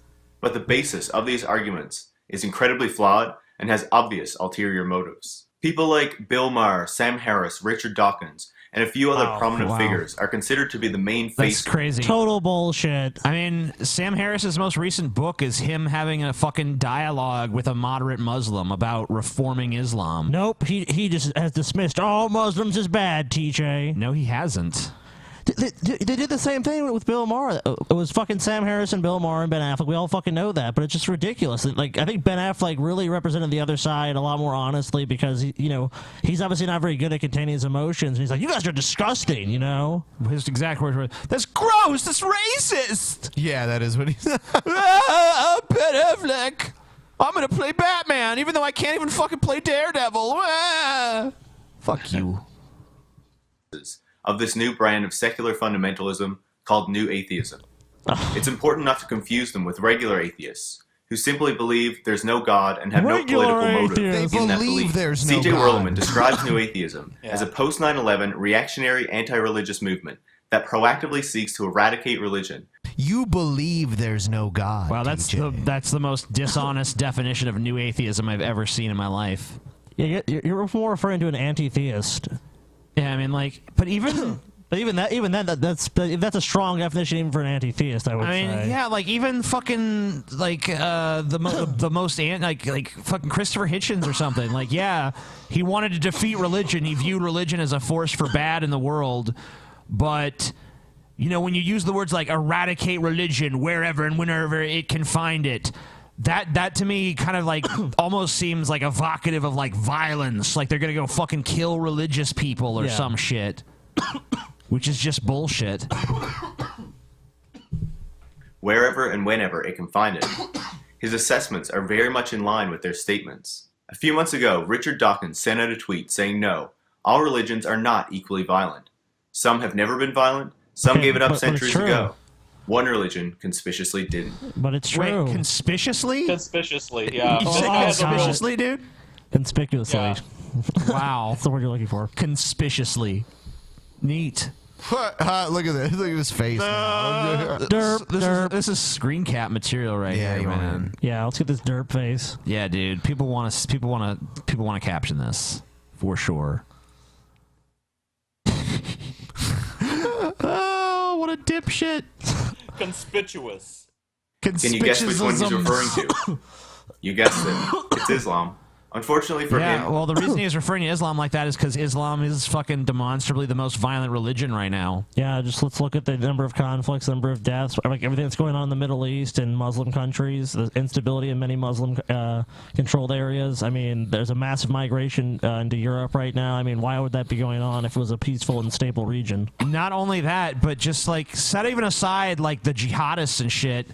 But the basis of these arguments is incredibly flawed and has obvious ulterior motives. People like Bill Maher, Sam Harris, Richard Dawkins, and a few other prominent figures are considered to be the main face. That's crazy. Total bullshit. I mean, Sam Harris's most recent book is him having a fucking dialogue with a moderate Muslim about reforming Islam. Nope, he just has dismissed all Muslims as bad, TJ. No, he hasn't. They did the same thing with Bill Maher. It was fucking Sam Harris and Bill Maher and Ben Affleck. We all fucking know that, but it's just ridiculous. Like, I think Ben Affleck really represented the other side a lot more honestly because he's obviously not very good at containing his emotions. And he's like, "You guys are disgusting," you know. His exact words were, "That's gross. That's racist." Yeah, that is what he said. Ben Affleck. I'm gonna play Batman, even though I can't even fucking play Daredevil. Fuck you. Of this new brand of secular fundamentalism called New Atheism. It's important not to confuse them with regular atheists, who simply believe there's no God and have Regular no political motive atheists. in that Believe belief. there's no C.J. God. Whirlman describes New Atheism as a post-9/11 reactionary anti-religious movement that proactively seeks to eradicate religion. You believe there's no God. Wow, that's the most dishonest definition of new atheism I've ever seen in my life. Yeah, you're more referring to an anti-theist. Yeah, I mean, like, but even that's a strong definition even for an anti-theist. I would say. I mean, yeah, like even fucking like the most like fucking Christopher Hitchens or something. Like, yeah, he wanted to defeat religion. He viewed religion as a force for bad in the world, but when you use the words like eradicate religion wherever and whenever it can find it. That to me kind of like almost seems like evocative of like violence, like they're gonna go fucking kill religious people or some shit, which is just bullshit. Wherever and whenever it can find it. His assessments are very much in line with their statements. A few months ago, Richard Dawkins sent out a tweet saying no, all religions are not equally violent. Some have never been violent, some gave it up centuries ago. One religion conspicuously didn't. But it's true. Wait, conspicuously? Conspicuously, yeah. You said conspicuously, dude? Conspicuously. Yeah. Wow. That's the word you're looking for. Conspicuously. Neat. Look at this. Look at his face. now. This is screen cap material right here, man. Yeah, let's get this derp face. Yeah, dude. People want to caption this for sure. Oh, what a dipshit. Conspicuous. Can you guess which one he's referring to? You guessed it. It's Islam. Unfortunately for him. Well, the reason he's referring to Islam like that is because Islam is fucking demonstrably the most violent religion right now. Yeah, just let's look at the number of conflicts, the number of deaths, like everything that's going on in the Middle East and Muslim countries, the instability in many Muslim controlled areas. I mean, there's a massive migration into Europe right now. I mean, why would that be going on if it was a peaceful and stable region? Not only that, but just like set even aside like the jihadists and shit.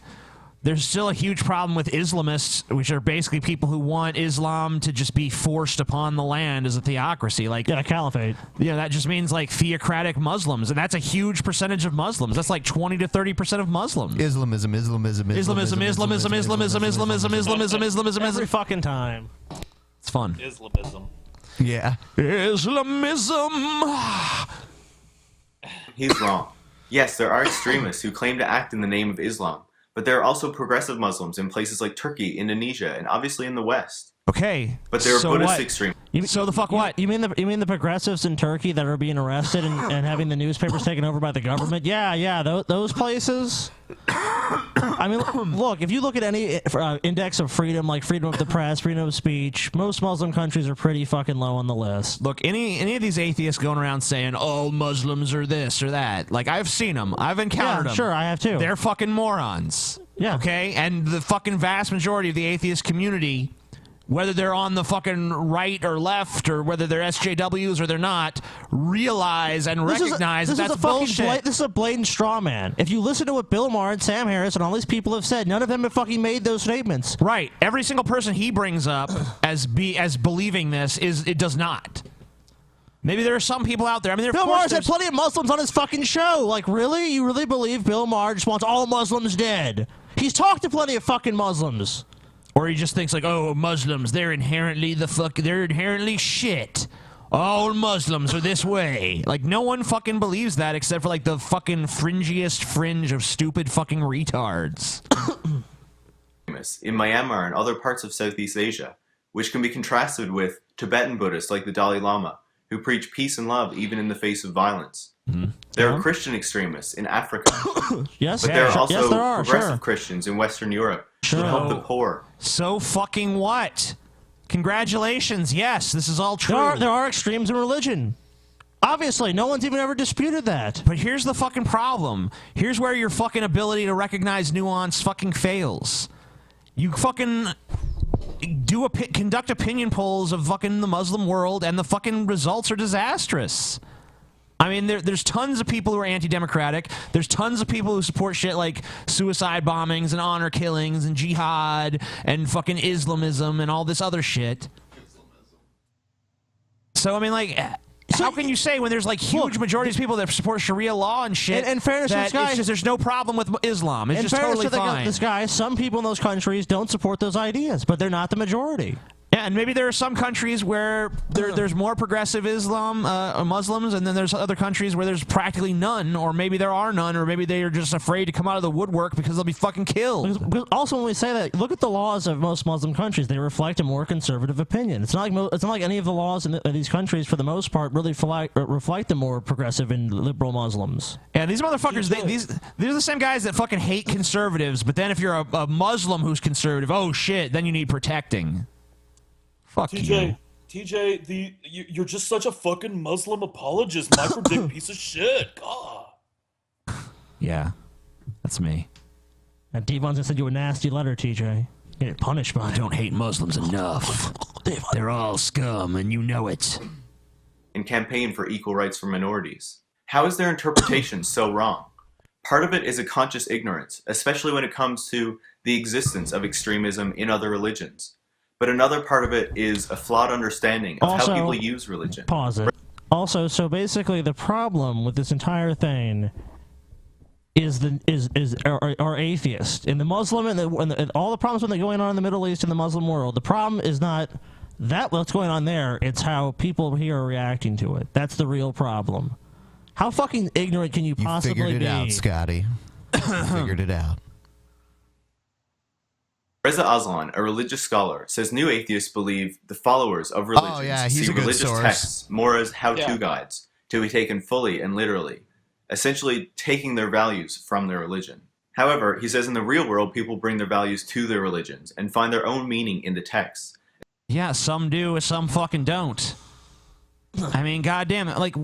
There's still a huge problem with Islamists, which are basically people who want Islam to just be forced upon the land as a theocracy. Like, yeah, caliphate. Yeah, that just means like theocratic Muslims, and that's a huge percentage of Muslims. That's like 20 to 30% of Muslims. Islamism. Every fucking time. It's fun. Islamism. Yeah. Islamism. He's wrong. Yes, there are extremists who claim to act in the name of Islam. But there are also progressive Muslims in places like Turkey, Indonesia, and obviously in the West. Okay. But there are so Buddhist what? extremists. So the fuck what? You mean the progressives in Turkey that are being arrested and having the newspapers taken over by the government? Yeah, those places. I mean, look, if you look at any index of freedom, like freedom of the press, freedom of speech, most Muslim countries are pretty fucking low on the list. Look, any of these atheists going around saying, "Oh, Muslims are this or that," like I've seen them, I've encountered them. Sure, I have too. They're fucking morons. Yeah. Okay, and the fucking vast majority of the atheist community, whether they're on the fucking right or left or whether they're SJWs or they're not, realize and recognize that that's bullshit. This is a blatant straw man. If you listen to what Bill Maher and Sam Harris and all these people have said, none of them have fucking made those statements. Right. Every single person he brings up as believing this it does not. Maybe there are some people out there. I mean, Bill Maher's had plenty of Muslims on his fucking show. Like, really? You really believe Bill Maher just wants all Muslims dead? He's talked to plenty of fucking Muslims. Or he just thinks like, oh, Muslims, they're inherently shit. All Muslims are this way. Like, no one fucking believes that except for like the fucking fringiest fringe of stupid fucking retards. In Myanmar and other parts of Southeast Asia, which can be contrasted with Tibetan Buddhists like the Dalai Lama, who preach peace and love even in the face of violence. There are Christian extremists in Africa. Yes, but there are also yes, there are, progressive Christians in Western Europe who help the poor. So fucking what? Congratulations. Yes, this is all true. There are extremes in religion. Obviously, no one's even ever disputed that. But here's the fucking problem. Here's where your fucking ability to recognize nuance fucking fails. You fucking conduct opinion polls of fucking the Muslim world, and the fucking results are disastrous. I mean, there's tons of people who are anti-democratic. There's tons of people who support shit like suicide bombings and honor killings and jihad and fucking Islamism and all this other shit. So, I mean, like, how can you say when there's like huge majorities of people that support Sharia law and shit? In fairness to this guy, there's no problem with Islam. It's just totally fine. This guy, some people in those countries don't support those ideas, but they're not the majority. Yeah, and maybe there are some countries where there's more progressive Islam Muslims, and then there's other countries where there's practically none, or maybe there are none, or maybe they are just afraid to come out of the woodwork because they'll be fucking killed. Because also, when we say that, look at the laws of most Muslim countries; they reflect a more conservative opinion. It's not like any of the laws in these countries, for the most part, really reflect the more progressive and liberal Muslims. Yeah, these motherfuckers, these are the same guys that fucking hate conservatives. But then if you're a Muslim who's conservative, oh shit, then you need protecting. Fuck you. TJ, you're just such a fucking Muslim apologist, micro-dick piece of shit. God. Yeah, that's me. And Devon's gonna send you a nasty letter, TJ. Get punished by it. Don't hate Muslims enough. They're all scum, and you know it. And campaign for equal rights for minorities. How is their interpretation so wrong? Part of it is a conscious ignorance, especially when it comes to the existence of extremism in other religions. But another part of it is a flawed understanding of how people use religion. Pause it. Also, so basically, the problem with this entire thing are atheists. In the Muslim and all the problems that are going on in the Middle East and the Muslim world, the problem is not that what's going on there. It's how people here are reacting to it. That's the real problem. How fucking ignorant can you possibly be? You figured it out, Scotty. You figured it out. Reza Aslan, a religious scholar, says new atheists believe the followers of religions see religious texts more as how-to guides to be taken fully and literally, essentially taking their values from their religion. However, he says in the real world, people bring their values to their religions and find their own meaning in the texts. Yeah, some do, some fucking don't. I mean, goddamn it. Like,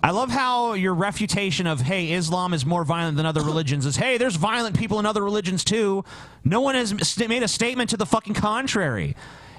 I love how your refutation of, hey, Islam is more violent than other religions is, hey, there's violent people in other religions too. No one has made a statement to the fucking contrary.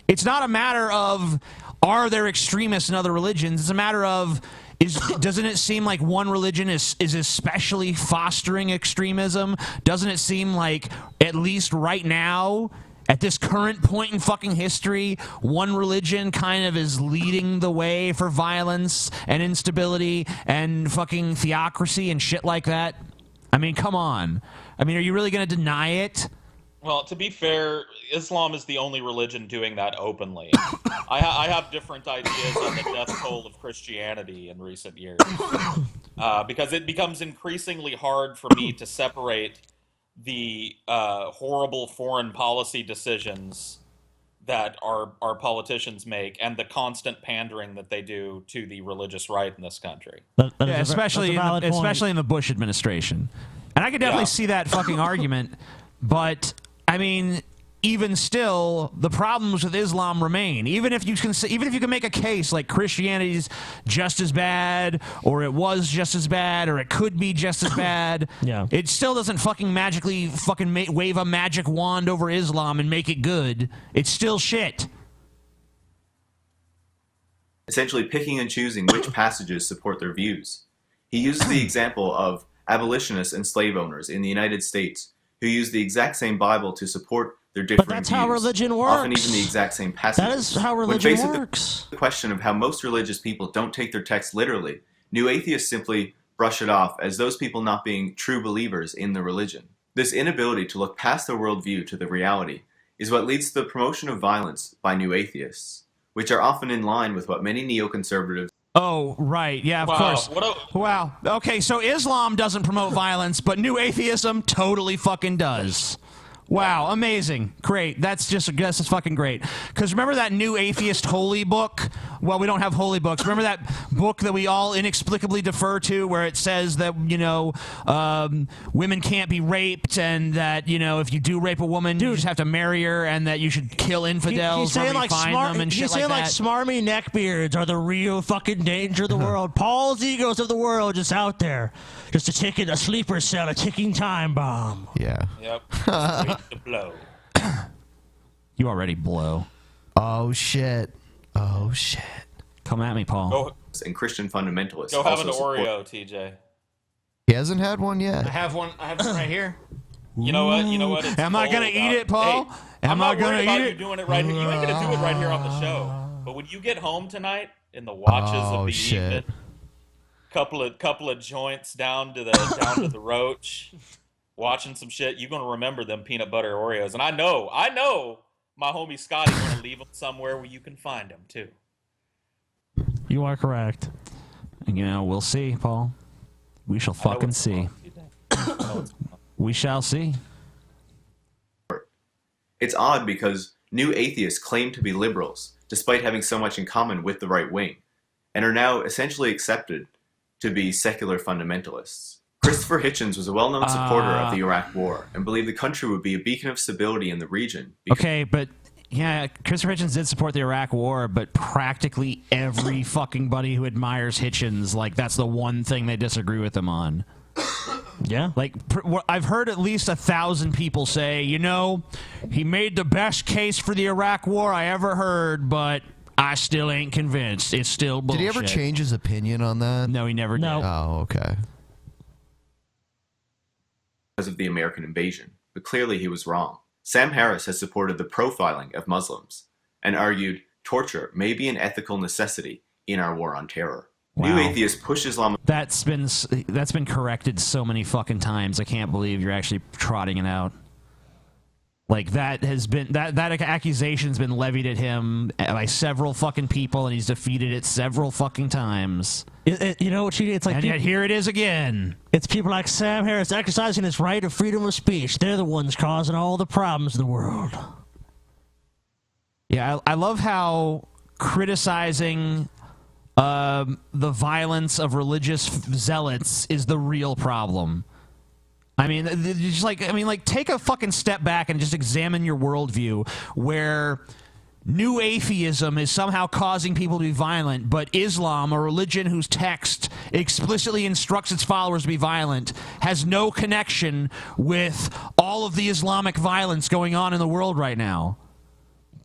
It's not a matter of, are there extremists in other religions? It's a matter of, doesn't it seem like one religion is especially fostering extremism? Doesn't it seem like, at least right now, at this current point in fucking history, one religion kind of is leading the way for violence and instability and fucking theocracy and shit like that? I mean, come on. I mean, are you really going to deny it? Well, to be fair, Islam is the only religion doing that openly. I have different ideas on the death toll of Christianity in recent years. Because it becomes increasingly hard for me to separate the horrible foreign policy decisions that our politicians make, and the constant pandering that they do to the religious right in this country. That is Yeah, especially especially in the Bush administration. And I could definitely see that fucking argument, but I mean, even still, the problems with Islam remain. Even if you can make a case like Christianity's just as bad, or it was just as bad, or it could be just as bad, it still doesn't fucking magically wave a magic wand over Islam and make it good. It's still shit. Essentially picking and choosing which passages support their views. He uses the example of abolitionists and slave owners in the United States who use the exact same Bible to support their different But that's views, how religion works. often even the exact same passages. That is how When religion faced with works. the question of how most religious people don't take their text literally, new atheists simply brush it off as those people not being true believers in the religion. This inability to look past their worldview to the reality is what leads to the promotion of violence by new atheists, which are often in line with what many neoconservatives. Oh, right. Yeah, of course. Wow. Okay, so Islam doesn't promote violence, but new atheism totally fucking does. Wow, amazing. Great. That's fucking great. Because remember that new atheist holy book? Well, we don't have holy books. Remember that book that we all inexplicably defer to where it says that, women can't be raped, and that, if you do rape a woman, you just have to marry her, and that you should kill infidels He's saying wherever you find them and shit like that. He's saying like smarmy neckbeards are the real fucking danger of the world. Paul's egos of the world just out there. Just a sleeper cell, a ticking time bomb. Yeah. Yep. Straight to blow. You already blow. Oh, shit. Oh, shit. Come at me, Paul. And Christian fundamentalists. Go have an also support Oreo, TJ. He hasn't had one yet. I have one right here. You know what? It's Am I gonna eat it, Paul? Hey, Am I'm I not gonna worried about eat you it? doing it right here. You ain't gonna do it right here on the show. But when you get home tonight, in the watches of the evening, couple of joints down to the roach, watching some shit, you're gonna remember them peanut butter Oreos. And I know my homie Scotty's gonna leave them somewhere where you can find them too. You are correct. We'll see, Paul. We shall fucking see. We shall see. It's odd because new atheists claim to be liberals, despite having so much in common with the right wing, and are now essentially accepted to be secular fundamentalists. Christopher Hitchens was a well-known supporter of the Iraq War and believed the country would be a beacon of stability in the region. Okay, but yeah, Christopher Hitchens did support the Iraq War, but practically every fucking buddy who admires Hitchens, that's the one thing they disagree with him on. Yeah. I've heard at least 1,000 people say, he made the best case for the Iraq War I ever heard, but I still ain't convinced. It's still bullshit. Did he ever change his opinion on that? No, he never did. Oh, okay. Because of the American invasion, but clearly he was wrong. Sam Harris has supported the profiling of Muslims and argued torture may be an ethical necessity in our war on terror. Wow. New atheists push Islam. That's been corrected so many fucking times. I can't believe you're actually trotting it out. That accusation's been levied at him by several fucking people, and he's defeated it several fucking times. You know what, it's like, and yet here it is again. It's people like Sam Harris exercising his right of freedom of speech. They're the ones causing all the problems in the world. Yeah, I love how criticizing the violence of religious zealots is the real problem. I mean, take a fucking step back and just examine your worldview, where new atheism is somehow causing people to be violent, but Islam, a religion whose text explicitly instructs its followers to be violent, has no connection with all of the Islamic violence going on in the world right now.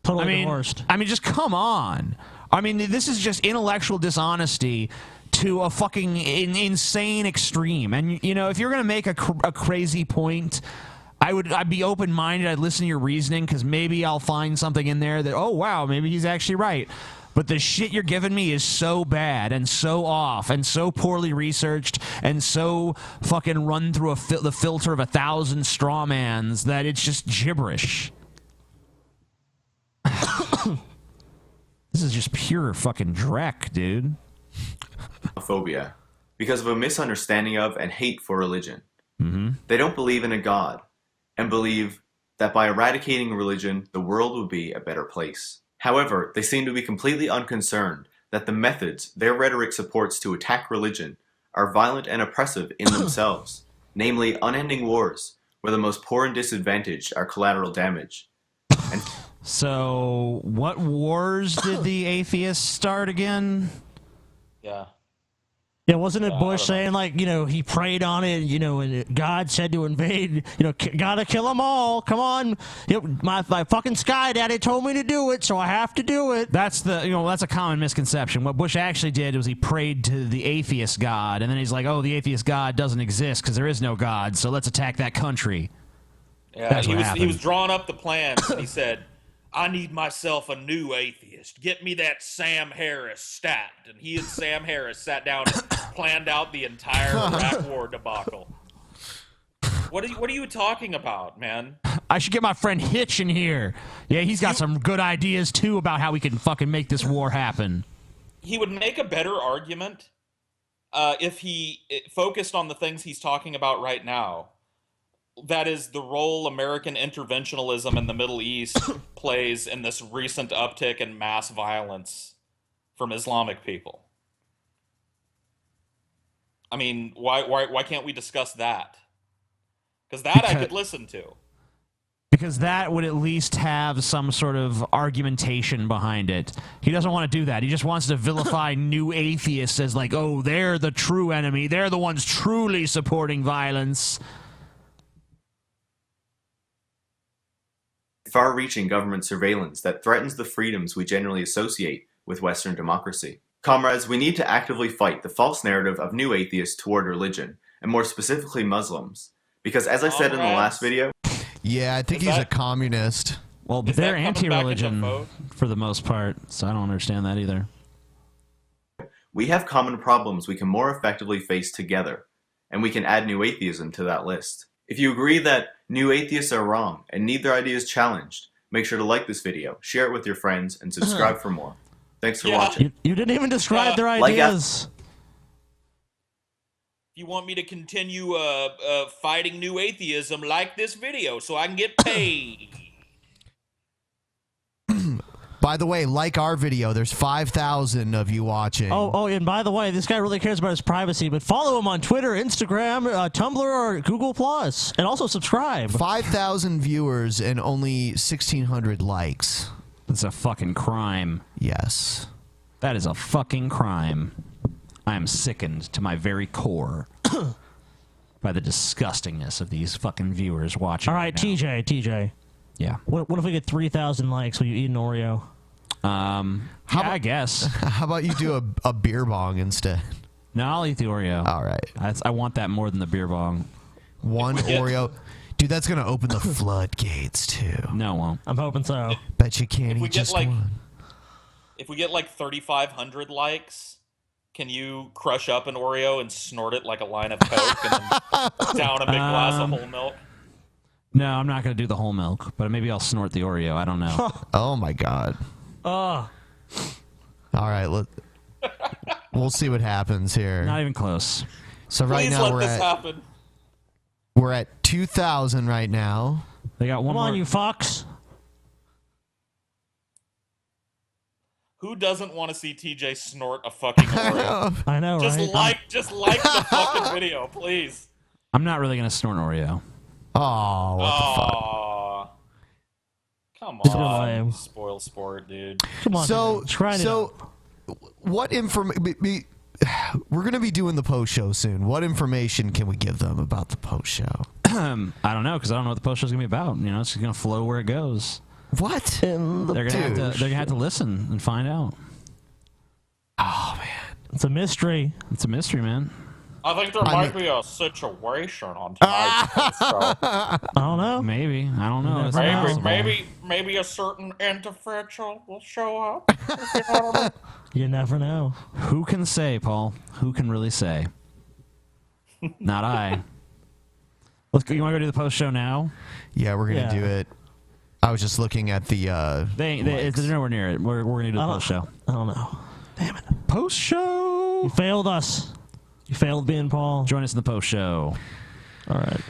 Totally divorced. I mean, just come on. I mean, this is just intellectual dishonesty to a fucking insane extreme. And, if you're going to make a crazy point, I'd be open-minded. I'd listen to your reasoning, because maybe I'll find something in there that, oh, wow, maybe he's actually right. But the shit you're giving me is so bad and so off and so poorly researched and so fucking run through the filter of 1,000 straw mans that it's just gibberish. This is just pure fucking dreck, dude. Phobia, because of a misunderstanding of and hate for religion. Mm-hmm. They don't believe in a God and believe that by eradicating religion, the world would be a better place. However, they seem to be completely unconcerned that the methods their rhetoric supports to attack religion are violent and oppressive in themselves, namely unending wars, where the most poor and disadvantaged are collateral damage. And so, what wars did the atheists start again? Yeah. Yeah, wasn't it Bush saying, like, you know, he prayed on it, you know, and God said to invade, you know, gotta kill them all. Come on. You know, my fucking sky daddy told me to do it, so I have to do it. That's that's a common misconception. What Bush actually did was he prayed to the atheist God, and then he's like, oh, the atheist God doesn't exist because there is no God, so let's attack that country. Yeah, he was drawing up the plans, and he said, I need myself a new atheist. Get me that Sam Harris stat. And he and Sam Harris sat down and planned out the entire Iraq War debacle. What are you talking about, man? I should get my friend Hitch in here. Yeah, he's got some good ideas, too, about how we can fucking make this war happen. He would make a better argument if he focused on the things he's talking about right now. That is the role American interventionalism in the Middle East plays in this recent uptick in mass violence from Islamic people. I mean, why can't we discuss that? Because I could listen to. Because that would at least have some sort of argumentation behind it. He doesn't want to do that. He just wants to vilify new atheists as like, oh, they're the true enemy. They're the ones truly supporting violence. Far-reaching government surveillance that threatens the freedoms we generally associate with Western democracy. Comrades, we need to actively fight the false narrative of new atheists toward religion, and more specifically Muslims. Because as I said in the last video... Yeah, I think he's a communist. Well, they're anti-religion for the most part, so I don't understand that either. We have common problems we can more effectively face together, and we can add new atheism to that list. If you agree that new atheists are wrong and need their ideas challenged, make sure to like this video, share it with your friends, and subscribe for more. Thanks for watching. You didn't even describe their ideas. If you want me to continue fighting new atheism, like this video so I can get paid. By the way, like our video. There's 5,000 of you watching. Oh, and by the way, this guy really cares about his privacy, but follow him on Twitter, Instagram, Tumblr, or Google+, and also subscribe. 5,000 viewers and only 1,600 likes. That's a fucking crime. Yes. That is a fucking crime. I am sickened to my very core by the disgustingness of these fucking viewers watching. All right, TJ. Yeah. What if we get 3,000 likes? Will you eat an Oreo? I guess. How about you do a beer bong instead? No, I'll eat the Oreo. All right. I want that more than the beer bong. One Oreo. Dude, that's going to open the floodgates, too. No, it won't. I'm hoping so. Bet you can't eat just one. If we get like 3,500 likes, can you crush up an Oreo and snort it like a line of Coke and then down a big glass of whole milk? No, I'm not going to do the whole milk, but maybe I'll snort the Oreo. I don't know. Oh, my God. Oh. All right, we'll see what happens here. Not even close. So right Please now let this happen. We're at 2,000 right now. They got one Come more. on, you fucks. Who doesn't want to see TJ snort a fucking Oreo? I know, right? Just like the fucking video, please. I'm not really going to snort an Oreo. Oh, what the fuck? Come It's on, lame. you spoil sport, dude. Come on, So, try it out. what information? We're going to be doing the post show soon. What information can we give them about the post show? I don't know, because I don't know what the post show's going to be about. You know, it's going to flow where it goes. What? They're going to have to listen and find out. Oh, man. It's a mystery. It's a mystery, man. I think there might be a situation on tonight's show. I don't know. Maybe. I don't know. Maybe a certain individual will show up. You never know. Who can say, Paul? Who can really say? Not I. Let's go. You want to go do the post show now? Yeah, we're going to do it. I was just looking at the... They're nowhere near it. We're going to do the post show. I don't know. Damn it. Post show! You failed us. You failed being Paul. Join us in the post show. All right.